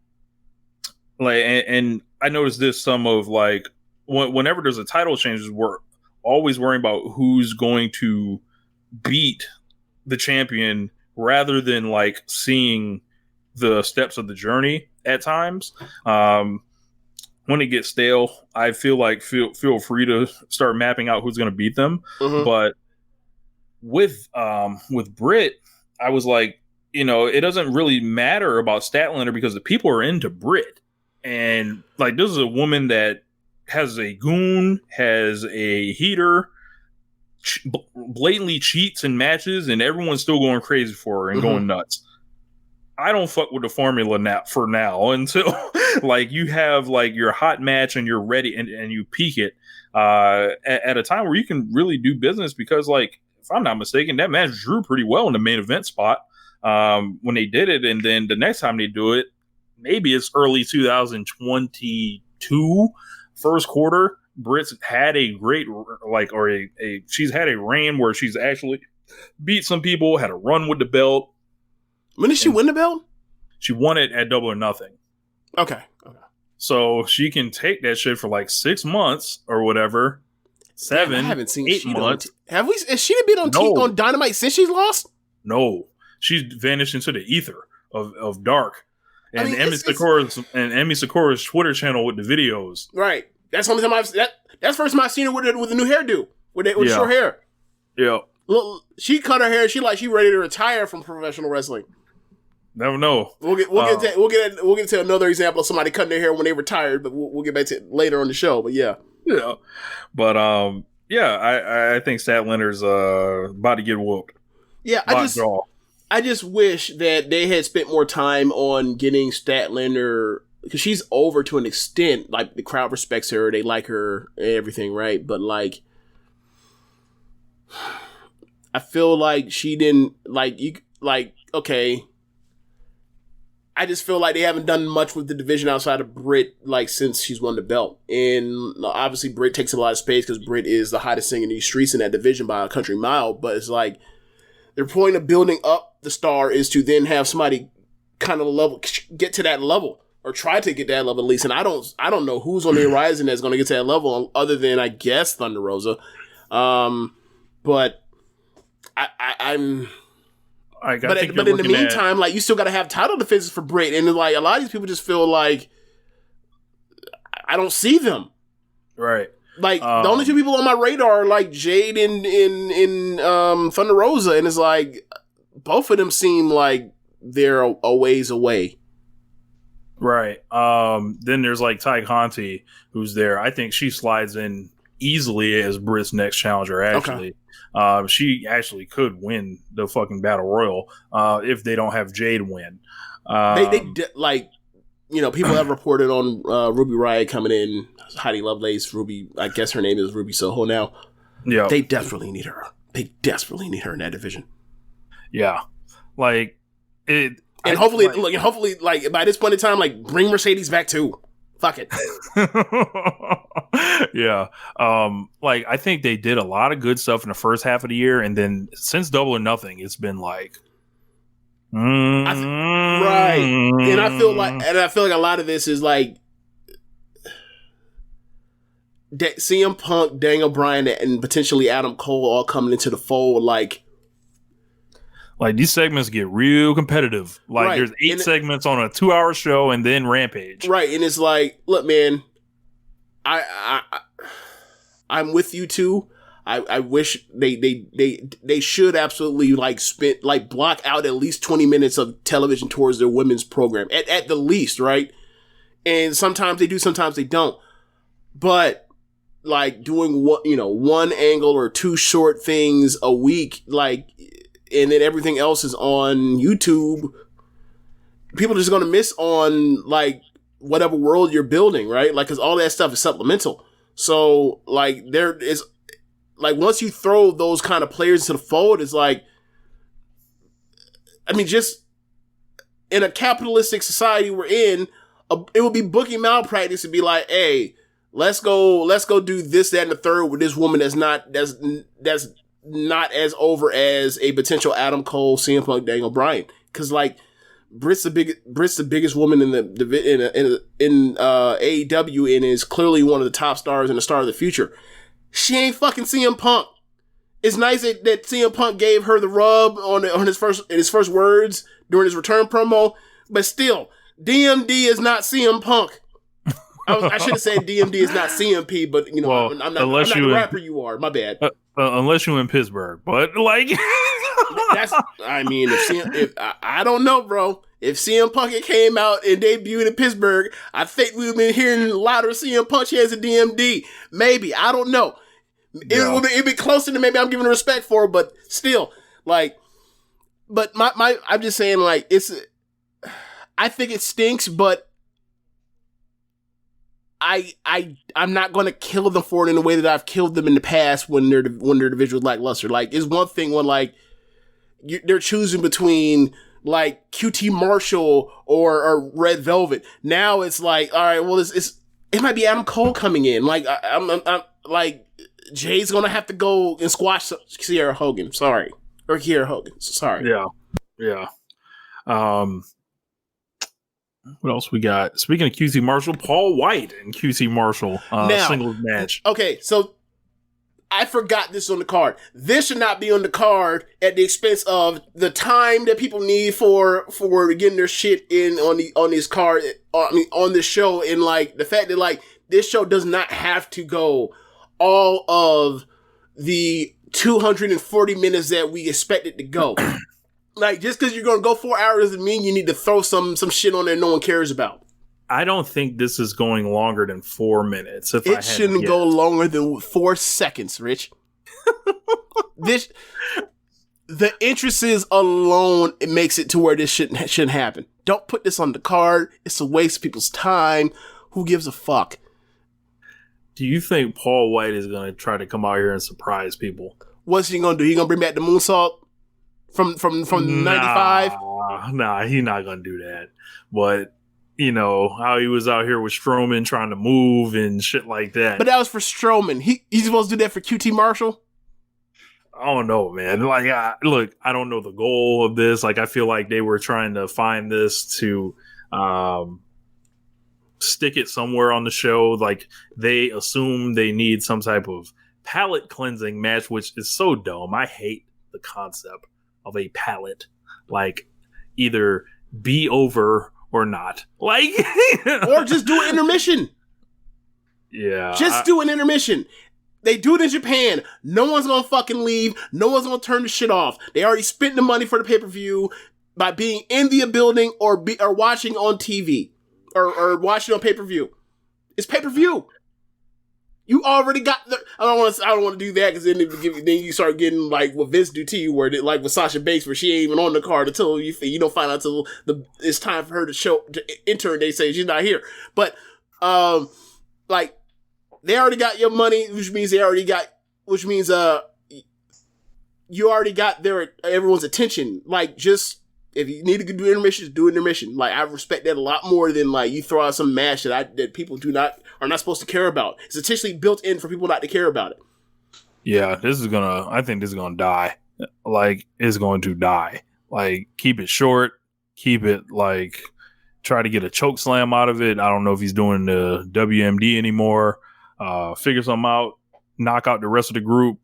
I noticed this some of like whenever there's a title change, we're always worrying about who's going to beat the champion rather than like seeing the steps of the journey at times. When it gets stale, I feel like feel free to start mapping out who's going to beat them. But with Britt, I was like, it doesn't really matter about Statlander because the people are into Britt. And like, this is a woman that has a goon, has a heater, blatantly cheats in matches, and everyone's still going crazy for her and going nuts. I don't fuck with the formula for now until like you have like your hot match and you're ready and you peak it at a time where you can really do business, because like, if I'm not mistaken, that match drew pretty well in the main event spot when they did it. And then the next time they do it, maybe it's early 2022 first quarter. Britt's had a great she's had a reign where she's actually beat some people, had a run with the belt. When did she win the belt? She won it at Double or Nothing. Okay. So she can take that shit for like 6 months or whatever. 7. I haven't seen 8 Sheeta months. Have we? Has she been on on Dynamite since she's lost? No, she's vanished into the ether of dark. And I mean, Emmy Sakura's Twitter channel with the videos. Right. That's the only time that's the first time I've seen her with a new hairdo with short hair. Yeah. Look, she cut her hair. She ready to retire from professional wrestling. Never know. We'll get to another example of somebody cutting their hair when they retired, but we'll get back to it later on the show. But yeah. But I think Statlander's about to get whooped. Yeah, I just wish that they had spent more time on getting Statlander, because she's over to an extent. Like, the crowd respects her, they like her, and everything, right? But like, I feel like she didn't okay. I just feel like they haven't done much with the division outside of Britt, since she's won the belt. And obviously Britt takes a lot of space because Britt is the hottest thing in these streets in that division by a country mile. But it's like, their point of building up the star is to then have somebody kind of get to that level, or try to get that level at least. And I don't know who's on the horizon that's going to get to that level other than, I guess, Thunder Rosa. But in the meantime, you still got to have title defenses for Britt, and a lot of these people just feel like I don't see them. Right. The only two people on my radar are Jade and Thunder Rosa, and it's both of them seem like they're a ways away. Right. Then there's Ty Conti, who's there. I think she slides in easily as Britt's next challenger. Actually, she actually could win the fucking Battle Royal if they don't have Jade win. People have reported on Ruby Riott coming in, Heidi Lovelace, Ruby. I guess her name is Ruby Soho now. Yeah, they desperately need her. They desperately need her in that division. Yeah, hopefully, by this point in time, bring Mercedes back too. Fuck it. Yeah. I think they did a lot of good stuff in the first half of the year, and then since Double or Nothing, it's been right. And I feel like a lot of this is CM Punk, Daniel Bryan, and potentially Adam Cole all coming into the fold. These segments get real competitive. There's 8 segments on a 2-hour show, and then Rampage. Right, and it's look, man, I'm with you too. I wish they should absolutely block out at least 20 minutes of television towards their women's program at the least, right? And sometimes they do, sometimes they don't. But doing one angle or 2 short things a week, and then everything else is on YouTube, people are just going to miss on whatever world you're building, right? Because all that stuff is supplemental. So there is once you throw those kind of players into the fold, it's just in a capitalistic society we're in, it would be booking malpractice to be hey, let's go do this, that, and the third with this woman that's not as over as a potential Adam Cole, CM Punk, Daniel Bryan, because Britt's the biggest woman in AEW, and is clearly one of the top stars and the star of the future. She ain't fucking CM Punk. It's nice that CM Punk gave her the rub on his first words during his return promo, but still, DMD is not CM Punk. I should have said DMD is not CMP, but I'm not the rapper you are. My bad. Unless you're in Pittsburgh, but that's. I don't know, bro. If CM Punk came out and debuted in Pittsburgh, I think we've been hearing louder CM Punk chants at DMD. Maybe, I don't know. It'd be closer to maybe I'm giving respect for, but still, But I'm just saying, it's. I think it stinks, but I'm not going to kill them for it in the way that I've killed them in the past when their division was lackluster. It's one thing when they're choosing between QT Marshall or Red Velvet. Now it's all right, well it might be Adam Cole coming in. I'm Jay's gonna have to go and squash Kiera Hogan. Sorry, or Kiera Hogan. Sorry. Yeah. What else we got? Speaking of QT Marshall, Paul White and QT Marshall singles match. Okay, so I forgot this on the card. This should not be on the card at the expense of the time that people need for getting their shit in on this card, on this show, and like the fact that like this show does not have to go all of the 240 minutes that we expect it to go. Like, just because you're going to go 4 hours doesn't mean you need to throw some shit on there no one cares about. I don't think this is going longer than 4 minutes. It shouldn't go longer than 4 seconds, Rich. The entrances alone, it makes it to where this shouldn't happen. Don't put this on the card. It's a waste of people's time. Who gives a fuck? Do you think Paul White is going to try to come out here and surprise people? What's he going to do? He going to bring back the moonsault from 95? Nah, he's not going to do that. But, you know, how he was out here with Strowman trying to move and shit like that. But that was for Strowman. He's supposed to do that for QT Marshall? I don't know, man. Like, look, I don't know the goal of this. Like, I feel like they were trying to find this to stick it somewhere on the show. Like, they assume they need some type of palate cleansing match, which is so dumb. I hate the concept of a palate. Like, either be over or not. Like, or just do an intermission. Yeah. Just do an intermission. They do it in Japan. No one's gonna fucking leave. No one's gonna turn the shit off. They already spent the money for the pay-per-view by being in the building or watching on TV or watching on pay-per-view. It's pay-per-view. You already got the. I don't want to do that because then you start getting like what Vince do to you, where like with Sasha Banks, where she ain't even on the card until you don't find out until it's time for her to enter, and they say she's not here. But like. They already got your money, which means you already got everyone's attention. Like, just, if you need to do intermissions, do intermission. Like, I respect that a lot more than, like, you throw out some match that people are not supposed to care about. It's intentionally built in for people not to care about it. Yeah, I think this is gonna die. Like, it's going to die. Like, keep it short, keep it, like, try to get a choke slam out of it. I don't know if he's doing the WMD anymore. Figure something out, knock out the rest of the group,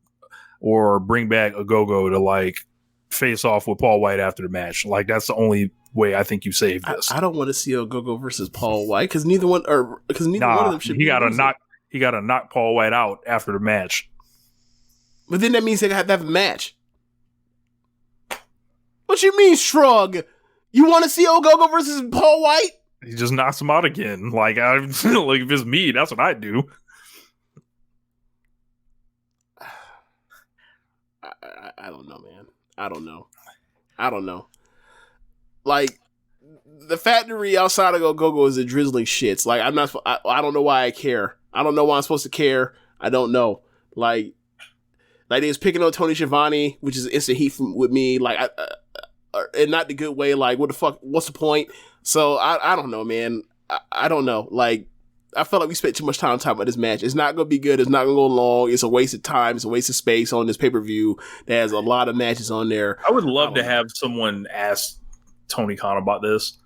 or bring back a Go-Go to like face off with Paul White after the match. Like, that's the only way I think you save this. I don't want to see a Go-Go versus Paul White because neither one of them should. He got to knock Paul White out after the match. But then that means they have to have a match. What you mean, shrug? You want to see Go-Go versus Paul White? He just knocks him out again. Like, like if it's me, that's what I do. I don't know, man. I don't know. Like, the factory outside of Go-Go is a drizzling shits. Like, I don't know why I care. I don't know why I'm supposed to care. I don't know. Like they was picking on Tony Schiavone, which is instant heat with me. Like, and not the good way. Like, what the fuck? What's the point? So I don't know, man. I don't know. Like, I felt like we spent too much time talking about this match. It's not going to be good. It's not going to go long. It's a waste of time. It's a waste of space on this pay-per-view that has a lot of matches on there. I would love to have someone ask Tony Khan about this,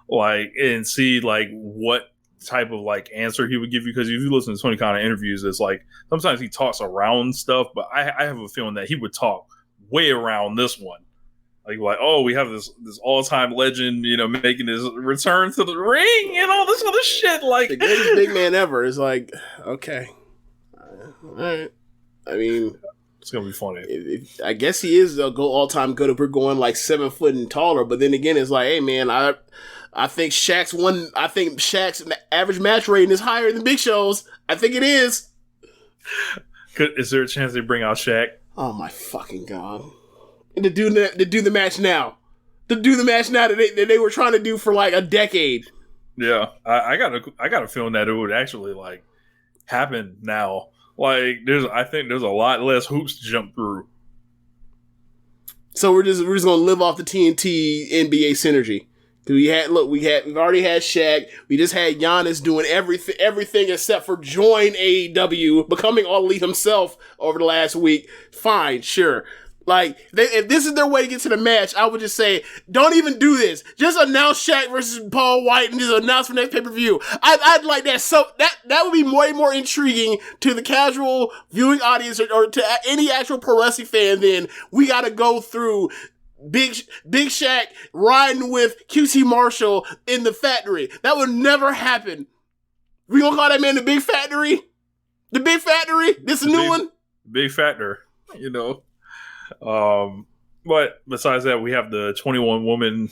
like, and see like what type of like answer he would give you. Because if you listen to Tony Khan interviews, it's like sometimes he talks around stuff, but I have a feeling that he would talk way around this one. Like, oh, we have this all-time legend, you know, making his return to the ring and all this other shit. Like, the greatest big man ever is like, okay, all right. I mean, it's gonna be funny. I guess he is a all-time good if we're going like 7 foot and taller. But then again, it's like, hey, man, I think Shaq's average match rating is higher than Big Show's. I think it is. Is there a chance they bring out Shaq? Oh my fucking god! And to do the match now. To do the match now that they were trying to do for like a decade. Yeah. I got a feeling that it would actually like happen now. Like I think there's a lot less hoops to jump through. So we're just gonna live off the TNT NBA synergy. We've already had Shaq. We just had Giannis doing everything except for join AEW, becoming All Elite himself over the last week. Fine, sure. Like, if this is their way to get to the match, I would just say, don't even do this. Just announce Shaq versus Paul White and just announce for next pay-per-view. I'd like that. So that would be way more intriguing to the casual viewing audience or to any actual pro wrestling fan than we got to go through Big Shaq riding with QT Marshall in the factory. That would never happen. We gonna call that man the Big Factory? The Big Factory? This a new one? Big Factor, you know. But besides that, we have the 21 woman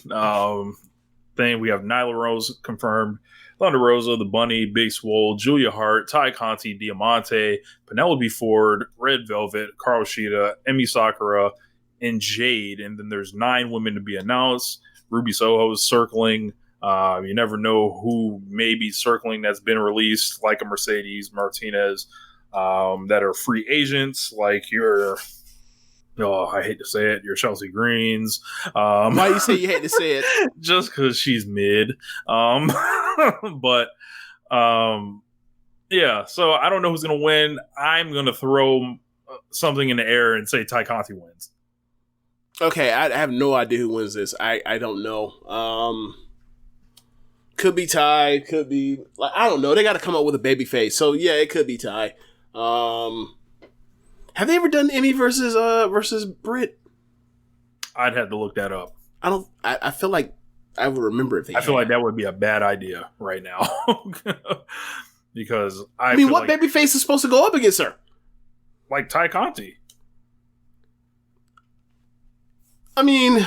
thing. We have Nyla Rose confirmed, Thunder Rosa, The Bunny, Big Swole, Julia Hart, Ty Conti, Diamante, Penelope Ford, Red Velvet, Carl Shida, Emi Sakura, and Jade. And then there's 9 women to be announced. Ruby Soho is circling. You never know who may be circling that's been released, like a Mercedes Martinez, that are free agents, like your... Oh, I hate to say it. Your Chelsea Greens. Why you say you hate to say it? Just because she's mid. But yeah. So I don't know who's gonna win. I'm gonna throw something in the air and say Ty Conti wins. Okay, I have no idea who wins this. I don't know. Could be Ty. Could be I don't know. They got to come up with a baby face. So yeah, it could be Ty. Have they ever done Emmy versus Britt? I'd have to look that up. I feel like I would remember if they. I feel like that would be a bad idea right now, because I mean, what babyface is supposed to go up against her? Like Ty Conti. I mean,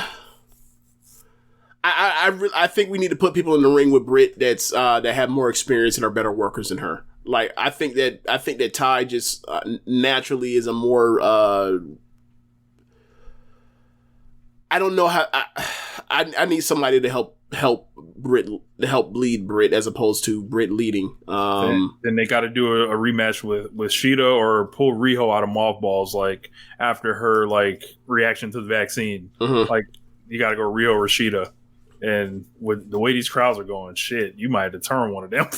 I think we need to put people in the ring with Britt that have more experience and are better workers than her. Like, I think that Ty just naturally is a more, I don't know how, I need somebody to help Britt, to help lead Britt as opposed to Britt leading. Then they got to do a rematch with Shida or pull Riho out of mothballs, like after her like reaction to the vaccine. Mm-hmm. Like, you got to go Riho or Shida. And with the way these crowds are going, shit, you might have to turn one of them.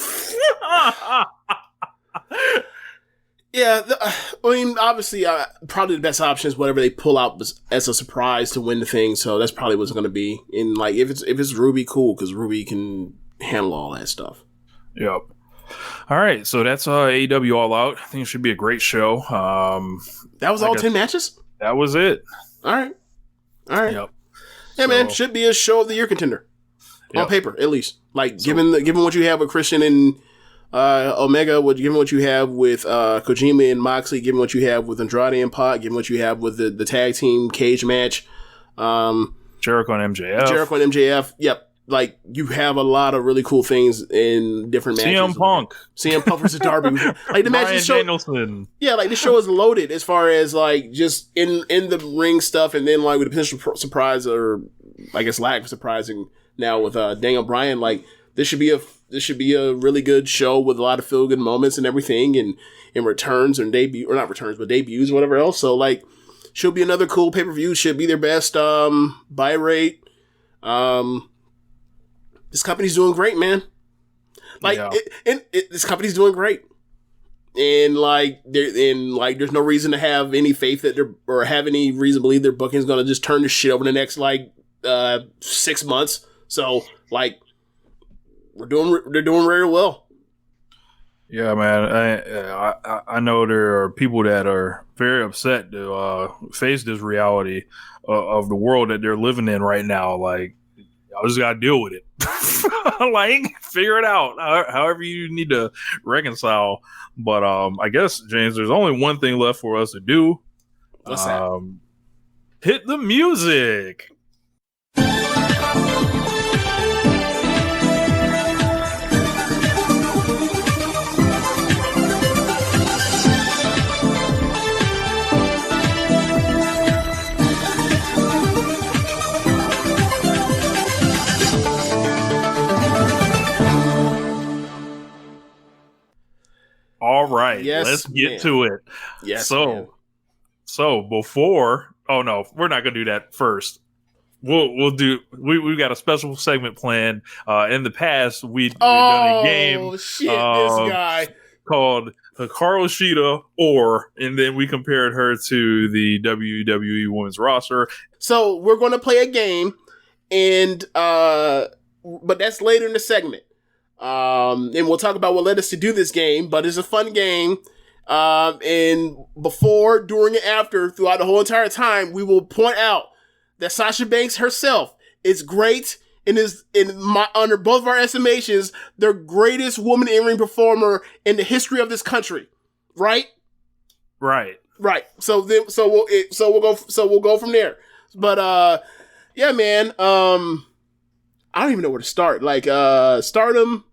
Yeah, I mean, obviously, probably the best option is whatever they pull out as a surprise to win the thing. So that's probably what's going to be. And like, if it's Ruby, cool, because Ruby can handle all that stuff. Yep. All right, so that's AEW All Out. I think it should be a great show. That was all 10 matches. That was it. All right. Yep. Yeah, so, man, should be a show of the year contender on paper, at least. Like, given what you have with Christian and Omega, given what you have with Kojima and Moxley, given what you have with Andrade and Pac, given what you have with the tag team cage match, Jericho and MJF. Yep. Like, you have a lot of really cool things in different matches. CM Punk versus Darby. Like, the match show. Danielson. Yeah, like, the show is loaded as far as like just in the ring stuff, and then like with a potential surprise, or I guess lack of surprising now with Daniel Bryan. Like, this should be a really good show with a lot of feel good moments and everything, and returns and debuts, whatever else. So like, should be another cool pay per view. Should be their best buy rate. This company's doing great, man. Like, this company's doing great, and like, there's no reason to have any faith that or have any reason to believe their booking is going to just turn this shit over the next 6 months. So like, they're doing very well. Yeah, man. I know there are people that are very upset to face this reality of the world that they're living in right now. Like, I just gotta deal with it. Like, figure it out. However you need to reconcile. But I guess, James, there's only one thing left for us to do. What's that? Hit the music. All right, let's get to it. Yes. So before, oh no, we're not gonna do that first. We'll do. We've got a special segment planned. In the past, we've done a game. Oh shit! This guy called Hikaru Shida, and then we compared her to the WWE Women's roster. So we're going to play a game, and but that's later in the segment. And we'll talk about what led us to do this game, but it's a fun game. And before, during, and after, throughout the whole entire time, we will point out that Sasha Banks herself is great and is, under both of our estimations, the greatest woman in-ring performer in the history of this country. Right? Right. So we'll go from there. But yeah, man. I don't even know where to start. Like, Stardom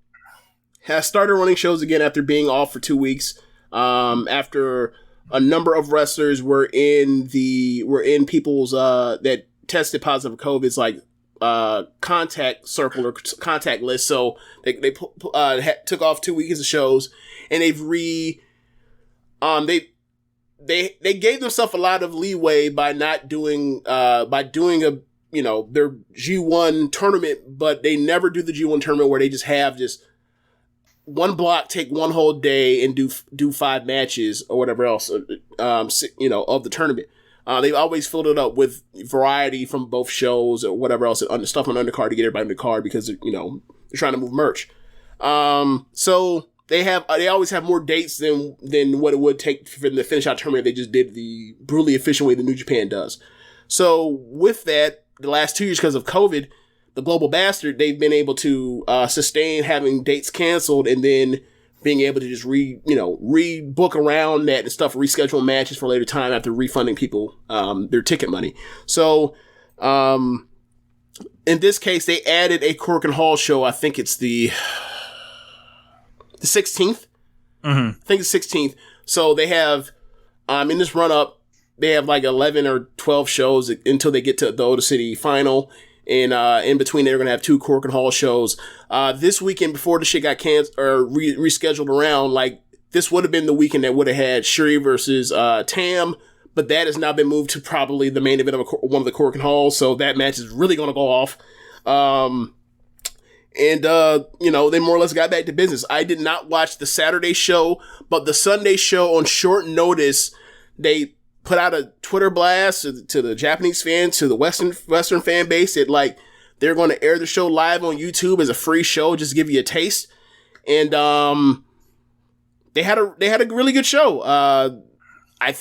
has started running shows again after being off for 2 weeks. After a number of wrestlers were in people's that tested positive for COVID's like contact circle or contact list. So they took off 2 weeks of shows, and they gave themselves a lot of leeway by not doing a their G1 tournament, but they never do the G1 tournament where they just have one block, take one whole day and do 5 matches or whatever else, of the tournament. They've always filled it up with variety from both shows or whatever else, and stuff on undercard to get everybody in the card because, they're trying to move merch. So they always have more dates than what it would take for them to finish out tournament. They just did the brutally efficient way the New Japan does. So with that, the last 2 years, because of COVID, the global bastard, they've been able to sustain having dates canceled and then being able to just rebook around that and stuff, reschedule matches for later time after refunding people their ticket money. So in this case, they added a Cork and Hall show. I think it's the 16th. Mm-hmm. I think it's 16th. So they have in this run up, they have like 11 or 12 shows until they get to the Oda City final. And in between, they're going to have 2 Cork and Hall shows. This weekend, before the shit got canceled or rescheduled around, like, this would have been the weekend that would have had Shuri versus Tam, but that has now been moved to probably the main event of one of the Cork and Halls, so that match is really going to go off. They more or less got back to business. I did not watch the Saturday show, but the Sunday show on short notice, they put out a Twitter blast to the Japanese fans, to the Western fan base that, like, they're going to air the show live on YouTube as a free show, just to give you a taste. And they had a really good show. I'm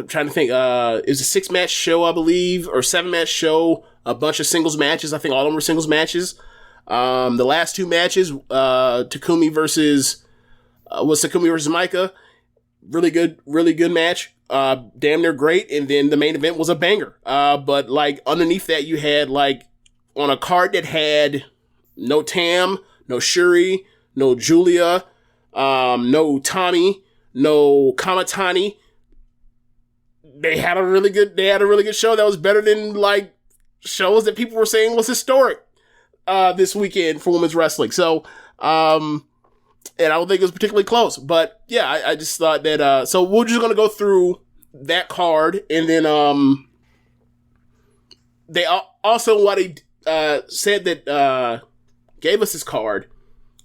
trying to think. It was a 6-match show, I believe, or 7-match show. A bunch of singles matches. I think all of them were singles matches. The last 2 matches, Takumi versus Micah. Really good match. Damn near great. And then the main event was a banger. But like underneath that, you had like on a card that had no Tam, no Shuri, no Julia, no Tommy, no Kamatani. They had a really good show that was better than like shows that people were saying was historic this weekend for women's wrestling. So and I don't think it was particularly close, but yeah, I just thought that, so we're just going to go through that card, and then, they also, what they, said that, gave us this card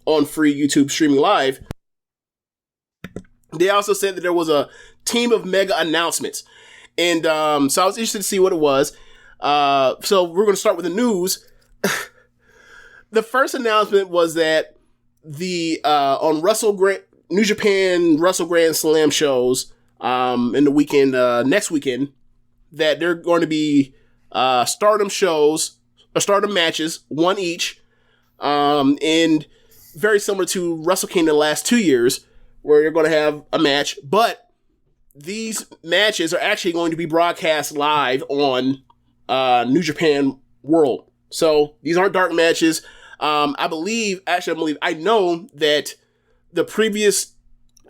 on free YouTube streaming live, they also said that there was a team of mega announcements, and, so I was interested to see what it was, so we're going to start with the news. The first announcement was that on New Japan Wrestle Grand Slam shows, in the weekend, next weekend, that they're going to be, Stardom shows, or Stardom matches, 1 each, and very similar to Wrestle Kingdom the last 2 years, where you're going to have a match, but these matches are actually going to be broadcast live on, New Japan World. So, these aren't dark matches. I know that the previous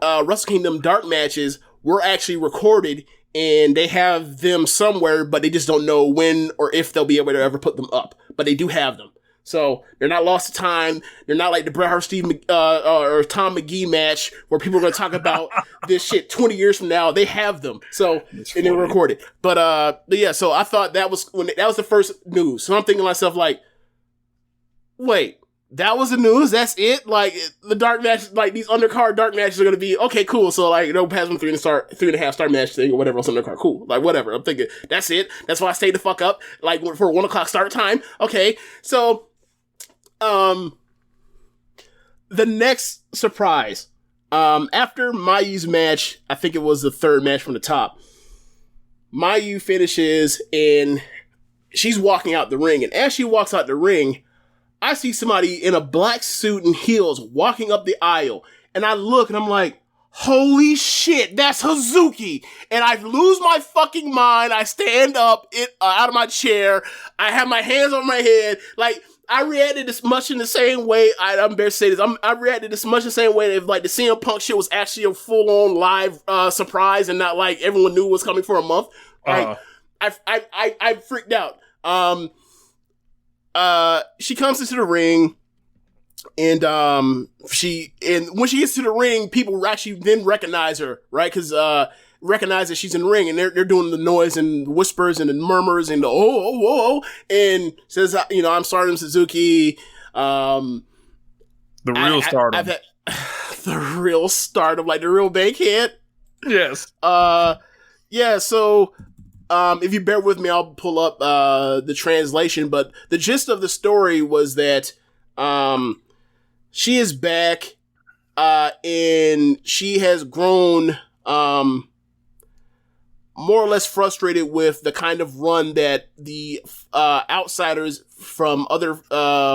Wrestle Kingdom dark matches were actually recorded, and they have them somewhere, but they just don't know when or if they'll be able to ever put them up. But they do have them. So they're not lost to time. They're not like the Bret Hart or Tom McGee match where people are going to talk about this shit 20 years from now. They have them. So, and they were recorded. But yeah, so I thought that was the first news. So I'm thinking to myself, like, wait, that was the news. That's it. Like the dark match, like these undercard dark matches are gonna be okay, cool. So like past 3.5 star match thing or whatever else undercard, cool. Like whatever. I'm thinking that's it. That's why I stayed the fuck up. Like for 1 o'clock start time. Okay, so the next surprise, after Mayu's match, I think it was the third match from the top. Mayu finishes and she's walking out the ring, and as she walks out the ring, I see somebody in a black suit and heels walking up the aisle, and I look and I'm like, holy shit, that's Hazuki. And I lose my fucking mind. I stand up out of my chair. I have my hands on my head. Like, I reacted this much in the same way. I'm embarrassed to say this. I reacted this much in the same way if like the CM Punk shit was actually a full-on live surprise and not like everyone knew was coming for a month. Like, I freaked out. She comes into the ring, and when she gets to the ring, people actually then recognize her, right? Because recognize that she's in the ring, and they're doing the noise and whispers and the murmurs and the oh, and says, I'm Stardom Suzuki. The real Stardom. The real Stardom, like the real Bankhead. Yes. Yeah. So, if you bear with me, I'll pull up the translation. But the gist of the story was that she is back, and she has grown more or less frustrated with the kind of run that the outsiders from other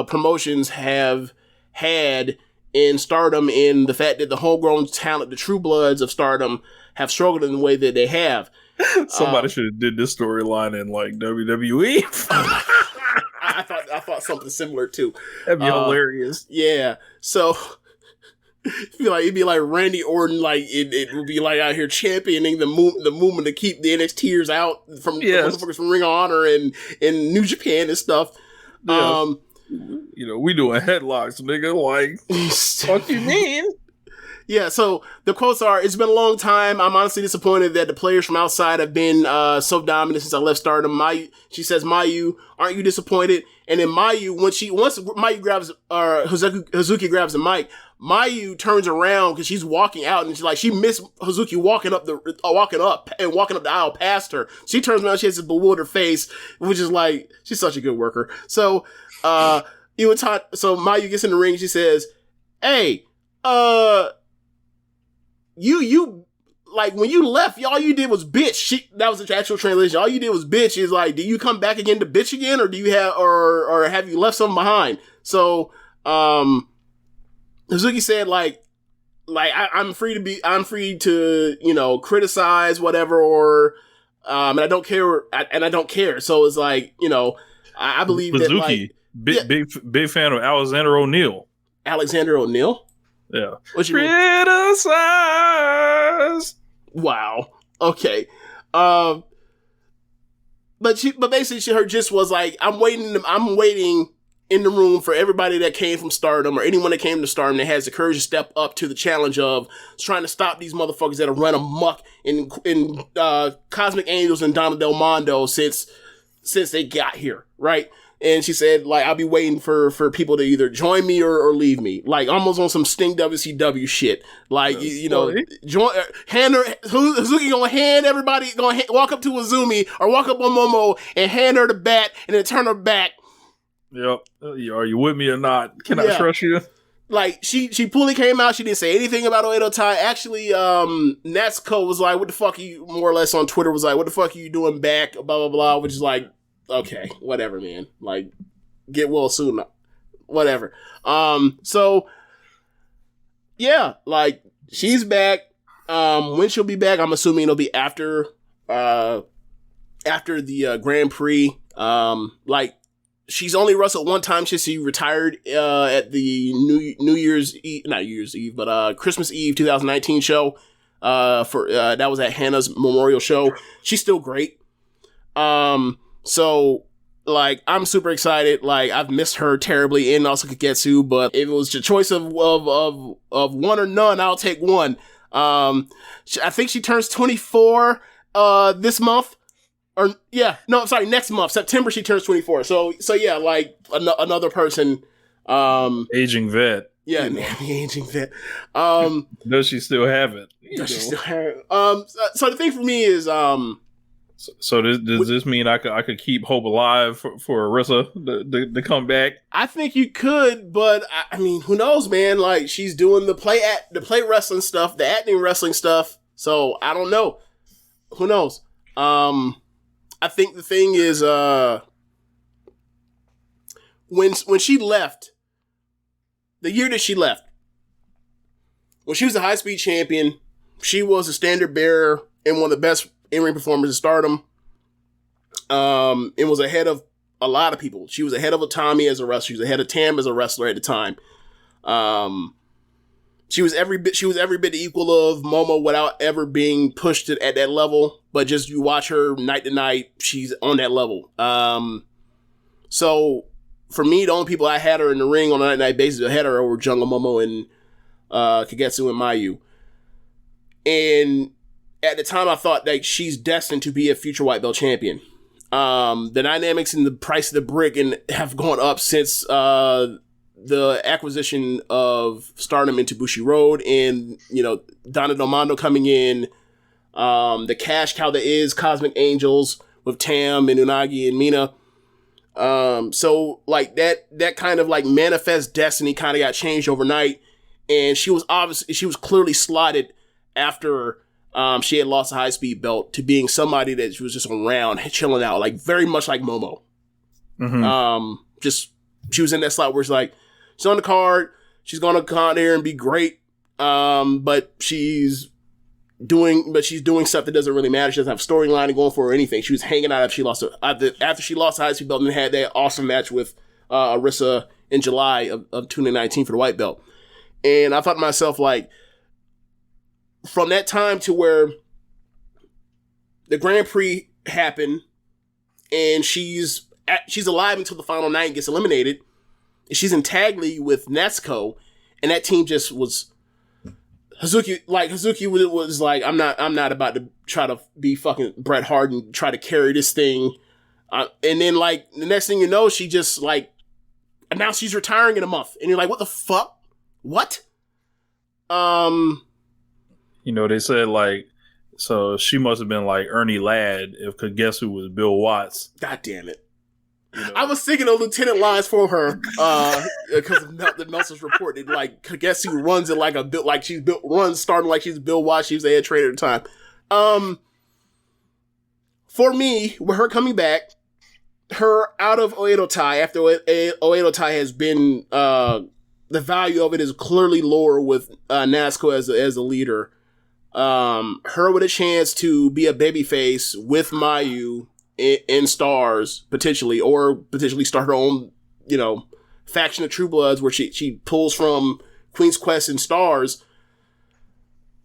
promotions have had in Stardom, in the fact that the homegrown talent, the True Bloods of Stardom, have struggled in the way that they have. Somebody should have did this storyline in like WWE. I thought something similar too. That'd be hilarious. Yeah. So it'd be like Randy Orton, like it would be like out here championing the movement to keep the NXTers out from motherfuckers from Ring of Honor and New Japan and stuff. Yeah. We doing headlocks, nigga. Like, fuck you mean? Yeah, so the quotes are, it's been a long time. I'm honestly disappointed that the players from outside have been so dominant since I left Stardom. She says, Mayu, aren't you disappointed? And then Mayu, once Mayu grabs, Hazuki grabs the mic, Mayu turns around because she's walking out, and she missed Hazuki walking up the aisle past her. She turns around, she has this bewildered face, which is like, she's such a good worker. So, so Mayu gets in the ring, she says, hey, you like when you left, all you did was bitch. That was the actual translation. All you did was bitch. Is like, do you come back again to bitch again, or do you have, or have you left something behind? So, Hazuki said I'm free to criticize whatever, or and I don't care, and I don't care. So it's like, I believe Hazuki, that big fan of Alexander O'Neil. Alexander O'Neil. Yeah. What you criticize? Wow. Okay. But basically her gist was like, I'm waiting in the room for everybody that came from Stardom, or anyone that came to Stardom that has the courage to step up to the challenge of trying to stop these motherfuckers that have run amok in Cosmic Angels and Donna Del Mondo since they got here, right? And she said, like, I'll be waiting for people to either join me or leave me. Like, almost on some Sting WCW shit. Like, join, hand her, Hazuki gonna hand everybody, walk up to Azumi or walk up on Momo and hand her the bat and then turn her back. Yep. Are you with me or not? Can I trust you? Like, she fully came out. She didn't say anything about Oedo Tai. Actually, Natsuko was like, what the fuck are you, more or less on Twitter, was like, what the fuck are you doing back? Blah, blah, blah, which is like, okay, whatever, man. Like, get well soon. Whatever. So, yeah, like, she's back. When she'll be back, I'm assuming it'll be after the Grand Prix. Like, she's only wrestled one time since she retired at the Christmas Eve 2019 show. That was at Hannah's memorial show. She's still great. So, like, I'm super excited. Like, I've missed her terribly in Osaka Getsu, but if it was the choice of one or none, I'll take one. I think she turns 24 this month. Next month, September, she turns 24. So yeah, like another person Aging vet. Yeah, man, the aging vet. Does she still have it? Does she still have it? So the thing for me is, so does this mean I could keep hope alive for Arisa to come back? I think you could, but I mean, who knows, man? Like, she's doing the play wrestling stuff, the acting wrestling stuff. So I don't know. Who knows? I think the thing is, when she left, the year that she left, when she was a high-speed champion, she was a standard bearer and one of the best in-ring performers in Stardom. And was ahead of a lot of people. She was ahead of Tommy as a wrestler. She was ahead of Tam as a wrestler at the time. She was every bit equal of Momo without ever being pushed at that level. But just you watch her night to night, she's on that level. So for me, the only people I had her in the ring on a night-to-night basis ahead of her were Jungle Momo and Kagetsu and Mayu. And at the time, I thought that she's destined to be a future white belt champion. The dynamics and the price of the brick have gone up since the acquisition of Stardom into Bushiroad, and Donna Del Mondo coming in, the cash cow that is Cosmic Angels with Tam and Unagi and Mina. So like that kind of like manifest destiny kind of got changed overnight, and she was clearly slotted after she had lost a high-speed belt to being somebody that was just around, chilling out, like very much like Momo. Mm-hmm. She was in that slot where it's like, she's on the card, she's going to come out there and be great, but she's doing stuff that doesn't really matter. She doesn't have a storyline going for her or anything. She was hanging out after she lost the high-speed belt and had that awesome match with Arisa in July of 2019 for the white belt. And I thought to myself, like, from that time to where the Grand Prix happened and she's alive until the final night and gets eliminated, and she's in tag league with Natsuko, and that team just was Hazuki was like, I'm not about to try to be fucking Bret Hart and try to carry this thing. And then like the next thing you know, she just like announced she's retiring in a month, and you're like, what the fuck? What? They said like, so she must have been like Ernie Ladd if could guess who was Bill Watts. God damn it. I was thinking of lieutenant lines for her because of the Meltzer's report. That like, guess who runs it like runs starting like she's Bill Watts. She was the head trainer at the time. For me, with her coming back, her out of Oedo Tai after Oedo Tai has been the value of it is clearly lower with Natsuko as a leader. Her with a chance to be a babyface with Mayu in Stars potentially start her own, faction of True Bloods where she pulls from Queen's Quest and Stars.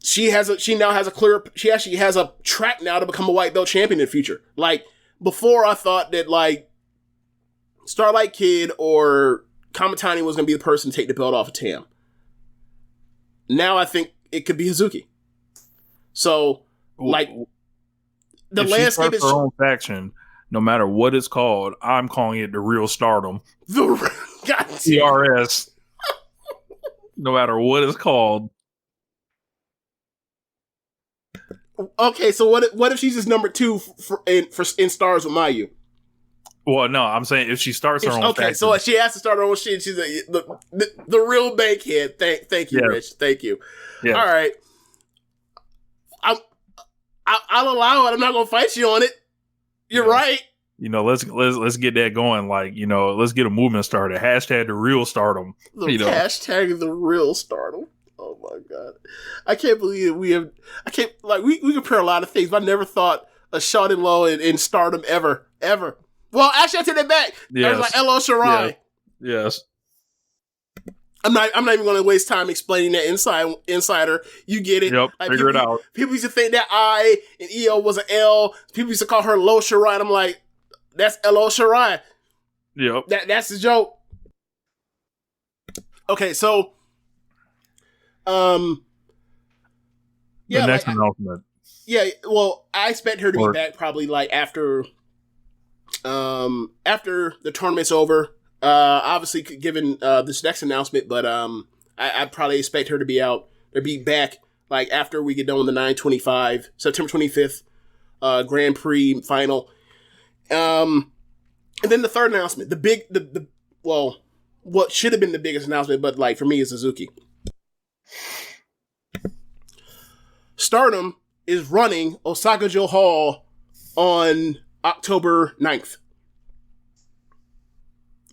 She now has a track now to become a white belt champion in the future. Like before, I thought that like Starlight Kid or Kamitani was going to be the person to take the belt off of Tam. Now I think it could be Hazuki. So, like, the landscape is her own faction. No matter what it's called, I'm calling it the Real Stardom. CRS. No matter what it's called. Okay, so what if she's just number 2 in Stars with Mayu? Well, no, I'm saying if she starts her own faction. So she has to start her own shit. She's the real bankhead. Thank you, Rich. Thank you. Yeah. All right. I'll allow it. I'm not gonna fight you on it. You're right. Let's get that going. Like, let's get a movement started. Hashtag the Real Stardom. Hashtag the Real Stardom. Oh my god, I can't believe we compare a lot of things, but I never thought a Shawty Low in Stardom ever. Well, actually, I take that back. Yes. There's like Elo Shirai. Yeah. Yes. I'm not even going to waste time explaining that insider. You get it. Yep. Like, figure it out. People used to think that I and EO was an L. People used to call her Lo Shirai. And I'm like, that's Elo Shirai. Yep. That's the joke. Okay, so, the next announcement. Well, I expect her to be back probably like after the tournament's over. Obviously, given this next announcement, but I probably expect her to be back like after we get done with the 9/25, September 25th Grand Prix final. And then the third announcement, what should have been the biggest announcement, but like for me is Hazuki. Stardom is running Osaka-Jo Hall on October 9th.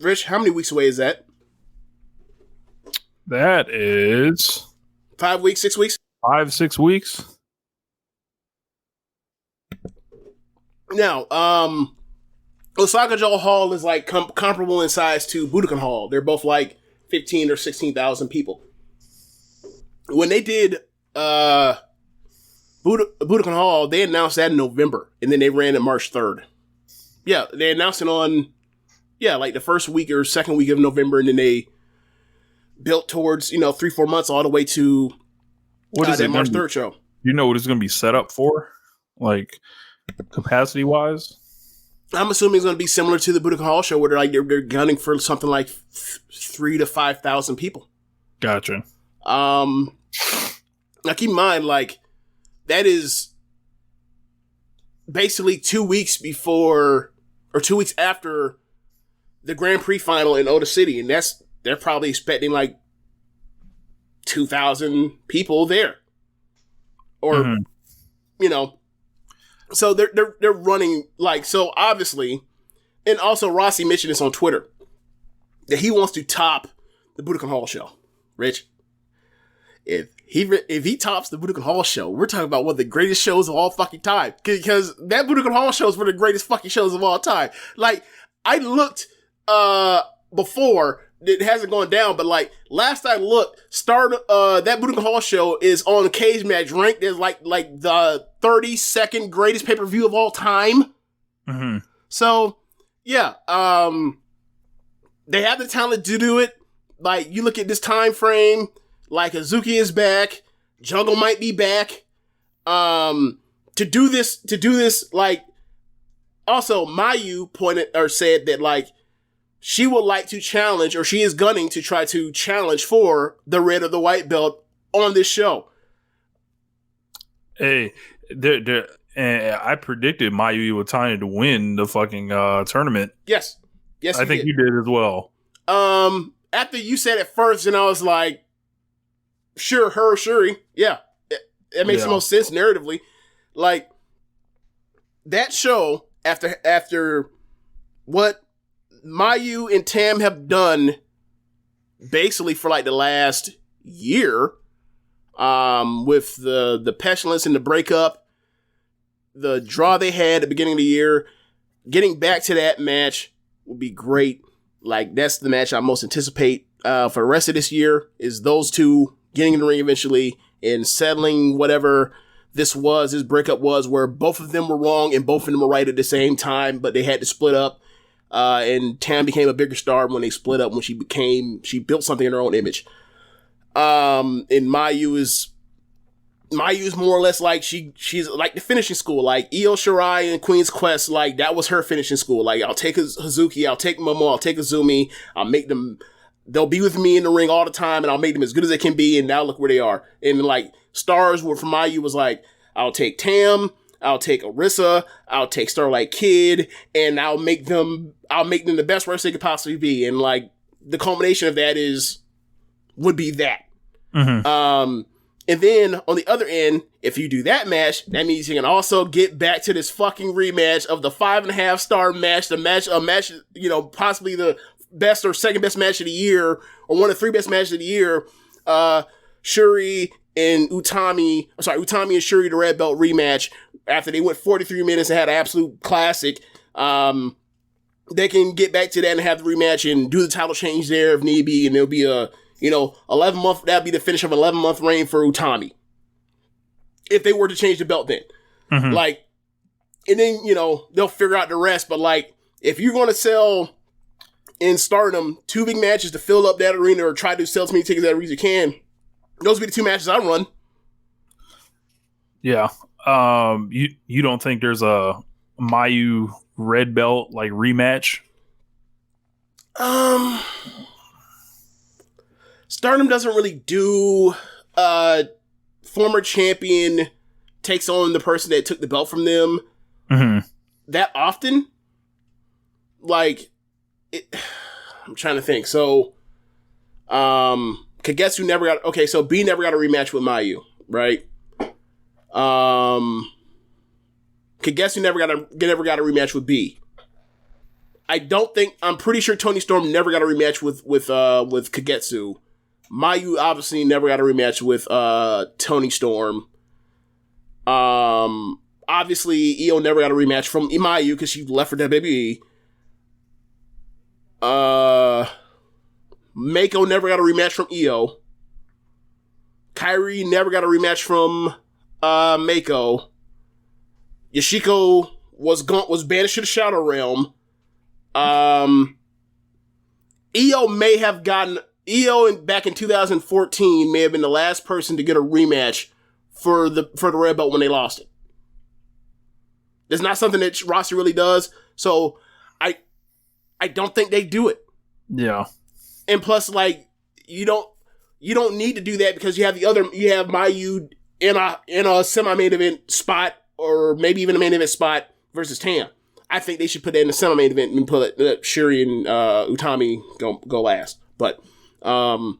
Rich, how many weeks away is that? That is 5 weeks, 6 weeks? 5-6 weeks. Now, Osaka-Jo Hall is like comparable in size to Budokan Hall. They're both like 15 or 16,000 people. When they did Budokan Hall, they announced that in November, and then they ran it March 3rd. Yeah, they announced it on like the first week or second week of November, and then they built towards 3-4 months all the way to what is that it March 3rd show. You know what it's going to be set up for, like capacity wise? I'm assuming it's going to be similar to the Budokan Hall show, where they're gunning for something like 3,000 to 5,000 people. Gotcha. Now keep in mind, like that is basically 2 weeks before or 2 weeks after the Grand Prix final in Oda City, and they're probably expecting like 2,000 people there, or so they're running like so obviously, and also Rossi mentioned this on Twitter that he wants to top the Budokan Hall show. Rich, if he tops the Budokan Hall show, we're talking about one of the greatest shows of all fucking time, because that Budokan Hall show is one of the greatest fucking shows of all time. Like I looked before. It hasn't gone down, but like last I looked, that Budokan Hall show is on Cage Match ranked as like the 32nd greatest pay-per-view of all time. Mm-hmm. So yeah, they have the talent to do it. Like you look at this time frame, like Hazuki is back, Jungle might be back. To do this, like also Mayu said that like she would like to challenge, or she is gunning to try to challenge for the red or the white belt on this show. Hey, I predicted Mayu Iwatani to win the fucking tournament. Yes, I think you did as well. After you said it first, and I was like, sure, her, Shuri. Yeah, it makes the most sense narratively. Like that show after what Mayu and Tam have done basically for like the last year, with the petulance and the breakup, the draw they had at the beginning of the year, getting back to that match would be great. Like that's the match I most anticipate for the rest of this year, is those two getting in the ring eventually and settling whatever this breakup was, where both of them were wrong and both of them were right at the same time, but they had to split up. And Tam became a bigger star when they split up, when she built something in her own image. And Mayu is more or less like she's like the finishing school, like Io Shirai and Queen's Quest, like that was her finishing school. Like I'll take Hazuki, I'll take Momo, I'll take Azumi, they'll be with me in the ring all the time, and I'll make them as good as they can be, and now look where they are. And like stars were from Mayu was like, I'll take Tam, I'll take Arisa, I'll take Starlight Kid, and I'll make them the best wrestlers they could possibly be. And like the culmination of that would be that. Mm-hmm. And then on the other end, if you do that match, that means you can also get back to this fucking rematch of the 5.5 star match, a match, possibly the best or second best match of the year, or one of the 3 best matches of the year. Utami and Shuri, the red belt rematch, after they went 43 minutes and had an absolute classic. They can get back to that and have the rematch and do the title change there if need be, and there'll be a 11-month, that'd be the finish of an 11-month reign for Utami, if they were to change the belt then. Mm-hmm. Like, and then they'll figure out the rest. But like, if you're going to sell in Stardom 2 big matches to fill up that arena, or try to sell as many tickets as you can, those would be the 2 matches I run. Yeah. You don't think there's a Mayu red belt like rematch? Stardom doesn't really do former champion takes on the person that took the belt from them that often. Like, I'm trying to think. So, Kagetsu never got... Okay, so B never got a rematch with Mayu, right? Kagetsu never got a rematch with B. I'm pretty sure Toni Storm never got a rematch with Kagetsu. Mayu obviously never got a rematch with Toni Storm. Obviously Io never got a rematch from Mayu because she left for WWE. Mako never got a rematch from Io. Kairi never got a rematch from Mako. Yoshiko was banished to the Shadow Realm. Io back in 2014 may have been the last person to get a rematch for the red belt when they lost it. It's not something that roster really does, so I don't think they do it. Yeah. And plus, like, you don't need to do that because you have Mayu in a semi-main event spot, or maybe even a main event spot versus Tam. I think they should put that in the semi-main event and let Shuri and Utami go last. But I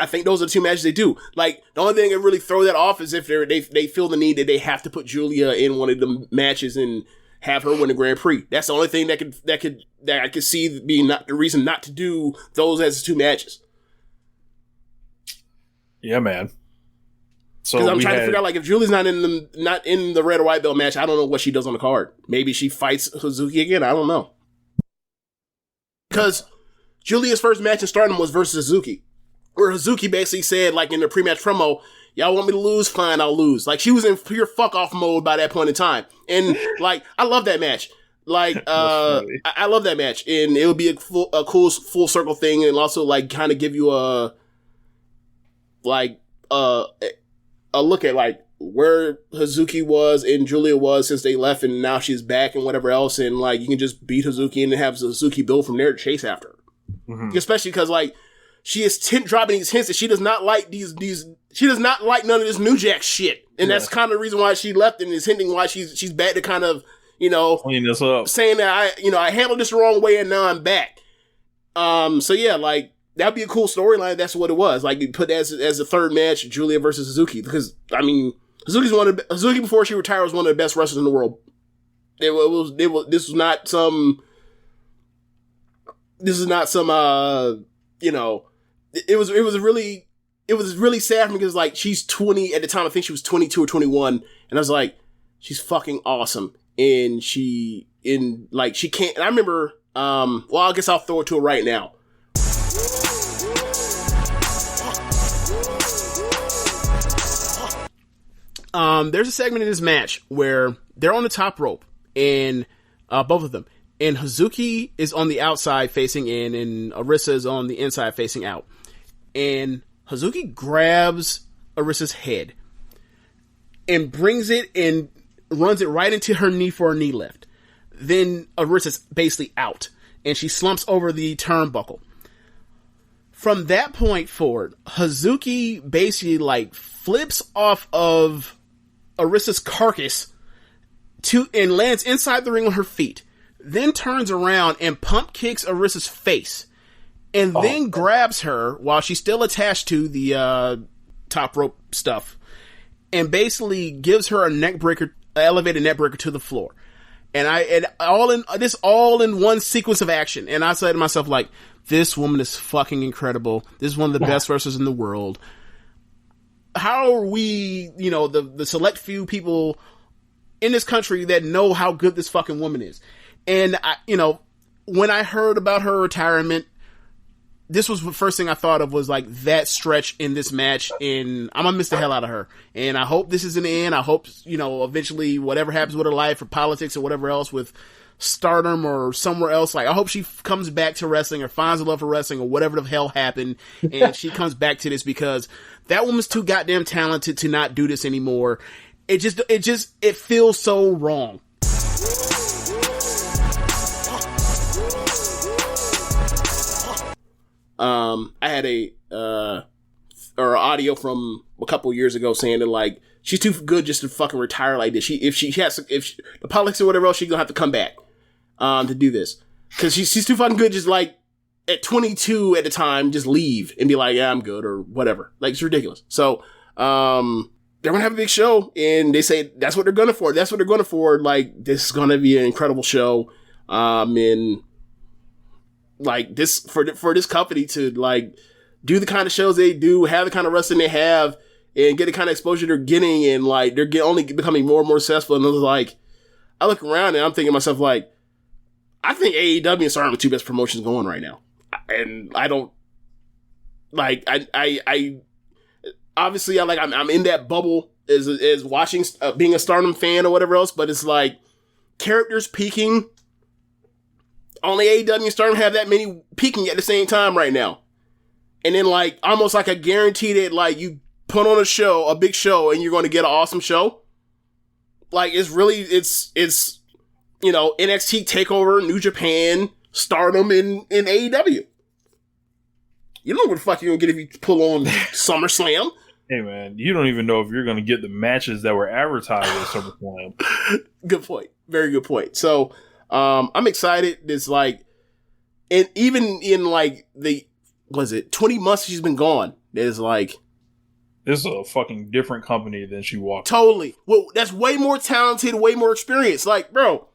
think those are the two matches they do. Like, the only thing that really throw that off is if they feel the need that they have to put Julia in one of the matches and have her win the Grand Prix. That's the only thing that I could see being not the reason not to do those as two matches. Yeah, man. So because I'm trying to figure out, like, if Julie's not in the red or white belt match, I don't know what she does on the card. Maybe she fights Hazuki again. I don't know. Because Julia's first match in Stardom was versus Hazuki, where Hazuki basically said, like, in the pre-match promo, y'all want me to lose? Fine, I'll lose. Like, she was in pure fuck-off mode by that point in time. And, like, I love that match. Like, I love that match. And it would be a cool full circle thing, and also, like, kind of give you a look at, like, where Hazuki was and Julia was since they left, and now she's back and whatever else. And, like, you can just beat Hazuki and have Hazuki build from there to chase after her. Mm-hmm. Especially because, like, she is dropping these hints that she does not like she does not like none of this New Jack shit. And that's kind of the reason why she left, and is hinting why she's back to kind of, clean this up, saying that I handled this the wrong way and now I'm back. So yeah, like, that'd be a cool storyline. That's what it was. Like, you put as the third match, Julia versus Hazuki, because I mean, Hazuki before she retired was one of the best wrestlers in the world. This was not some. It was really sad for me because, like, she's 20 at the time. I think she was 22 or 21, and I was like, she's fucking awesome, and she can't. And I remember, I guess I'll throw it to her right now. There's a segment in this match where they're on the top rope, and both of them, and Hazuki is on the outside facing in, and Arisa is on the inside facing out. And Hazuki grabs Arisa's head and brings it and runs it right into her knee for a knee lift. Then Arisa's basically out, and she slumps over the turnbuckle. From that point forward, Hazuki basically, like, flips off of Arisa's carcass and lands inside the ring on her feet. Then turns around and pump kicks Arisa's face. And then grabs her while she's still attached to the top rope stuff. And basically gives her a elevated neck breaker to the floor. And all in one sequence of action. And I said to myself, like, this woman is fucking incredible. This is one of the best wrestlers in the world. How are we, the select few people in this country that know how good this fucking woman is? And when I heard about her retirement, this was the first thing I thought of, was like that stretch in this match, and I'm gonna miss the hell out of her. And I hope this isn't the end. I hope, eventually whatever happens with her life or politics or whatever else with Stardom or somewhere else, like, I hope she comes back to wrestling or finds a love for wrestling or whatever the hell happened, and she comes back to this, because that woman's too goddamn talented to not do this anymore. It feels so wrong. I had or audio from a couple years ago saying that like she's too good just to fucking retire like this. If the politics or whatever else, she's gonna have to come back to do this because she's too fucking good. Just like at 22 at the time, just leave and be like, yeah, I'm good or whatever. Like it's ridiculous. So they're gonna have a big show, and they say that's what they're gonna afford. That's what they're gonna afford. Like this is gonna be an incredible show, and like this for this company to like do the kind of shows they do, have the kind of wrestling they have, and get the kind of exposure they're getting, and like they're only becoming more and more successful. And it was like, I look around and I'm thinking to myself like, I think AEW and Stardom are the two best promotions going right now, and I don't like I obviously I'm in that bubble as watching being a Stardom fan or whatever else, but it's like characters peaking. Only AEW and Stardom have that many peaking at the same time right now. And then, like, almost like a guarantee that, like, you put on a big show, and you're going to get an awesome show. Like, it's you know, NXT TakeOver, New Japan, Stardom, and AEW. You don't know what the fuck you're going to get if you pull on SummerSlam. Hey, man, you don't even know if you're going to get the matches that were advertised at SummerSlam. Good point. Very good point. So, I'm excited. It's like, and even in, like, 20 months she's been gone. There's like, this is a fucking different company than she walked. Totally. Well, that's way more talented, way more experience. Like, bro,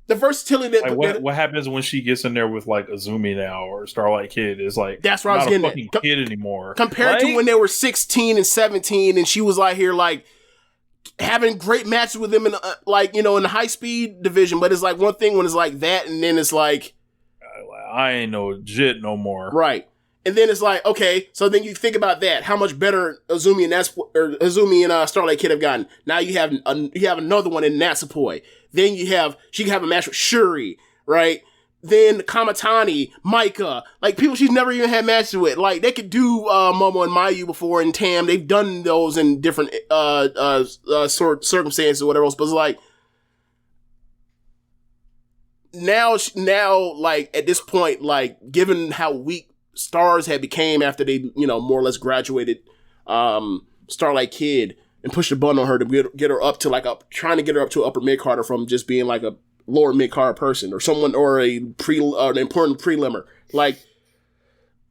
the versatility that what happens when she gets in there with like Azumi now or Starlight Kid is like that's where I was getting fucking kid anymore. Compared to when they were 16 and 17, and she was like here like having great matches with them in like you know in the high speed division. But it's like one thing when it's like that, and then it's like. I ain't no jit no more. Right. And then it's like, okay, so then you think about that. How much better Azumi and Starlight Kid have gotten. Now you have another one in Natsupoi. Then she can have a match with Shuri, right? Then Kamatani, Micah, like people she's never even had matches with. Like they could do Momo and Mayu before and Tam. They've done those in different sort of circumstances or whatever else. But it's like, now, like at this point, like given how weak Stars had became after they, you know, more or less graduated Starlight Kid and pushed the button on her to get her up to trying to get her up to an upper mid carder from just being like a lower mid card person or someone or an important prelimmer. Like,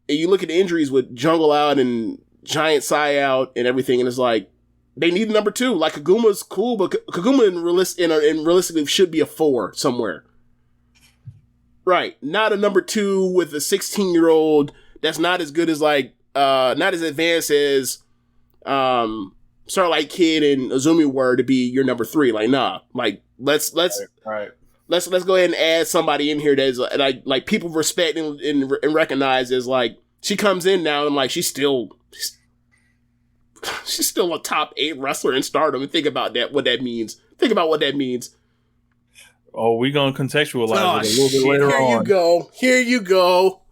and you look at the injuries with Jungle out and Giant Sai out and everything, and it's like they need a number 2. Like Kaguma's cool, but Kaguma realistically should be a 4 somewhere. Right, not a number 2 with a 16-year-old that's not as good as like not as advanced as Starlight Kid and Azumi were to be your number 3. Like, nah, like let's go ahead and add somebody in here that's like people respect and recognize as like she comes in now and like she's still a top 8 wrestler in Stardom. And think about that, what that means. Think about what that means. Oh, we're going to contextualize it a little bit later on. Here you go.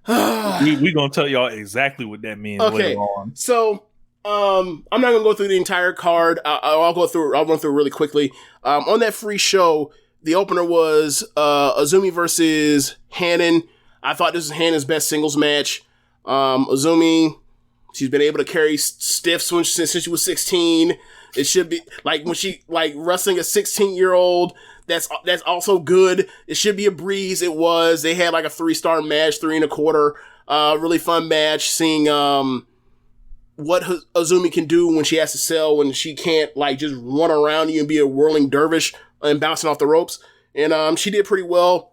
We're going to tell y'all exactly what that means later on. So, I'm not going to go through the entire card. I'll run through it really quickly. On that free show, the opener was Azumi versus Hanan. I thought this was Hanan's best singles match. Azumi, she's been able to carry stiffs since she was 16. It should be like when she like wrestling a 16-year-old. That's also good. It should be a breeze. It was. They had like a 3-star match, 3 1/4. Really fun match. Seeing what Azumi can do when she has to sell, when she can't like just run around you and be a whirling dervish and bouncing off the ropes. And she did pretty well.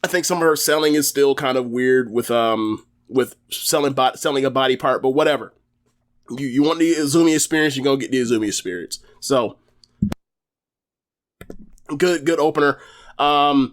I think some of her selling is still kind of weird with selling a body part, but whatever. You want the Azumi experience, you're gonna get the Azumi experience. So good opener. I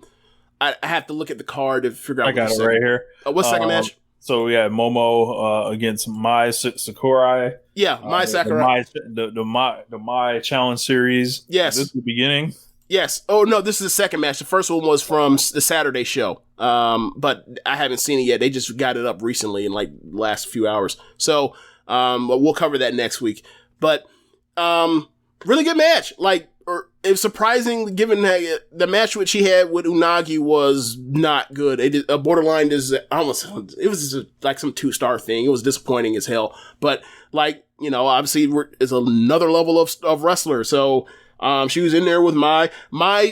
have to look at the card to figure out. I got it right here. What's second match? So we had Momo against Mai Sakurai. Yeah, Mai Sakurai. The Mai Challenge Series. Yes. This is the beginning. Yes. Oh no, this is the second match. The first one was from the Saturday show. But I haven't seen it yet. They just got it up recently in like the last few hours. So we'll cover that next week. But really good match. Like, it was surprising given that the match which she had with Unagi was not good. It borderline is almost, it was like some 2-star thing. It was disappointing as hell. But like, you know, obviously it's another level of wrestler. So, she was in there with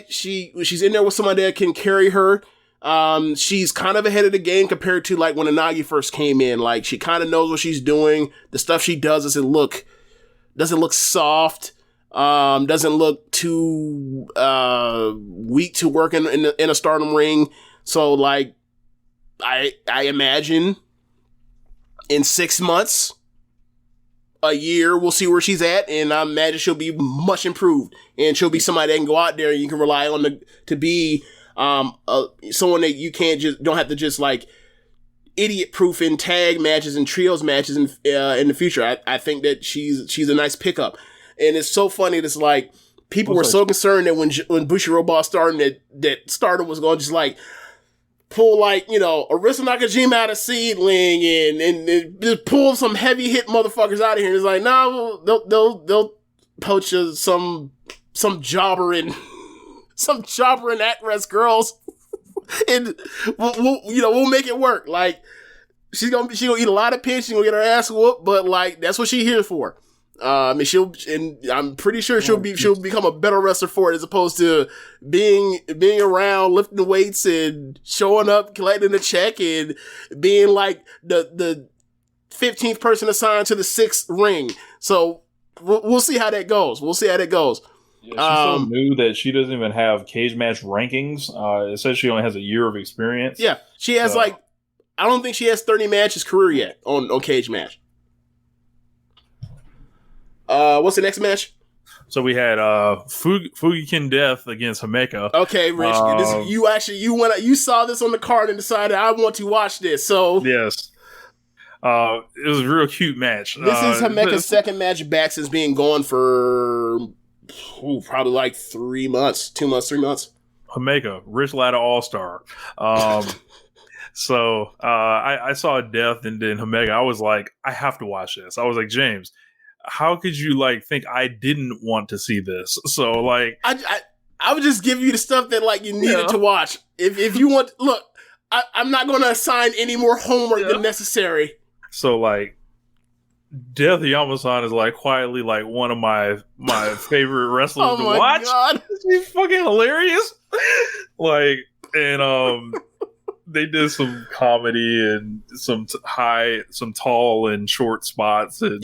she's in there with somebody that can carry her. She's kind of ahead of the game compared to like when Unagi first came in. Like, she kind of knows what she's doing. The stuff she does doesn't look soft. Doesn't look too weak to work in a Stardom ring. So like, I imagine in 6 months, a year, we'll see where she's at, and I imagine she'll be much improved, and she'll be somebody that can go out there and you can rely on to be someone that you don't have to just like idiot proof in tag matches and trios matches in the future. I think that she's a nice pickup. And it's so funny. It's like people were so concerned that when Bushiroad started, that Stardom was going to just like pull like, you know, Arisa Nakajima out of Seedling and just pull some heavy hit motherfuckers out of here. And it's like, no, they'll poach some jobber and at-rest girls, and we'll make it work. Like, she's gonna eat a lot of pitch. She's gonna get her ass whooped, but like that's what she's here for. And I'm pretty sure she'll become a better wrestler for it, as opposed to being around, lifting weights and showing up, collecting a check, and being like the 15th person assigned to the 6th ring. So we'll see how that goes. Yeah, she's so new that she doesn't even have cage match rankings. It says she only has a year of experience. Yeah, she has I don't think she has 30 matches career yet on cage match. What's the next match? So we had Fugikin Death against Himeka. Okay, Rich, you saw this on the card and decided I want to watch this. So yes, it was a real cute match. This is Himeka's second match back since being gone for probably like 3 months. Himeka, Rich Ladder All-Star. So I saw Death and then Himeka. I was like, I have to watch this. I was like, James, how could you like think I didn't want to see this? So like, I would just give you the stuff that like you needed to watch. If you want, look, I'm not going to assign any more homework than necessary. So like, Death Yamasan is like quietly like one of my favorite wrestlers to watch. God. She's fucking hilarious. Like, and they did some comedy and some tall and short spots and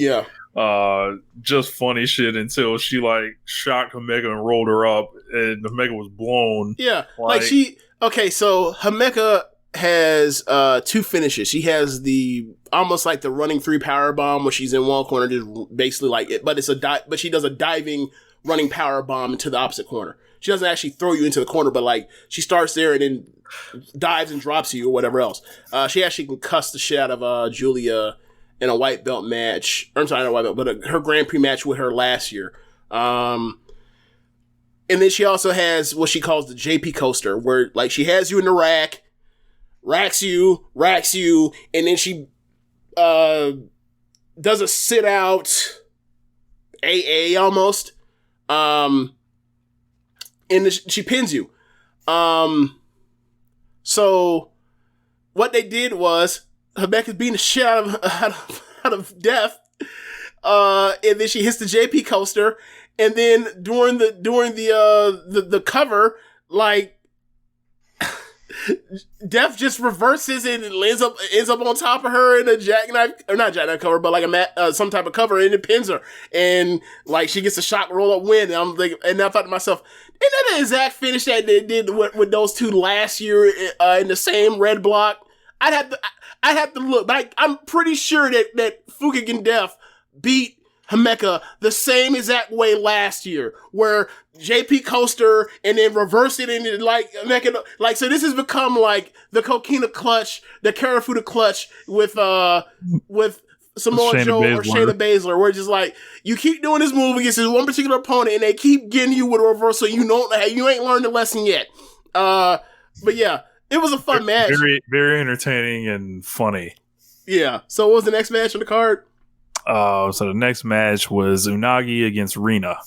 just funny shit until she like shocked Himeka and rolled her up and Himeka was blown. Yeah, so Himeka has 2 finishes. She has the almost like the running 3 power bomb where she's in one corner, just basically like it, but but she does a diving running power bomb into the opposite corner. She doesn't actually throw you into the corner, but like she starts there and then dives and drops you or whatever else. She actually can cuss the shit out of Julia in a white belt match. I'm sorry, not a white belt, but her Grand Prix match with her last year. And then she also has what she calls the JP coaster, where like she has you in the rack, racks you, and then she does a sit out AA almost. And she pins you. So what they did was Himeka's beating the shit out of Death. And then she hits the JP coaster, and then during the cover, like Death just reverses it and ends up on top of her in a jackknife, or not jackknife cover, but like some type of cover, and it pins her, and like she gets a shock roll up win. And I'm like, and I thought to myself, isn't that the exact finish that they did with those 2 last year in the same red block? I'd have to look. Like, I'm pretty sure that Fugikin Death beat Himeka the same exact way last year, where JP coaster and then reverse it and like Himeka, like, so this has become like the Coquina clutch, the Karafuda clutch with Samoa Joe or Shayna Baszler, where it's just like, you keep doing this move against this one particular opponent and they keep getting you with a reversal. You ain't learned the lesson yet. But yeah, it was a fun match. Very, very entertaining and funny. Yeah. So what was the next match on the card? So the next match was Unagi against Rina.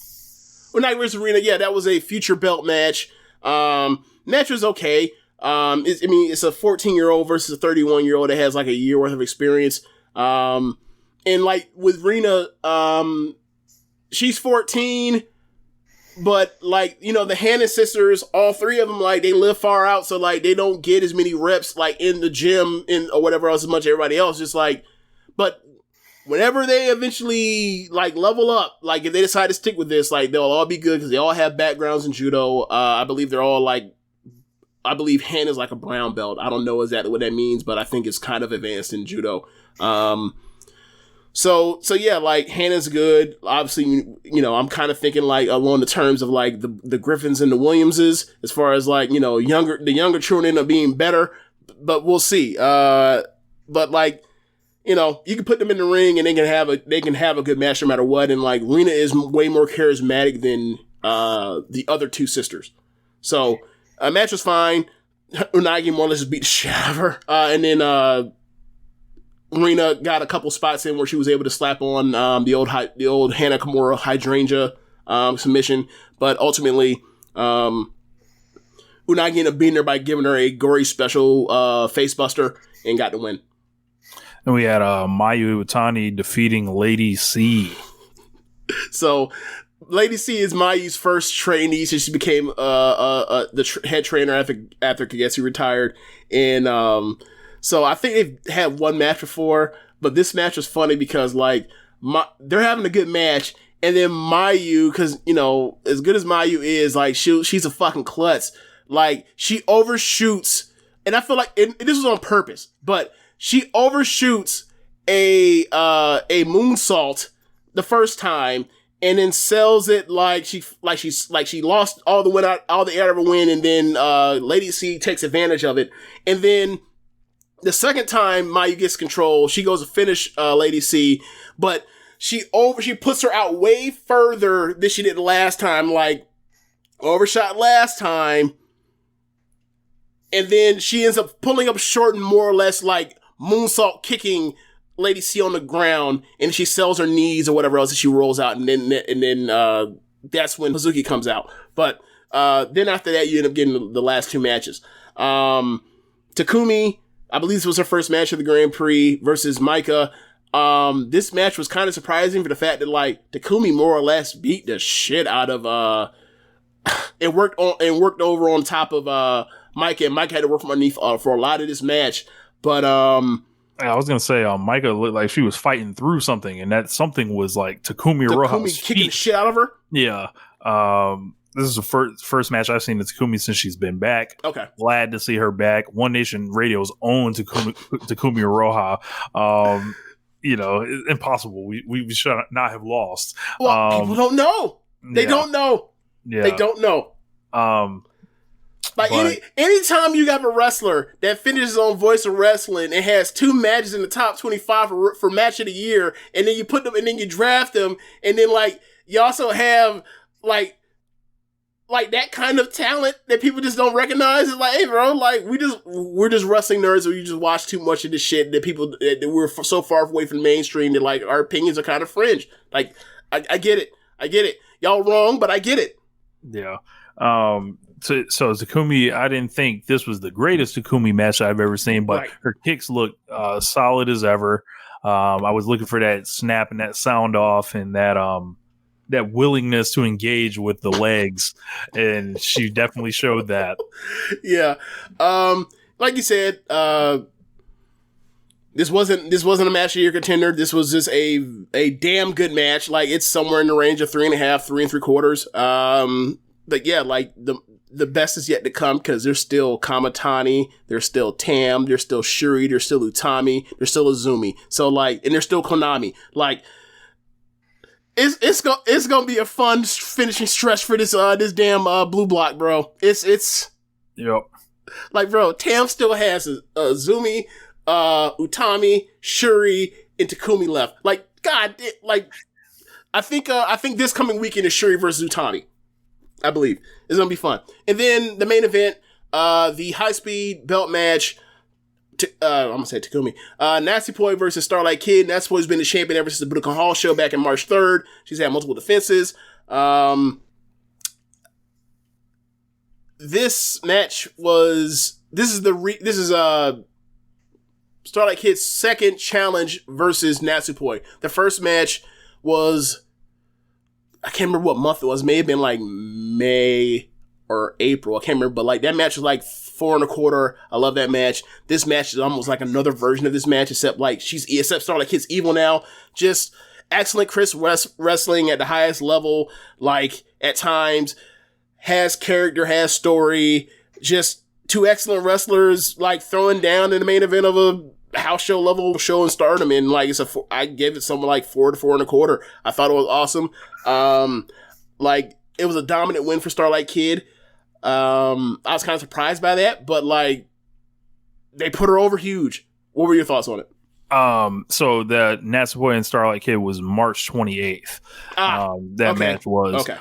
Unagi versus Rina, yeah, that was a future belt match. Match was okay. It's a 14-year-old versus a 31-year-old that has like a year worth of experience. And like with Rina, she's 14, but like, you know, the Hannon sisters, all three of them, like they live far out. So like they don't get as many reps like in the gym or whatever else as much as everybody else. Just like, but whenever they eventually like level up, like if they decide to stick with this, like they'll all be good because they all have backgrounds in judo. I believe they're all like, I believe Hannah's like a brown belt. I don't know exactly what that means, but I think it's kind of advanced in judo. So yeah, like Hannah's good. Obviously, you know, I'm kind of thinking like along the terms of like the Griffins and the Williamses, as far as like, you know, the younger children end up being better, but we'll see. But like, you know, you can put them in the ring and they can have a good match no matter what. And like Rina is way more charismatic than the other two sisters. So match was fine. Unagi more or less just beat the shit out of her. And then Rina got a couple spots in where she was able to slap on the old Hana Kimura hydrangea submission, but ultimately Unagi ended up beating her by giving her a gory special face buster and got the win. And we had Mayu Iwatani defeating Lady C. So Lady C is Mayu's first trainee, so she became the head trainer after Kagetsu retired, and so I think they've had one match before, but this match was funny because like they're having a good match, and then Mayu, because you know as good as Mayu is, like she's a fucking klutz. Like she overshoots, and I feel like this was on purpose, but she overshoots a moonsault the first time, and then sells it like she lost all the air out of her win, and then Lady C takes advantage of it, and then the second time Mayu gets control, she goes to finish Lady C, but she puts her out way further than she did last time, like overshot last time, and then she ends up pulling up short and more or less like moonsault kicking Lady C on the ground, and she sells her knees or whatever else, and she rolls out, and then that's when Hazuki comes out. But then after that, you end up getting the last two matches. Takumi, I believe this was her first match of the Grand Prix versus Maika. This match was kind of surprising for the fact that like Takumi more or less beat the shit out of and worked over on top of Maika, and Maika had to work from underneath for a lot of this match. But I was gonna say, Maika looked like she was fighting through something, and that something was like Takumi Roja's kicking the shit out of her. Yeah. This is the first match I've seen of Takumi since she's been back. Okay. Glad to see her back. One Nation Radio's own Takumi Roja. You know, it's impossible. We should not have lost. Well, people don't know. They don't know. Yeah. They don't know. Like anytime you have a wrestler that finishes on Voice of Wrestling and has two matches in the top 25 for match of the year, and then you put them and then you draft them, and then like you also have like that kind of talent that people just don't recognize. It's like, hey bro, like we're just wrestling nerds, or you just watch too much of this shit that people that we're so far away from the mainstream that like our opinions are kind of fringe. Like I get it. Y'all wrong, but I get it. Yeah. So Takumi, I didn't think this was the greatest Takumi match I've ever seen, but her kicks look solid as ever. I was looking for that snap and that sound off and that willingness to engage with the legs, and she definitely showed that. Yeah, like you said, this wasn't a match of your contender. This was just a damn good match. Like it's somewhere in the range of 3.5, 3 3/4. But yeah, like the best is yet to come because there's still Kamatani, there's still Tam, there's still Shuri, there's still Utami, there's still Azumi. So like, and there's still Konami. Like, it's gonna be a fun finishing stretch for this damn blue block, bro. It's yep. Like, bro, Tam still has Azumi, Utami, Shuri, and Takumi left. Like, God, I think this coming weekend is Shuri versus Utami. I believe it's gonna be fun. And then the main event, the high speed belt match. I'm gonna say Takumi. Nasty Boy versus Starlight Kid. Nasty Boy's been the champion ever since the Budokan Hall show back in March 3rd. She's had multiple defenses. this match was Starlight Kid's second challenge versus Natsupoi. The first match was, I can't remember what month it was. It may have been like May or April. I can't remember, but like that match was like 4.25. I love that match. This match is almost like another version of this match, except Starlight Kid's evil now. Just excellent Chris wrestling at the highest level. Like at times has character, has story. Just two excellent wrestlers like throwing down in the main event of a house show level show in Stardom, and like I gave it something like 4 to 4.25. I thought it was awesome. Like it was a dominant win for Starlight Kid. I was kind of surprised by that, but like they put her over huge. What were your thoughts on it? So the Natsupoi and Starlight Kid was March 28th. Match was. Okay.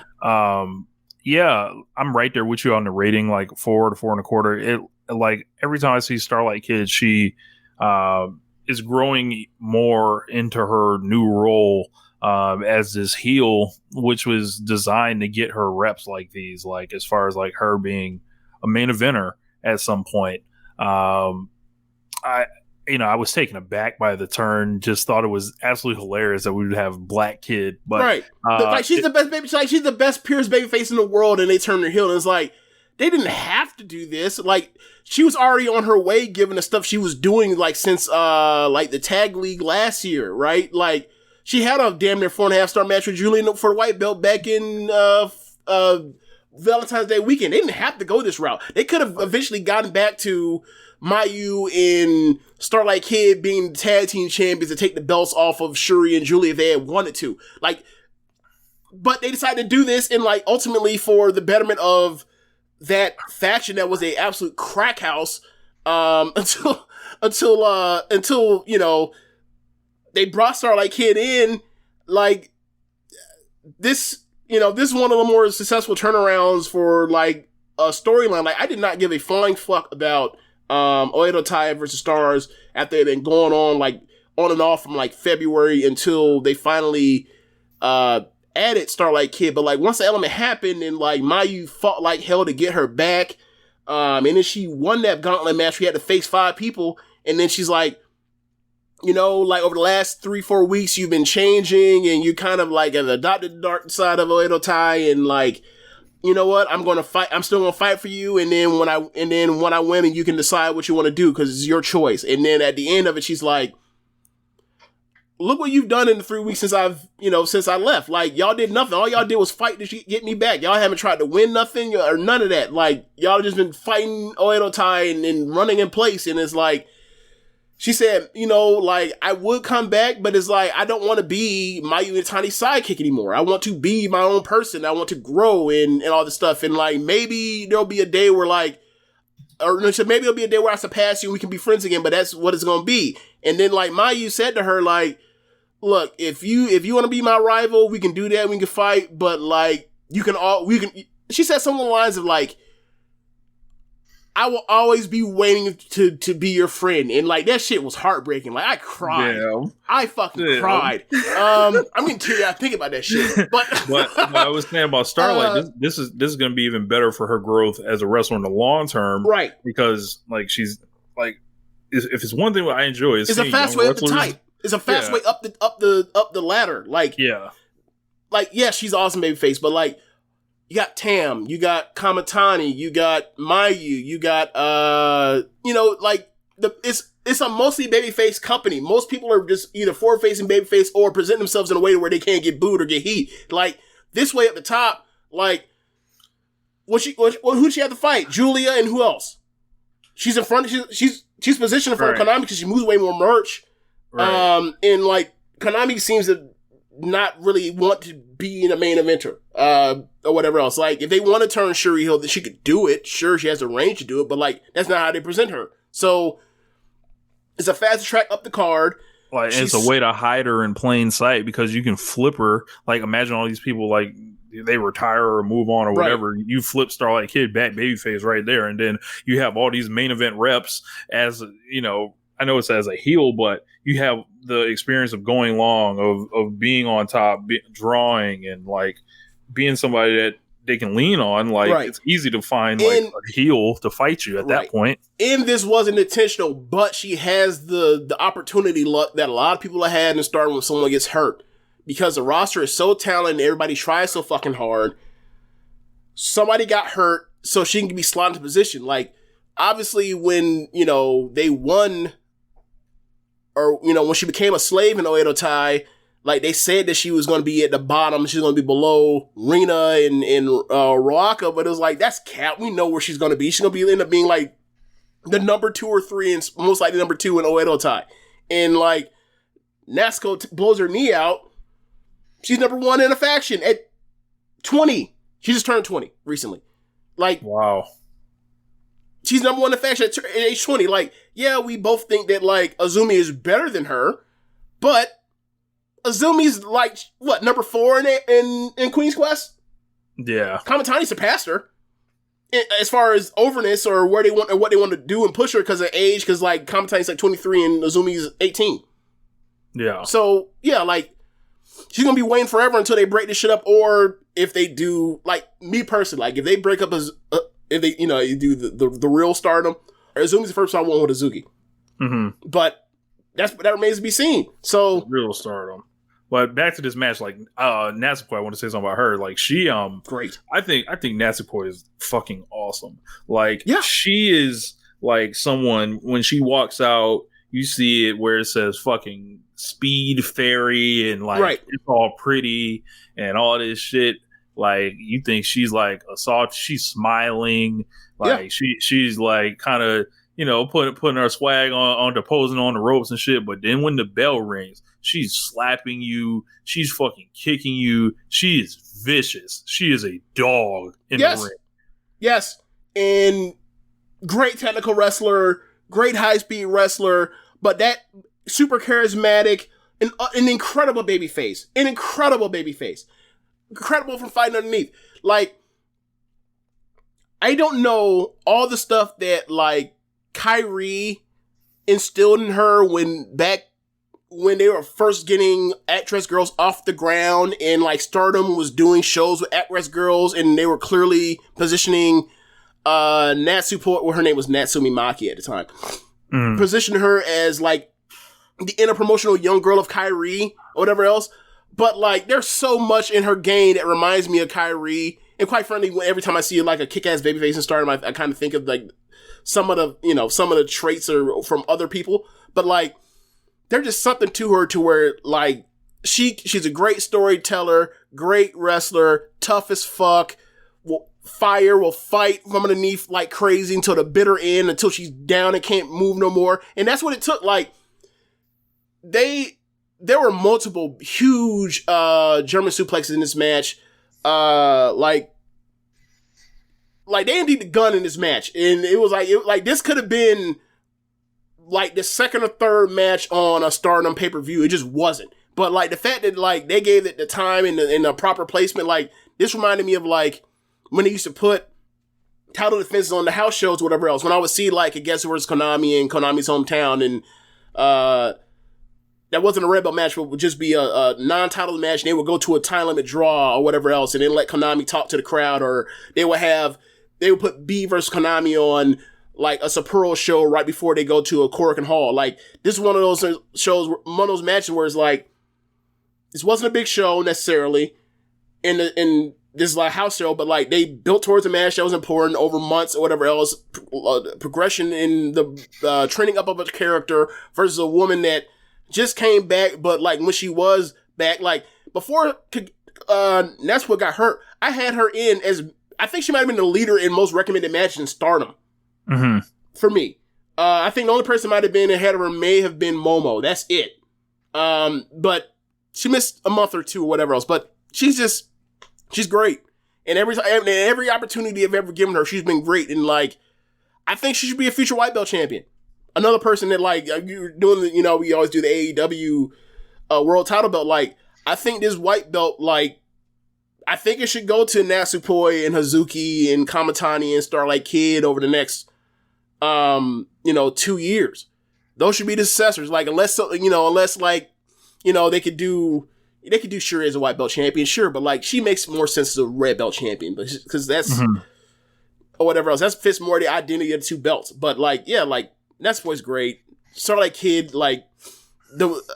Yeah, I'm right there with you on the rating, like 4 to 4.25. It like every time I see Starlight Kid, she is growing more into her new role as this heel, which was designed to get her reps like these, like as far as like her being a main eventer at some point. I was taken aback by the turn. Just thought it was absolutely hilarious that we would have Black Kid, but right, like she's the best baby. Like she's the best Pierce baby face in the world, and they turned her heel. And it's like they didn't have to do this. Like she was already on her way, given the stuff she was doing, like since like the tag league last year, right? Like she had a damn near 4.5-star match with Julian for the white belt back in Valentine's Day weekend. They didn't have to go this route. They could have eventually gotten back to Mayu and Starlight Kid being tag team champions to take the belts off of Shuri and Julia if they had wanted to. Like, but they decided to do this, and like ultimately for the betterment of that faction that was a absolute crack house until you know they brought Starlight Kid in. Like this, you know, this is one of the more successful turnarounds for like a storyline. Like I did not give a flying fuck about Oedo Tai versus Stars after they've been going on like on and off from like February until they finally added Starlight Kid. But like once the element happened and like Mayu fought like hell to get her back, and then she won that gauntlet match. We had to face 5 people, and then she's like, you know, like over the last 3-4 weeks you've been changing and you kind of like have adopted the dark side of Oedo Tai, and like, you know what? I'm going to fight. I'm still going to fight for you. And then when I win, and you can decide what you want to do because it's your choice. And then at the end of it, she's like, look what you've done in the 3 weeks since I left. Like y'all did nothing. All y'all did was fight to get me back. Y'all haven't tried to win nothing or none of that. Like y'all just been fighting Oedo Tai and running in place. And it's like, she said, you know, like, I would come back, but it's like, I don't want to be Mayu Itani's sidekick anymore. I want to be my own person. I want to grow and all this stuff. And like, maybe there'll be a day where like, or maybe there'll be a day where I surpass you and we can be friends again, but that's what it's going to be. And then like Mayu said to her, like, look, if you want to be my rival, we can do that. We can fight, but like, she said something along the lines of like, I will always be waiting to be your friend. And like that shit was heartbreaking. Like I cried. Damn. I fucking cried. I'm getting teary eyed thinking about that shit. But I was saying about Starlight, this is gonna be even better for her growth as a wrestler in the long term. Right. Because like she's like if it's one thing that I enjoy is it's a fast way up the type. It's a fast way up the ladder. Like yeah, she's awesome babyface, but like you got Tam, you got Kamatani, you got Mayu, you got you know, like it's a mostly babyface company. Most people are just either forward facing babyface or present themselves in a way where they can't get booed or get heat. Like this way at the top, like who'd she have to fight? Julia and who else? She's in front. She's positioned in front of Konami because she moves way more merch. Right. And like Konami seems to not really want to be in a main eventer or whatever else. Like if they want to turn Shuri heel, that she could do it. Sure, she has the range to do it, but like that's not how they present her. So it's a fast track up the card. Like it's a way to hide her in plain sight because you can flip her. Like imagine all these people like they retire or move on or whatever. Right. You flip Starlight Kid back babyface right there, and then you have all these main event reps as you know. I know it's as a heel, but you have the experience of going long, of being on top, drawing, and like being somebody can lean on. Like it's easy to find like a heel to fight you at that point. And this wasn't intentional, but she has the opportunity luck that a lot of people have had in Stardom when someone gets hurt. Because the roster is so talented, everybody tries so fucking hard. Somebody got hurt, so she can be slotted into position. Like, obviously, when, they won, or, when she became a slave in Oedo Tai, like, they said that she was going to be at the bottom, she's going to be below Rina and Roaka, but it was like, that's cap. We know where she's going to be. She's going to end up being, like, the number 2 or 3, and most likely number 2 in Oedo Tai. And, like, Natsuko blows her knee out. She's number 1 in a faction at 20. She just turned 20 recently. Like, wow. She's number 1 in a faction at age 20. Like, yeah, we both think that, like, Azumi is better than her, but Azumi's, like, what, number 4 in Queen's Quest? Yeah. Kamitani surpassed her as far as overness or what they want to do and push her because of age, because, like, Kamitani's, like, 23 and Azumi's 18. Yeah. So, yeah, like, she's gonna be waiting forever until they break this shit up, or if they do, like, me personally, like, if they break up if they, you do the real Stardom, Azumi's the first time I want with Hazuki. Mm-hmm. But that remains to be seen. So real Stardom. But back to this match, like Natsuko, I want to say something about her. Like she, great. I think Natsuko is fucking awesome. Like, yeah. She is like someone when she walks out, you see it where it says fucking Speed Fairy and like it's all pretty and all this shit. Like you think she's like a soft, she's smiling, like she's like kind of putting her swag on to posing on the ropes and shit. But then when the bell rings, she's slapping you, she's fucking kicking you. She is vicious. She is a dog in the ring. Yes, and great technical wrestler, great high speed wrestler, but that super charismatic, an incredible baby face. Incredible from fighting underneath. Like, I don't know all the stuff that, like, Kyrie instilled in her when they were first getting Actress Girls off the ground, and, like, Stardom was doing shows with Actress Girls, and they were clearly positioning Natsuko, well, her name was Natsumi Maki at the time, positioning her as, like, the interpromotional young girl of Kyrie or whatever else. But, like, there's so much in her game that reminds me of Kyrie. And quite frankly, every time I see, like, a kick-ass babyface in Stardom, I kind of think of, like, some of the traits are from other people. But, like, there's just something to her to where, like, she's a great storyteller, great wrestler, tough as fuck, will fight from underneath like crazy until the bitter end, until she's down and can't move no more. And that's what it took. Like, there were multiple huge German suplexes in this match. Like they emptied the gun in this match, and it was like this could have been like the second or third match on a Stardom pay-per-view. It just wasn't. But like the fact that like they gave it the time and the proper placement, like this reminded me of like when they used to put title defenses on the house shows or whatever else. When I would see like Gettsu vs. Konami in Konami's hometown, and that wasn't a red belt match, but would just be a non-title match, and they would go to a time limit draw or whatever else, and then let Konami talk to the crowd, or they would put B versus Konami on like a Sapporo show right before they go to a Korakuen Hall. Like, this is one of those shows, one of those matches where it's like, this wasn't a big show necessarily in this like house show, but like they built towards a match that was important over months or whatever else, progression in the training up of a character versus a woman that just came back, but like when she was back, like before Natsuko got hurt, I had her in as, I think she might have been the leader in most recommended matches in Stardom. Mm-hmm. For me. I think the only person might have been ahead of her may have been Momo. That's it. But she missed a month or two or whatever else, but she's great. And every opportunity I've ever given her, she's been great. And like, I think she should be a future white belt champion. Another person that like, you're doing the, we always do the AEW world title belt. Like, I think this white belt, like, I think it should go to Natsupoi and Hazuki and Kamitani and Starlight Kid over the next, 2 years. Those should be the successors. Like, unless like, they could do, they could do Shuri as a white belt champion, sure, but like she makes more sense as a red belt champion, because that's or whatever else. That fits more the identity of the two belts. But like, yeah, like Nest Boy's great. Starlight Kid, like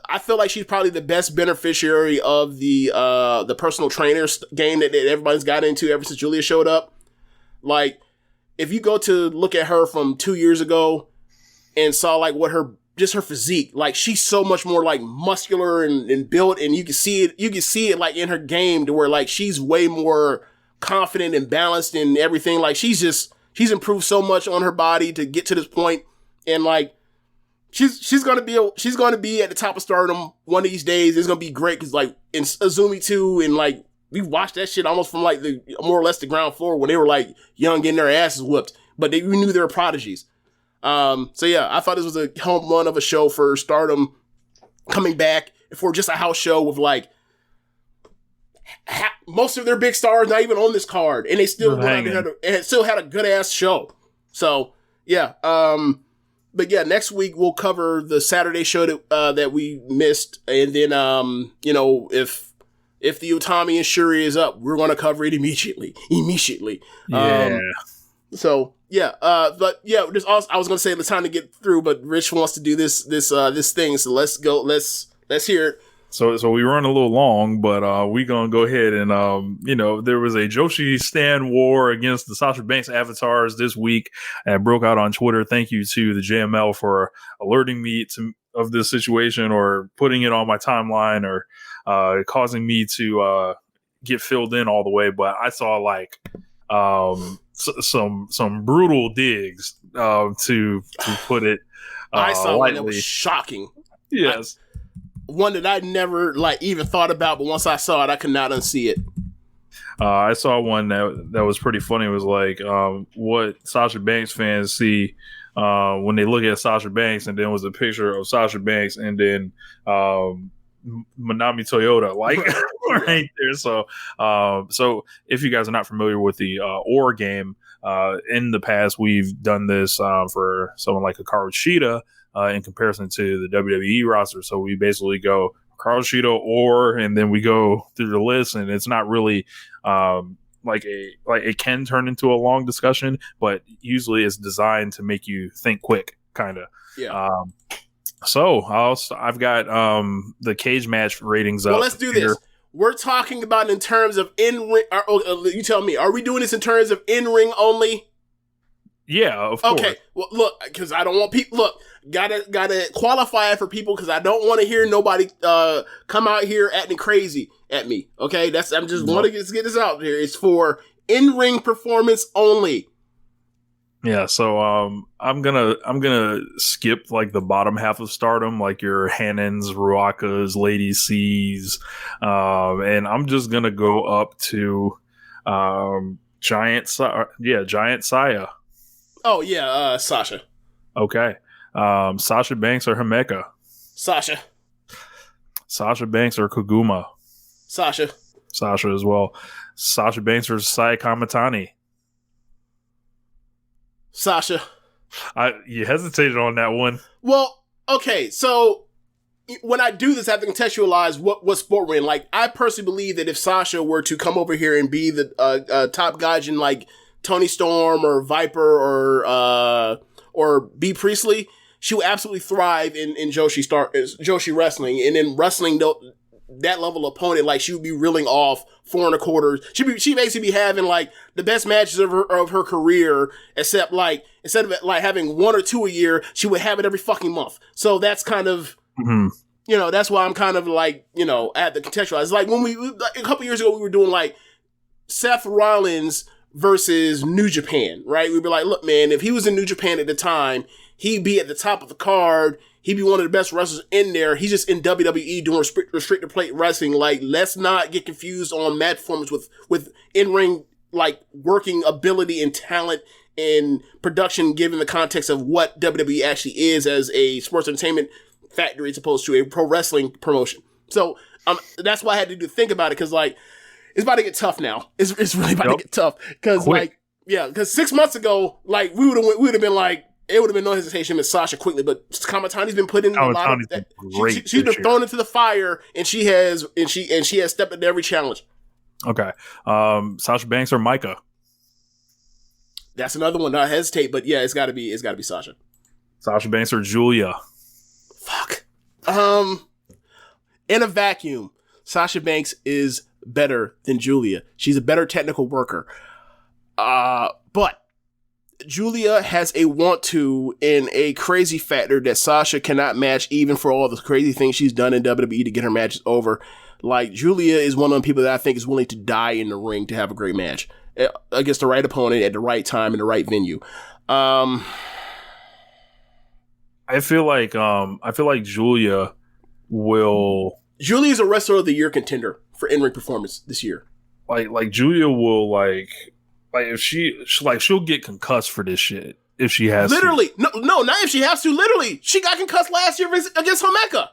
I feel like she's probably the best beneficiary of the personal trainer game that everybody's got into ever since Julia showed up. Like, if you go to look at her from 2 years ago and saw like what her physique, like she's so much more like muscular and built, and you can see it like in her game to where like she's way more confident and balanced and everything. Like she's improved so much on her body to get to this point, and like she's gonna be at the top of Stardom one of these days. It's gonna be great because like in Azumi 2 and like we watched that shit almost from like the more or less the ground floor when they were like young getting their asses whooped, but we knew they were prodigies. So yeah, I thought this was a home run of a show for Stardom coming back for just a house show with like most of their big stars not even on this card, and they still had a good ass show. So yeah, but yeah, next week we'll cover the Saturday show that we missed, and then if the Utami and Shuri is up, we're gonna cover it immediately. Yeah. So yeah, but yeah, there's also, I was gonna say it's time to get through, but Rich wants to do this thing, so let's go. Let's hear it. So we run a little long, but we gonna go ahead and there was a Joshi Stan war against the Sasha Banks avatars this week, and it broke out on Twitter. Thank you to the JML for alerting me of this situation, or putting it on my timeline, or causing me to get filled in all the way. But I saw like some brutal digs to put it. I saw lightly. one that was shocking. Yes. One that I never like even thought about, but once I saw it, I could not unsee it. I saw one that was pretty funny. It was like what Sasha Banks fans see when they look at Sasha Banks, and then was a picture of Sasha Banks and then Manami Toyota, like right there. So if you guys are not familiar with the Or game, in the past we've done this for someone like Hikaru Shida. In comparison to the WWE roster. So we basically go Carl Shido and then we go through the list, and it's not really like it can turn into a long discussion, but usually it's designed to make you think quick, kind of. Yeah. So I've got the cage match ratings up. Well, let's do this. We're talking about in terms of in-ring. You tell me, are we doing this in terms of in-ring only? Yeah, of course. Okay, well, look, because I don't want people. Look, gotta qualify it for people, because I don't want to hear nobody come out here acting crazy at me. Okay, I'm just want to get this out here. It's for in-ring performance only. Yeah, so I'm gonna skip like the bottom half of Stardom, like your Hannons, Ruakas, Lady C's, and I'm just gonna go up to Giant Saya. Oh, yeah, Sasha. Okay. Sasha Banks or Himeka? Sasha. Sasha Banks or Koguma? Sasha. Sasha as well. Sasha Banks or Sai Kamatani? Sasha. You hesitated on that one. Well, okay, so when I do this, I have to contextualize what sport we're in. Like, I personally believe that if Sasha were to come over here and be the top gaijin, like Tony Storm or Viper or B Priestley, she would absolutely thrive in Joshi wrestling, and in wrestling that level of opponent, like she would be reeling off 4 1/4. She basically be having like the best matches of her career, except like instead of like having 1 or 2 a year, she would have it every fucking month. So that's kind of that's why I'm kind of like at the contextualize. It's like when a couple years ago we were doing like Seth Rollins versus New Japan, right? We'd be like, look, man, if he was in New Japan at the time, he'd be at the top of the card. He'd be one of the best wrestlers in there. He's just in WWE doing restricted plate wrestling. Like, let's not get confused on match performance with in-ring, like, working ability and talent and production, given the context of what WWE actually is as a sports entertainment factory as opposed to a pro wrestling promotion. So, that's why I had to think about it, because, like, it's about to get tough now. It's really about to get tough. Because, like, yeah, because 6 months ago, like, we would have been like, it would have been no hesitation with Sasha quickly, but Kamatani's been put in a lot of that. She's been thrown into the fire, and she has stepped into every challenge. Okay, Sasha Banks or Micah? That's another one. Not hesitate, but yeah, it's got to be Sasha. Sasha Banks or Julia? Fuck. In a vacuum, Sasha Banks is better than Julia. She's a better technical worker. But Julia has a want to and a crazy factor that Sasha cannot match, even for all the crazy things she's done in WWE to get her matches over. Like, Julia is one of the people that I think is willing to die in the ring to have a great match against the right opponent at the right time in the right venue. I feel like Julia is a Wrestler of the Year contender for in-ring performance this year. Like Julia will if she'll get concussed for this shit if she has literally to. No, not if she has to. Literally, she got concussed last year against Homeka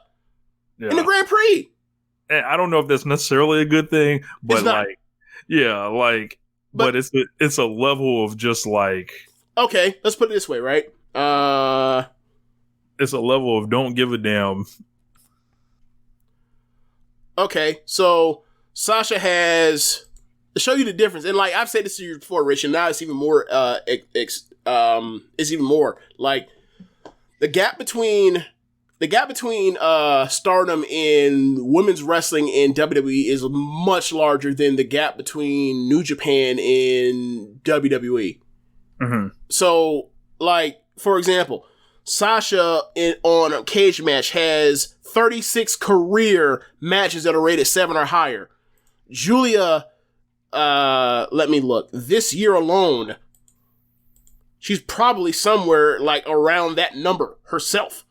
in the Grand Prix. And I don't know if that's necessarily a good thing, but but it's a level of just like, okay, let's put it this way, right? It's a level of don't give a damn. Okay, so Sasha has, to show you the difference, and like I've said this to you before, Rich, and now it's even more. It's even more like the gap between Stardom in women's wrestling in WWE is much larger than the gap between New Japan and WWE. Mm-hmm. So, like, for example, Sasha on a cage match has 36 career matches that are rated 7 or higher. Julia, let me look. This year alone, she's probably somewhere like around that number herself.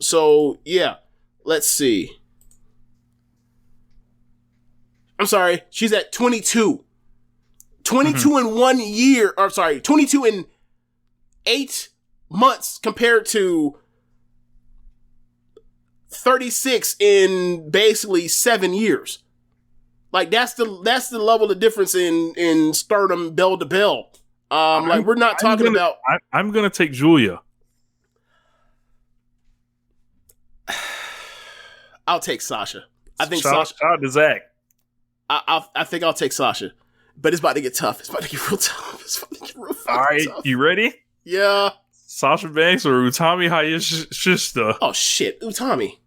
So yeah, let's see. I'm sorry, she's at 22. 22 in 1 year, or sorry, 22 in 8 months compared to 36 in basically 7 years. Like that's the level of difference in Stardom bell to bell. We're not talking about. I'm gonna take Julia. I'll take Sasha. I think Sasha. Shout out to Zach. I think I'll take Sasha, but it's about to get tough. It's about to get real tough. It's about to get real tough. All right, you ready? Yeah. Sasha Banks or Utami Hayashishita? Oh shit, Utami.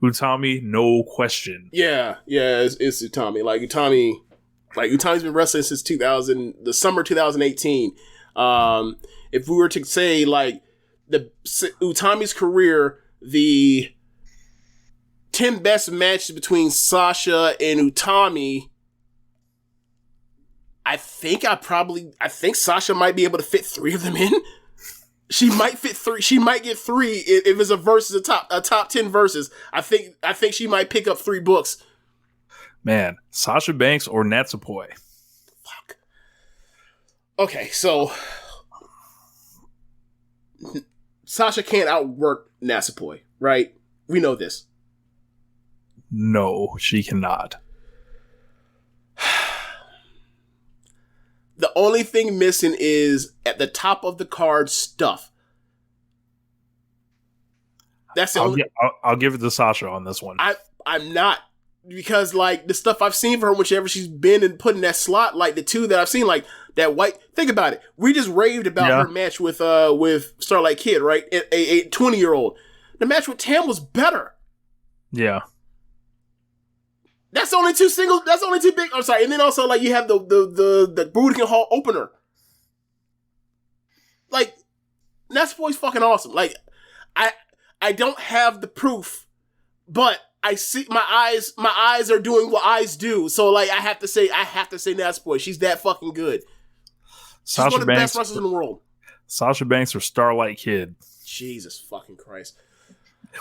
Utami, no question. Yeah, it's Utami. Utami's been wrestling since the summer 2018. If we were to say like Utami's career, the 10 best matches between Sasha and Utami, I think Sasha might be able to fit 3 of them in. She might fit 3. She might get 3 if it's a versus a top 10 versus. I think she might pick up 3 books. Man, Sasha Banks or Natsupoi? Fuck. Okay, so Sasha can't outwork Natsupoi, right? We know this. No, she cannot. The only thing missing is at the top of the card stuff. That's the only. I'll give it to Sasha on this one. I'm not, because like the stuff I've seen for her, whichever she's been and put in that slot, like the 2 that I've seen, like that white. Think about it. We just raved about her match with Starlight Kid, right? A 20-year-old. The match with Tam was better. Yeah. That's only 2 singles. That's only 2 big. I'm sorry, and then also like you have the Hazuki Hall opener. Like, Natsupoi's fucking awesome. Like, I don't have the proof, but I see my eyes are doing what eyes do. So like I have to say Natsupoi. She's that fucking good. She's one of the best wrestlers in the world. Sasha Banks or Starlight Kid? Jesus fucking Christ.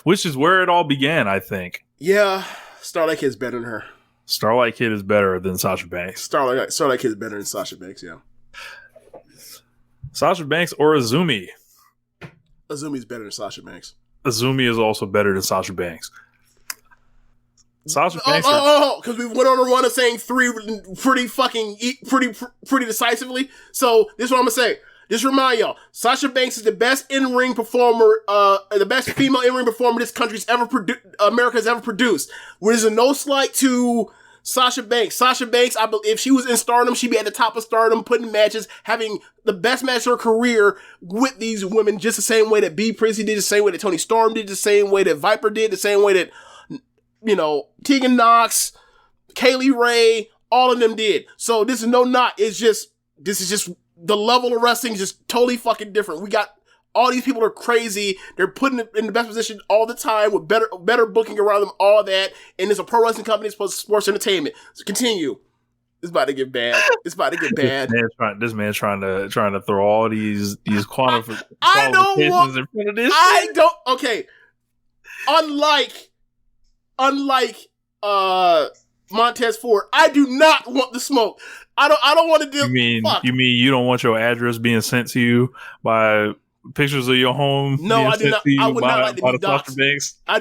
Which is where it all began, I think. Yeah. Starlight Kid's better than her. Starlight Kid is better than Sasha Banks. Starlight Kid is better than Sasha Banks, yeah. Sasha Banks or Azumi? Azumi's better than Sasha Banks. Azumi is also better than Sasha Banks. Sasha Banks. Because we went on a run of saying 3 pretty decisively. So this is what I'm gonna say. Just remind y'all, Sasha Banks is the best in-ring performer, the best female in-ring performer this country's America's ever produced. There's no slight to Sasha Banks. Sasha Banks, if she was in Stardom, she'd be at the top of Stardom, putting matches, having the best match of her career with these women, just the same way that Bea Priestley did, the same way that Toni Storm did, the same way that Viper did, the same way that, Tegan Knox, Kaylee Ray, all of them did. So this is no knock. This is just the level of wrestling is just totally fucking different. We got all these people are crazy. They're putting it in the best position all the time with better booking around them, all that. And it's a pro wrestling company, it's supposed to sports entertainment. So continue. It's about to get bad. It's about to get bad. This man's trying to throw all these qualifications in front of this. Okay. Unlike Montez Ford, I do not want the smoke. I don't want to deal. You mean you don't want your address being sent to you by pictures of your home? No, I do not. I would not like to be doxxed. I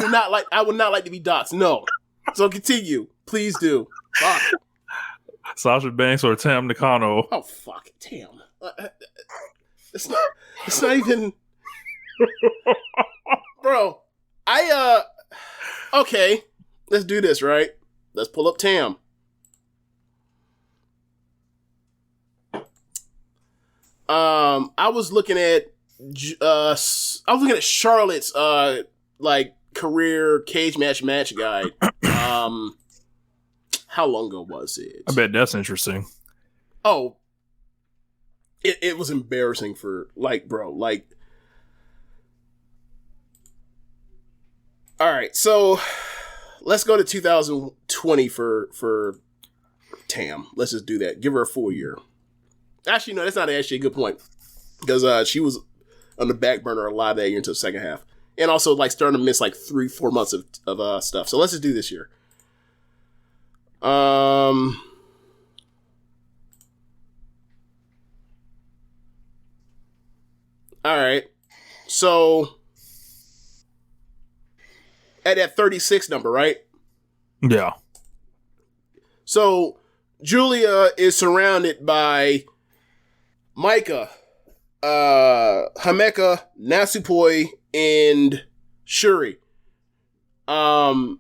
would not like to be doxxed. No. So continue. Please do. Fuck. Sasha Banks or Tam Nakano? Oh fuck, Tam. It's not even. Bro, okay. Let's do this, right? Let's pull up Tam. I was looking at Charlotte's career cage match guide. How long ago was it? I bet that's interesting. Oh, it was embarrassing for bro. All right, so let's go to 2020 for Tam. Let's just do that. Give her a full year. Actually, no, that's not actually a good point. Because she was on the back burner a lot of that year until the second half. And also, starting to miss 3-4 months of stuff. So let's just do this year. All right. So at that 36 number, right? Yeah. So Julia is surrounded by Maika, Himeka, Natsupoi, and Shuri. So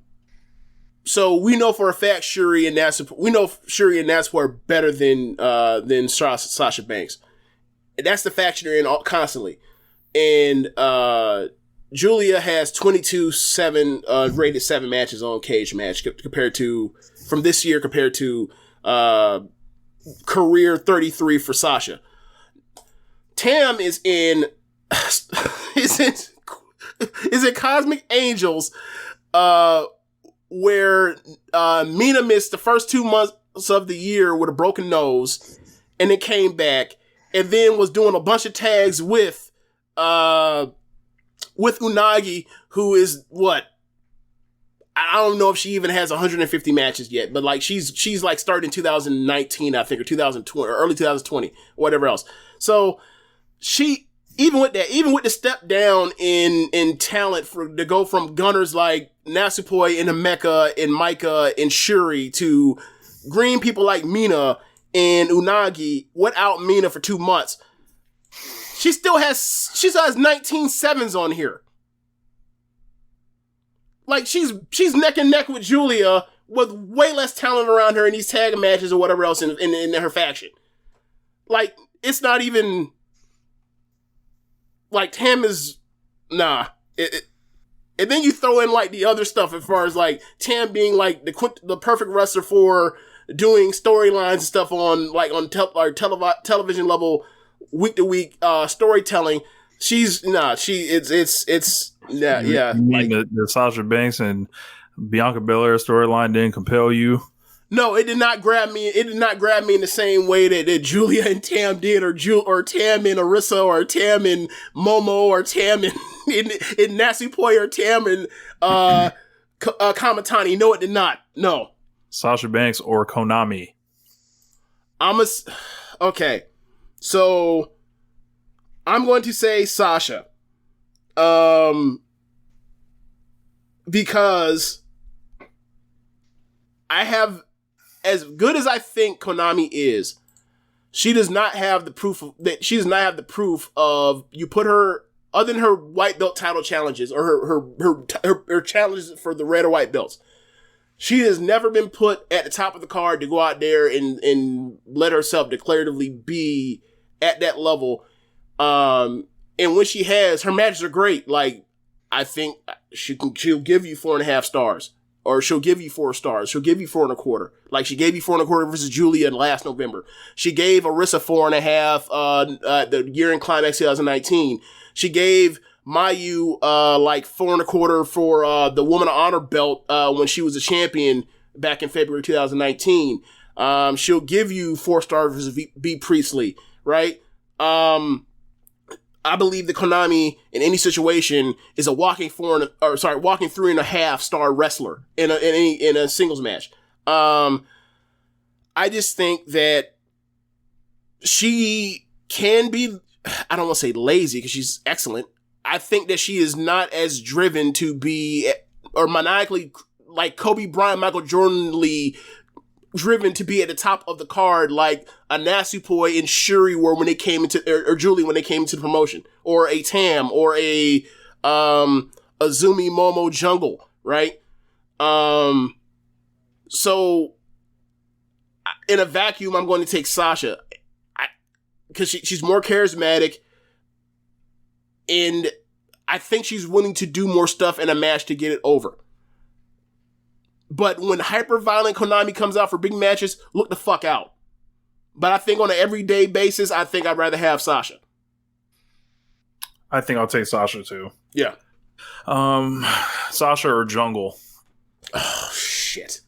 we know for a fact Shuri and Natsupoi are better than Sasha Banks. And that's the faction they're in constantly. And Julia has 22-7 rated 7 matches on Cage Match compared to career 33 for Sasha. Tam is in Cosmic Angels, where Mina missed the first 2 months of the year with a broken nose, and then came back, and then was doing a bunch of tags with Unagi, who is what? I don't know if she even has 150 matches yet, but she's starting in 2019, I think, or 2020, or early 2020, whatever else. So she, even with the step down in talent to go from gunners like Natsupoi and Himeka and Maika and Shuri to green people like Mina and Unagi without Mina for 2 months, she still has 19 sevens on here. She's neck and neck with Julia with way less talent around her in these tag matches or whatever else in her faction. It's not even Tam is nah. And then you throw in the other stuff as far as Tam being the perfect wrestler for doing storylines and stuff on television level week to week storytelling. She's nah. Yeah. You mean the Sasha Banks and Bianca Belair storyline didn't compel you? No, it did not grab me. It did not grab me in the same way that Julia and Tam did, or Tam and Arisa, or Tam and Momo, or Tam and in Natsupoi, or Tam and Kamatani. No, it did not. No. Sasha Banks or Konami. Okay. So I'm going to say Sasha. Because I have, as good as I think Konami is, she does not have the proof of you put her, other than her white belt title challenges or her challenges for the red or white belts. She has never been put at the top of the card to go out there and let herself declaratively be at that level. And when she has, her matches are great. Like, I think she'll give you 4.5 stars, or she'll give you 4 stars. She'll give you 4.25. Like, she gave you 4.25 versus Julia last November. She gave Arisa 4.5 the year in Climax 2019. She gave Mayu like 4.25 for the Woman of Honor belt when she was a champion back in February 2019. She'll give you 4 stars versus B Priestley, right? I believe that Konami in any situation is a walking 3.5 star wrestler in a singles match. I just think that she can be, I don't want to say lazy because she's excellent. I think that she is not as driven to be, or maniacally, like Kobe Bryant, Michael Jordan Lee, driven to be at the top of the card like a Nasupoi and Shuri were when they came into, or Julie when they came into the promotion, or a Tam, or a Azumi Momo Jungle, right? So in a vacuum, I'm going to take Sasha because she's more charismatic. And I think she's willing to do more stuff in a match to get it over. But when hyper-violent Konami comes out for big matches, look the fuck out. But I think on an everyday basis, I think I'd rather have Sasha. I think I'll take Sasha too. Yeah. Sasha or Jungle? Oh, shit.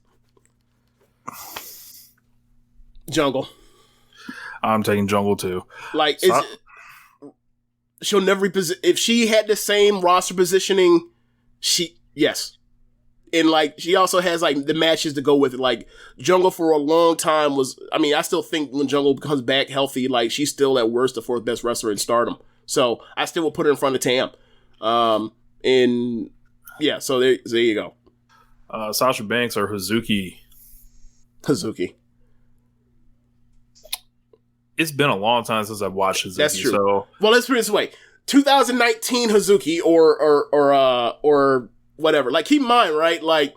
Jungle. I'm taking Jungle too. Like, she'll never if she had the same roster positioning, yes. And like, she also has like the matches to go with it. Like, Jungle for a long time was, I mean, I still think when Jungle comes back healthy, like, she's still at worst the 4th best wrestler in Stardom. So I still will put her in front of Tam. And yeah, so there you go. Sasha Banks or Hazuki? Hazuki. It's been a long time since I've watched Hazuki. That's true. So. Well, let's put it this way: 2019 Hazuki or whatever. Like, keep in mind, right? Like,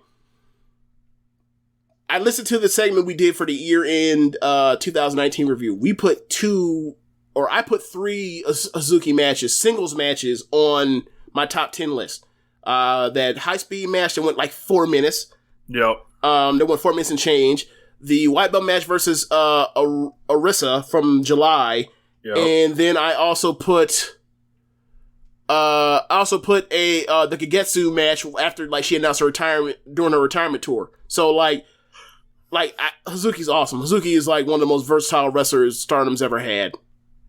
I listened to the segment we did for the year-end 2019 review. I put 3 Hazuki matches, singles matches, on my top 10 list. That high-speed match that went like 4 minutes. Yep. That went 4 minutes and change. The white belt match versus Arisa from July. Yep. And then I also put the Kagetsu match after like she announced her retirement during her retirement tour. So Hazuki's awesome. Hazuki is like one of the most versatile wrestlers Stardom's ever had.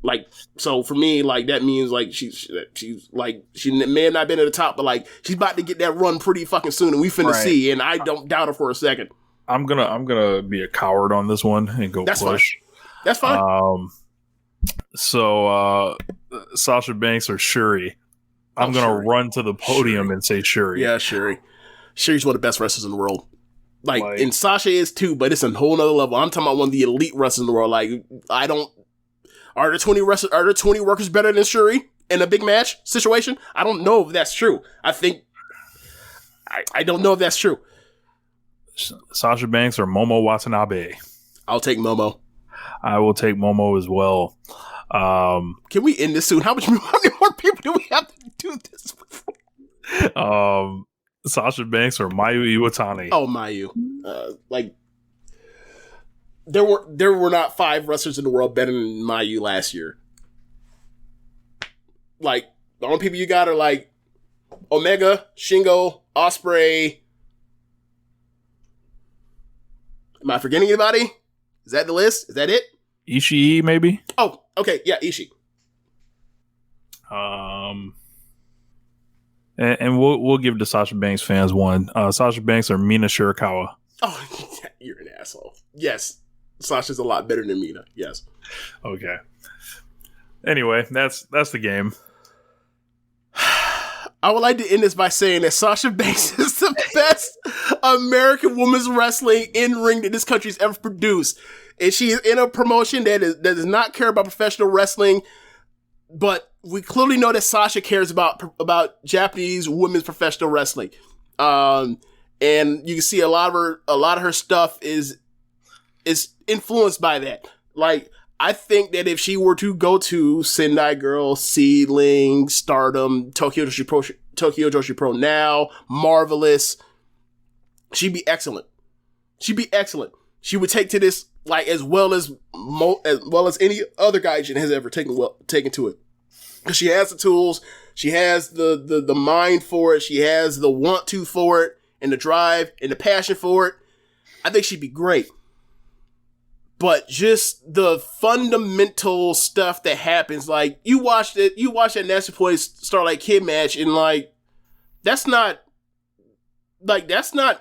Like, so for me, like, that means like she's like, she may have not been at the top, but like she's about to get that run pretty fucking soon, and we finna see. And I don't doubt her for a second. I'm gonna be a coward on this one and go push. Fine. That's fine. So Sasha Banks or Shuri? I'm gonna run to the podium and say Shuri. Yeah, Shuri. Shuri's one of the best wrestlers in the world. Like, and Sasha is too, but it's a whole nother level. I'm talking about one of the elite wrestlers in the world. Like, are there 20 workers better than Shuri in a big match situation? I don't know if that's true. I don't know if that's true. Sasha Banks or Momo Watanabe? I'll take Momo. I will take Momo as well. Can we end this soon? How many more people do we have to do this with? Sasha Banks or Mayu Iwatani? Oh, Mayu. Like, there were not 5 wrestlers in the world better than Mayu last year. Like, the only people you got are like Omega, Shingo, Ospreay. Am I forgetting anybody? Is that the list? Is that it? Ishii, maybe? Oh, okay. Yeah, Ishii. And we'll give the Sasha Banks fans one. Sasha Banks or Mina Shirakawa? Oh, you're an asshole. Yes. Sasha's a lot better than Mina. Yes. Okay. Anyway, that's the game. I would like to end this by saying that Sasha Banks is the best American women's wrestling in ring that this country's ever produced. And she is in a promotion that does not care about professional wrestling, but we clearly know that Sasha cares about Japanese women's professional wrestling. And you can see a lot of her stuff is influenced by that. Like, I think that if she were to go to Sendai Girl, Seedling, Stardom, Tokyo Joshi Pro Now, Marvelous, she'd be excellent. She would take to this like as well as any other gaijin has ever taken to it. Because she has the tools, she has the mind for it, she has the want to for it, and the drive and the passion for it. I think she'd be great. But just the fundamental stuff that happens, like you watch that Natsupoi Starlight Kid match, and like that's not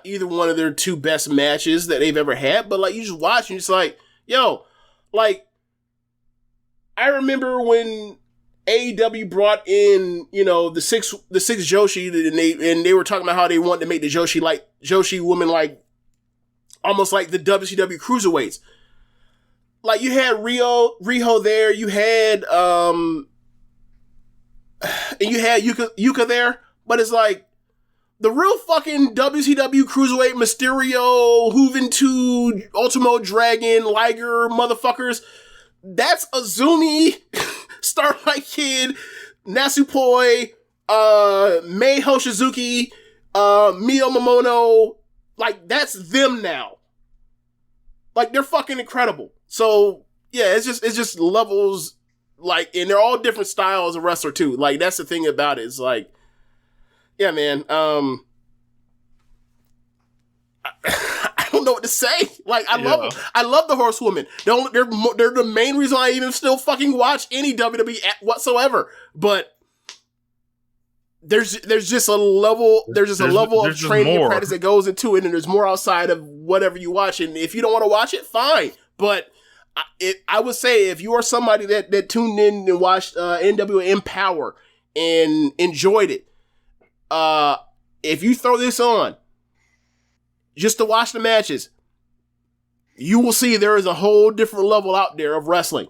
either one of their two best matches that they've ever had. But like you just watch and it's like, yo, like I remember when AEW brought in, you know, the six Joshi, and they were talking about how they wanted to make the Joshi women like almost like the WCW cruiserweights. Like you had Riho there, you had and you had Yuka there, but it's like the real fucking WCW cruiserweight Mysterio, Juventud, Ultimo Dragon, Liger motherfuckers. That's Azumi, Starlight Kid, Natsupoi, Mei Hoshizuki, Mio Momono. Like that's them now. Like they're fucking incredible. So yeah, it's just levels, like, and they're all different styles of wrestler too. Like that's the thing about it. It's like, yeah, man. I don't know what to say. Like I love the Horsewoman. They're the main reason I even still fucking watch any WWE whatsoever. But there's just a level of training and practice that goes into it, and there's more outside of whatever you watch. And if you don't want to watch it, fine. But I would say if you are somebody that tuned in and watched NWA Empower and enjoyed it, if you throw this on just to watch the matches, you will see there is a whole different level out there of wrestling,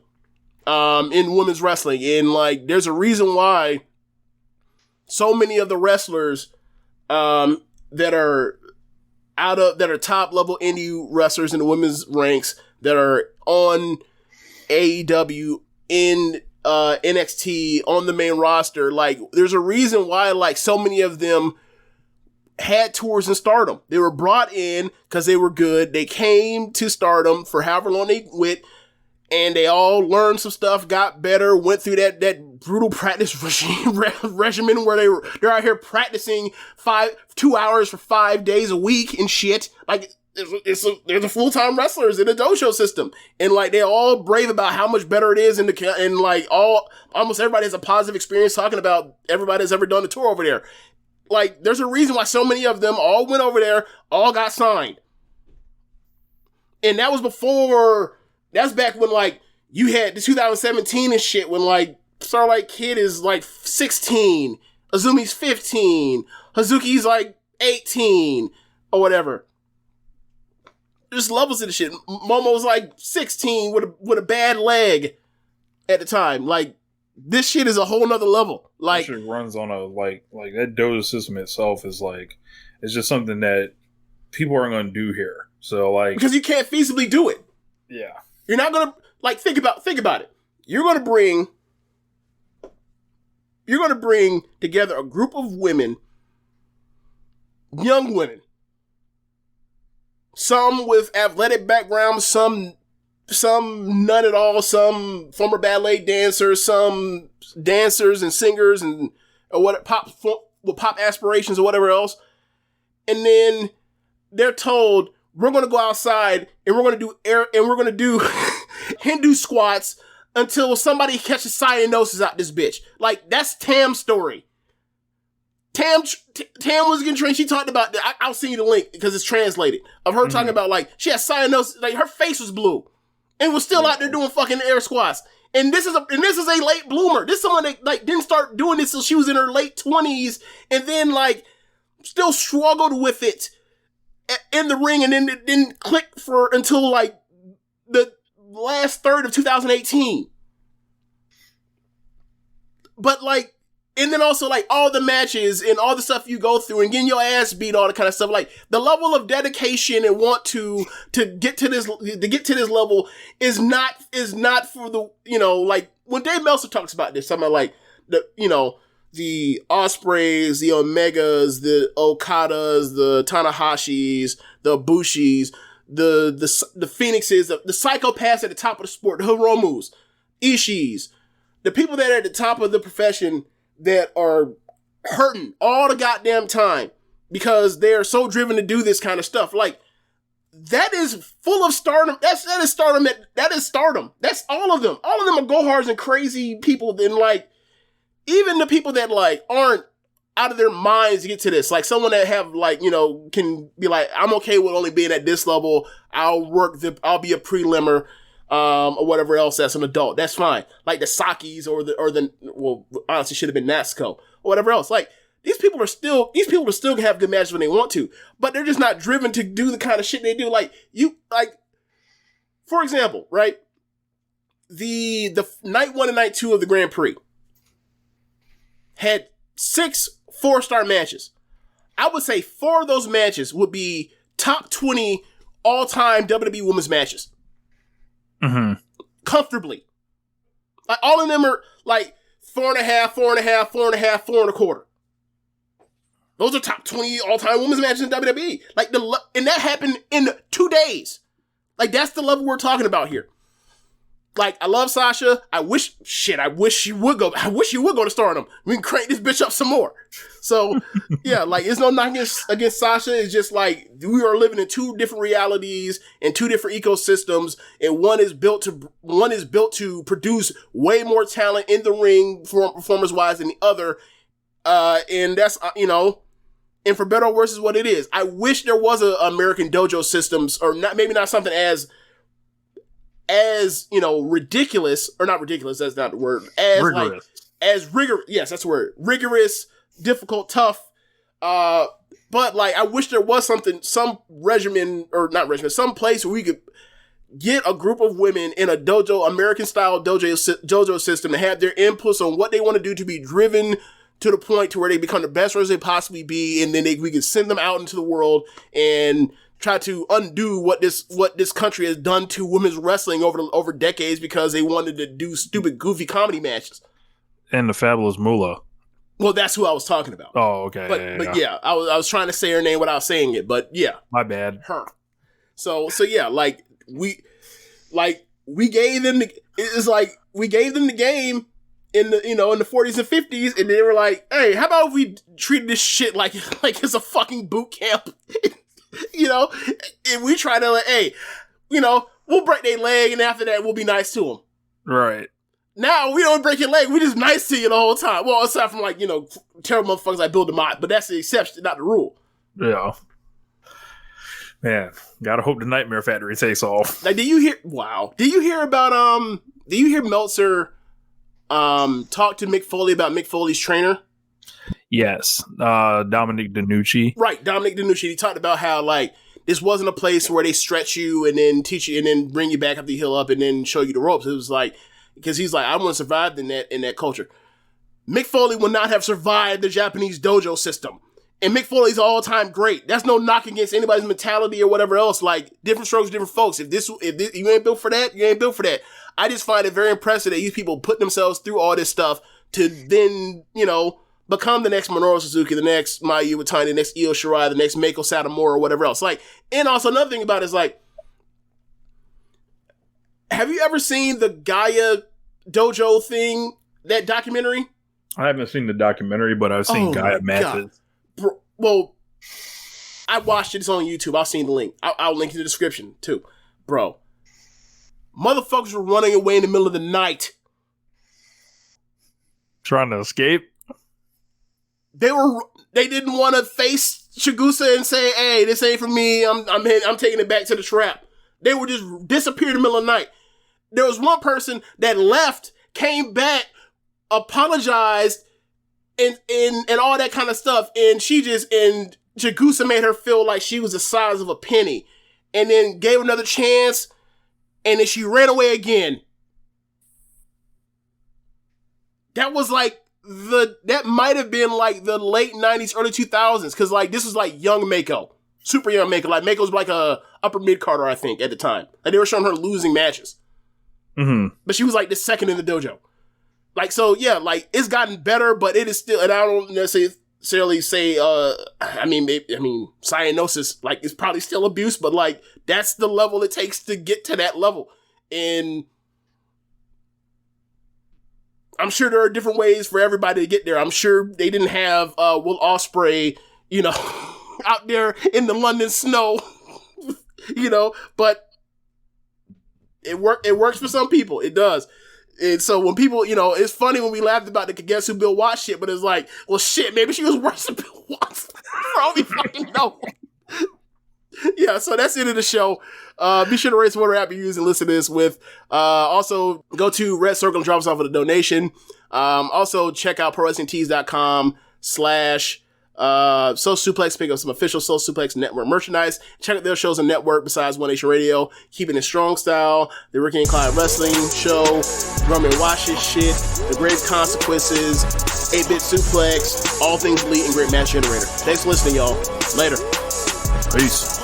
in women's wrestling. And like, there's a reason why so many of the wrestlers, that are top level indie wrestlers in the women's ranks that are on AEW, in NXT, on the main roster, like there's a reason why like so many of them had tours in Stardom. They were brought in because they were good. They came to Stardom for however long they went, and they all learned some stuff, got better, went through that brutal practice regimen where they're out here practicing 2 hours for 5 days a week and shit. Like there's a full-time wrestlers in the dojo system, and like they're all brave about how much better it is, and like almost everybody has a positive experience talking about everybody that's ever done a tour over there. Like there's a reason why so many of them all went over there, all got signed, and that was before. That's back when like you had the 2017 and shit, when like Starlight Kid is like 16, Azumi's 15, Hazuki's like 18 or whatever. There's levels of the shit. Momo's like 16 with a bad leg at the time. Like this shit is a whole nother level. Like that shit runs on a like that dojo system itself is like, it's just something that people aren't going to do here. So like, because you can't feasibly do it. Yeah. You're not gonna like think about it. You're gonna bring together a group of women, young women, some with athletic backgrounds, some none at all, some former ballet dancers, some dancers and singers and or what pop aspirations or whatever else, and then they're told, we're going to go outside and we're going to do Hindu squats until somebody catches cyanosis out this bitch. Like that's Tam's story. Tam was getting trained. She talked about that. I'll send you the link because it's translated of her talking about like she had cyanosis. Like her face was blue and was still out there doing fucking air squats. And this is a late bloomer. This is someone that like didn't start doing this till she was in her late 20s and then like still struggled with it in the ring, and then it didn't click until like the last third of 2018. But like, and then also like all the matches and all the stuff you go through and getting your ass beat, all the kind of stuff, like the level of dedication and want to get to this level is not for the, like when Dave Meltzer talks about this, something like the Ospreys, the Omegas, the Okadas, the Tanahashis, the Bushis, the Phoenixes, the psychopaths at the top of the sport, the Hiromus, Ishis, the people that are at the top of the profession that are hurting all the goddamn time because they are so driven to do this kind of stuff. Like, that is full of stardom. That is stardom. That is stardom. That's all of them. All of them are go-hards and crazy people. Then, like, even the people that, like, aren't out of their minds to get to this. Like, someone that have, like, can be like, I'm okay with only being at this level. I'll be a prelimmer. Or whatever else as an adult. That's fine. Like the Sakis or well, honestly should have been Natsuko or whatever else. Like, these people are still gonna have good matches when they want to, but they're just not driven to do the kind of shit they do. Like, for example, right? The night 1 and night 2 of the Grand Prix had 6 4-star matches. I would say 4 of those matches would be top 20 all-time WWE women's matches. Mm-hmm. Comfortably. Like, all of them are like 4.5, 4.5, 4.5, 4.25. Those are top 20 all-time women's matches in WWE. Like, and that happened in 2 days. Like, that's the level we're talking about here. Like, I love Sasha. I wish you would go to Stardom. We can crank this bitch up some more. So, yeah, like, it's no knock against Sasha. It's just like, we are living in 2 different realities and 2 different ecosystems, and one is built to produce way more talent in the ring, performance-wise, than the other. And that's, and for better or worse is what it is. I wish there was a American dojo systems, or maybe not something as ridiculous, or not ridiculous, that's not the word, as rigorous, yes, that's the word, rigorous, difficult, tough, but like, I wish there was some place where we could get a group of women in a dojo, American style dojo system, and have their inputs on what they want to do to be driven to the point to where they become the best wrestlers they possibly be, and then we can send them out into the world and try to undo what this country has done to women's wrestling over decades because they wanted to do stupid, goofy comedy matches. And the Fabulous Moolah. Well, that's who I was talking about. Oh, okay. But yeah, I was trying to say her name without saying it, but yeah. My bad. Her. So yeah, like, we gave them the game in the, in the 40s and 50s, and they were like, hey, how about if we treat this shit like it's a fucking boot camp? And we try to, like, hey, we'll break their leg, and after that, we'll be nice to them. Right. Now, we don't break your leg, we just nice to you the whole time. Well, aside from, like, terrible motherfuckers like Bill DeMott, but that's the exception, not the rule. Yeah. Man, gotta hope the Nightmare Factory takes off. Like, did you hear Meltzer, talk to Mick Foley about Mick Foley's trainer? Yes, Dominic DeNucci. Right, Dominic DeNucci. He talked about how, like, this wasn't a place where they stretch you and then teach you and then bring you back up the hill up and then show you the ropes. It was like, because he's like, I want to survive in that culture. Mick Foley would not have survived the Japanese dojo system. And Mick Foley's all-time great. That's no knock against anybody's mentality or whatever else. Like, different strokes, different folks. If you ain't built for that, you ain't built for that. I just find it very impressive that these people put themselves through all this stuff to then, become the next Minoru Suzuki, the next Mayu Iwatani, the next Io Shirai, the next Meiko Satomura, or whatever else. Like, and also another thing about it is, like, have you ever seen the Gaia Dojo thing, that documentary? I haven't seen the documentary, but I've seen Gaia matches. Well, I watched it. It's on YouTube. I'll send the link. I'll link in the description, too. Bro, motherfuckers were running away in the middle of the night. Trying to escape? They didn't want to face Chigusa and say, hey, this ain't for me. I'm taking it back to the trap. They would just disappear in the middle of the night. There was one person that left, came back, apologized, and all that kind of stuff. And she just, and Jagusa made her feel like she was the size of a penny, and then gave another chance, and then she ran away again. That was like that might have been like the late 90s, early 2000s, because like this was like young Mako, super young Mako. Like Mako was like a upper mid-carder, I think, at the time. Like they were showing her losing matches. Mm-hmm. But she was like the second in the dojo. Like, so yeah, like it's gotten better, but it is still, and I don't necessarily say, cyanosis, like it's probably still abuse, but like that's the level it takes to get to that level. And I'm sure there are different ways for everybody to get there. I'm sure they didn't have Will Ospreay, out there in the London snow, but it works for some people. It does. And so when people, it's funny when we laughed about the Kagetsu Bill Watts shit, but it's like, well, shit, maybe she was worse than Bill Watts. For all we fucking know. Yeah, so that's the end of the show. Be sure to rate whatever app you use and listen to this with. Also, go to Red Circle and drop us off with a donation. Also, check out ProWrestlingTees.com/Social Suplex. Pick up some official Social Suplex Network merchandise. Check out their shows on network besides One Nation Radio, Keepin It Strong Style, the Ricky and Clive Wrestling Show, Roman Wash's shit, The Grave Consequences, 8-Bit Suplex, All Things Elite, and Great Match Generator. Thanks for listening, y'all. Later. Peace.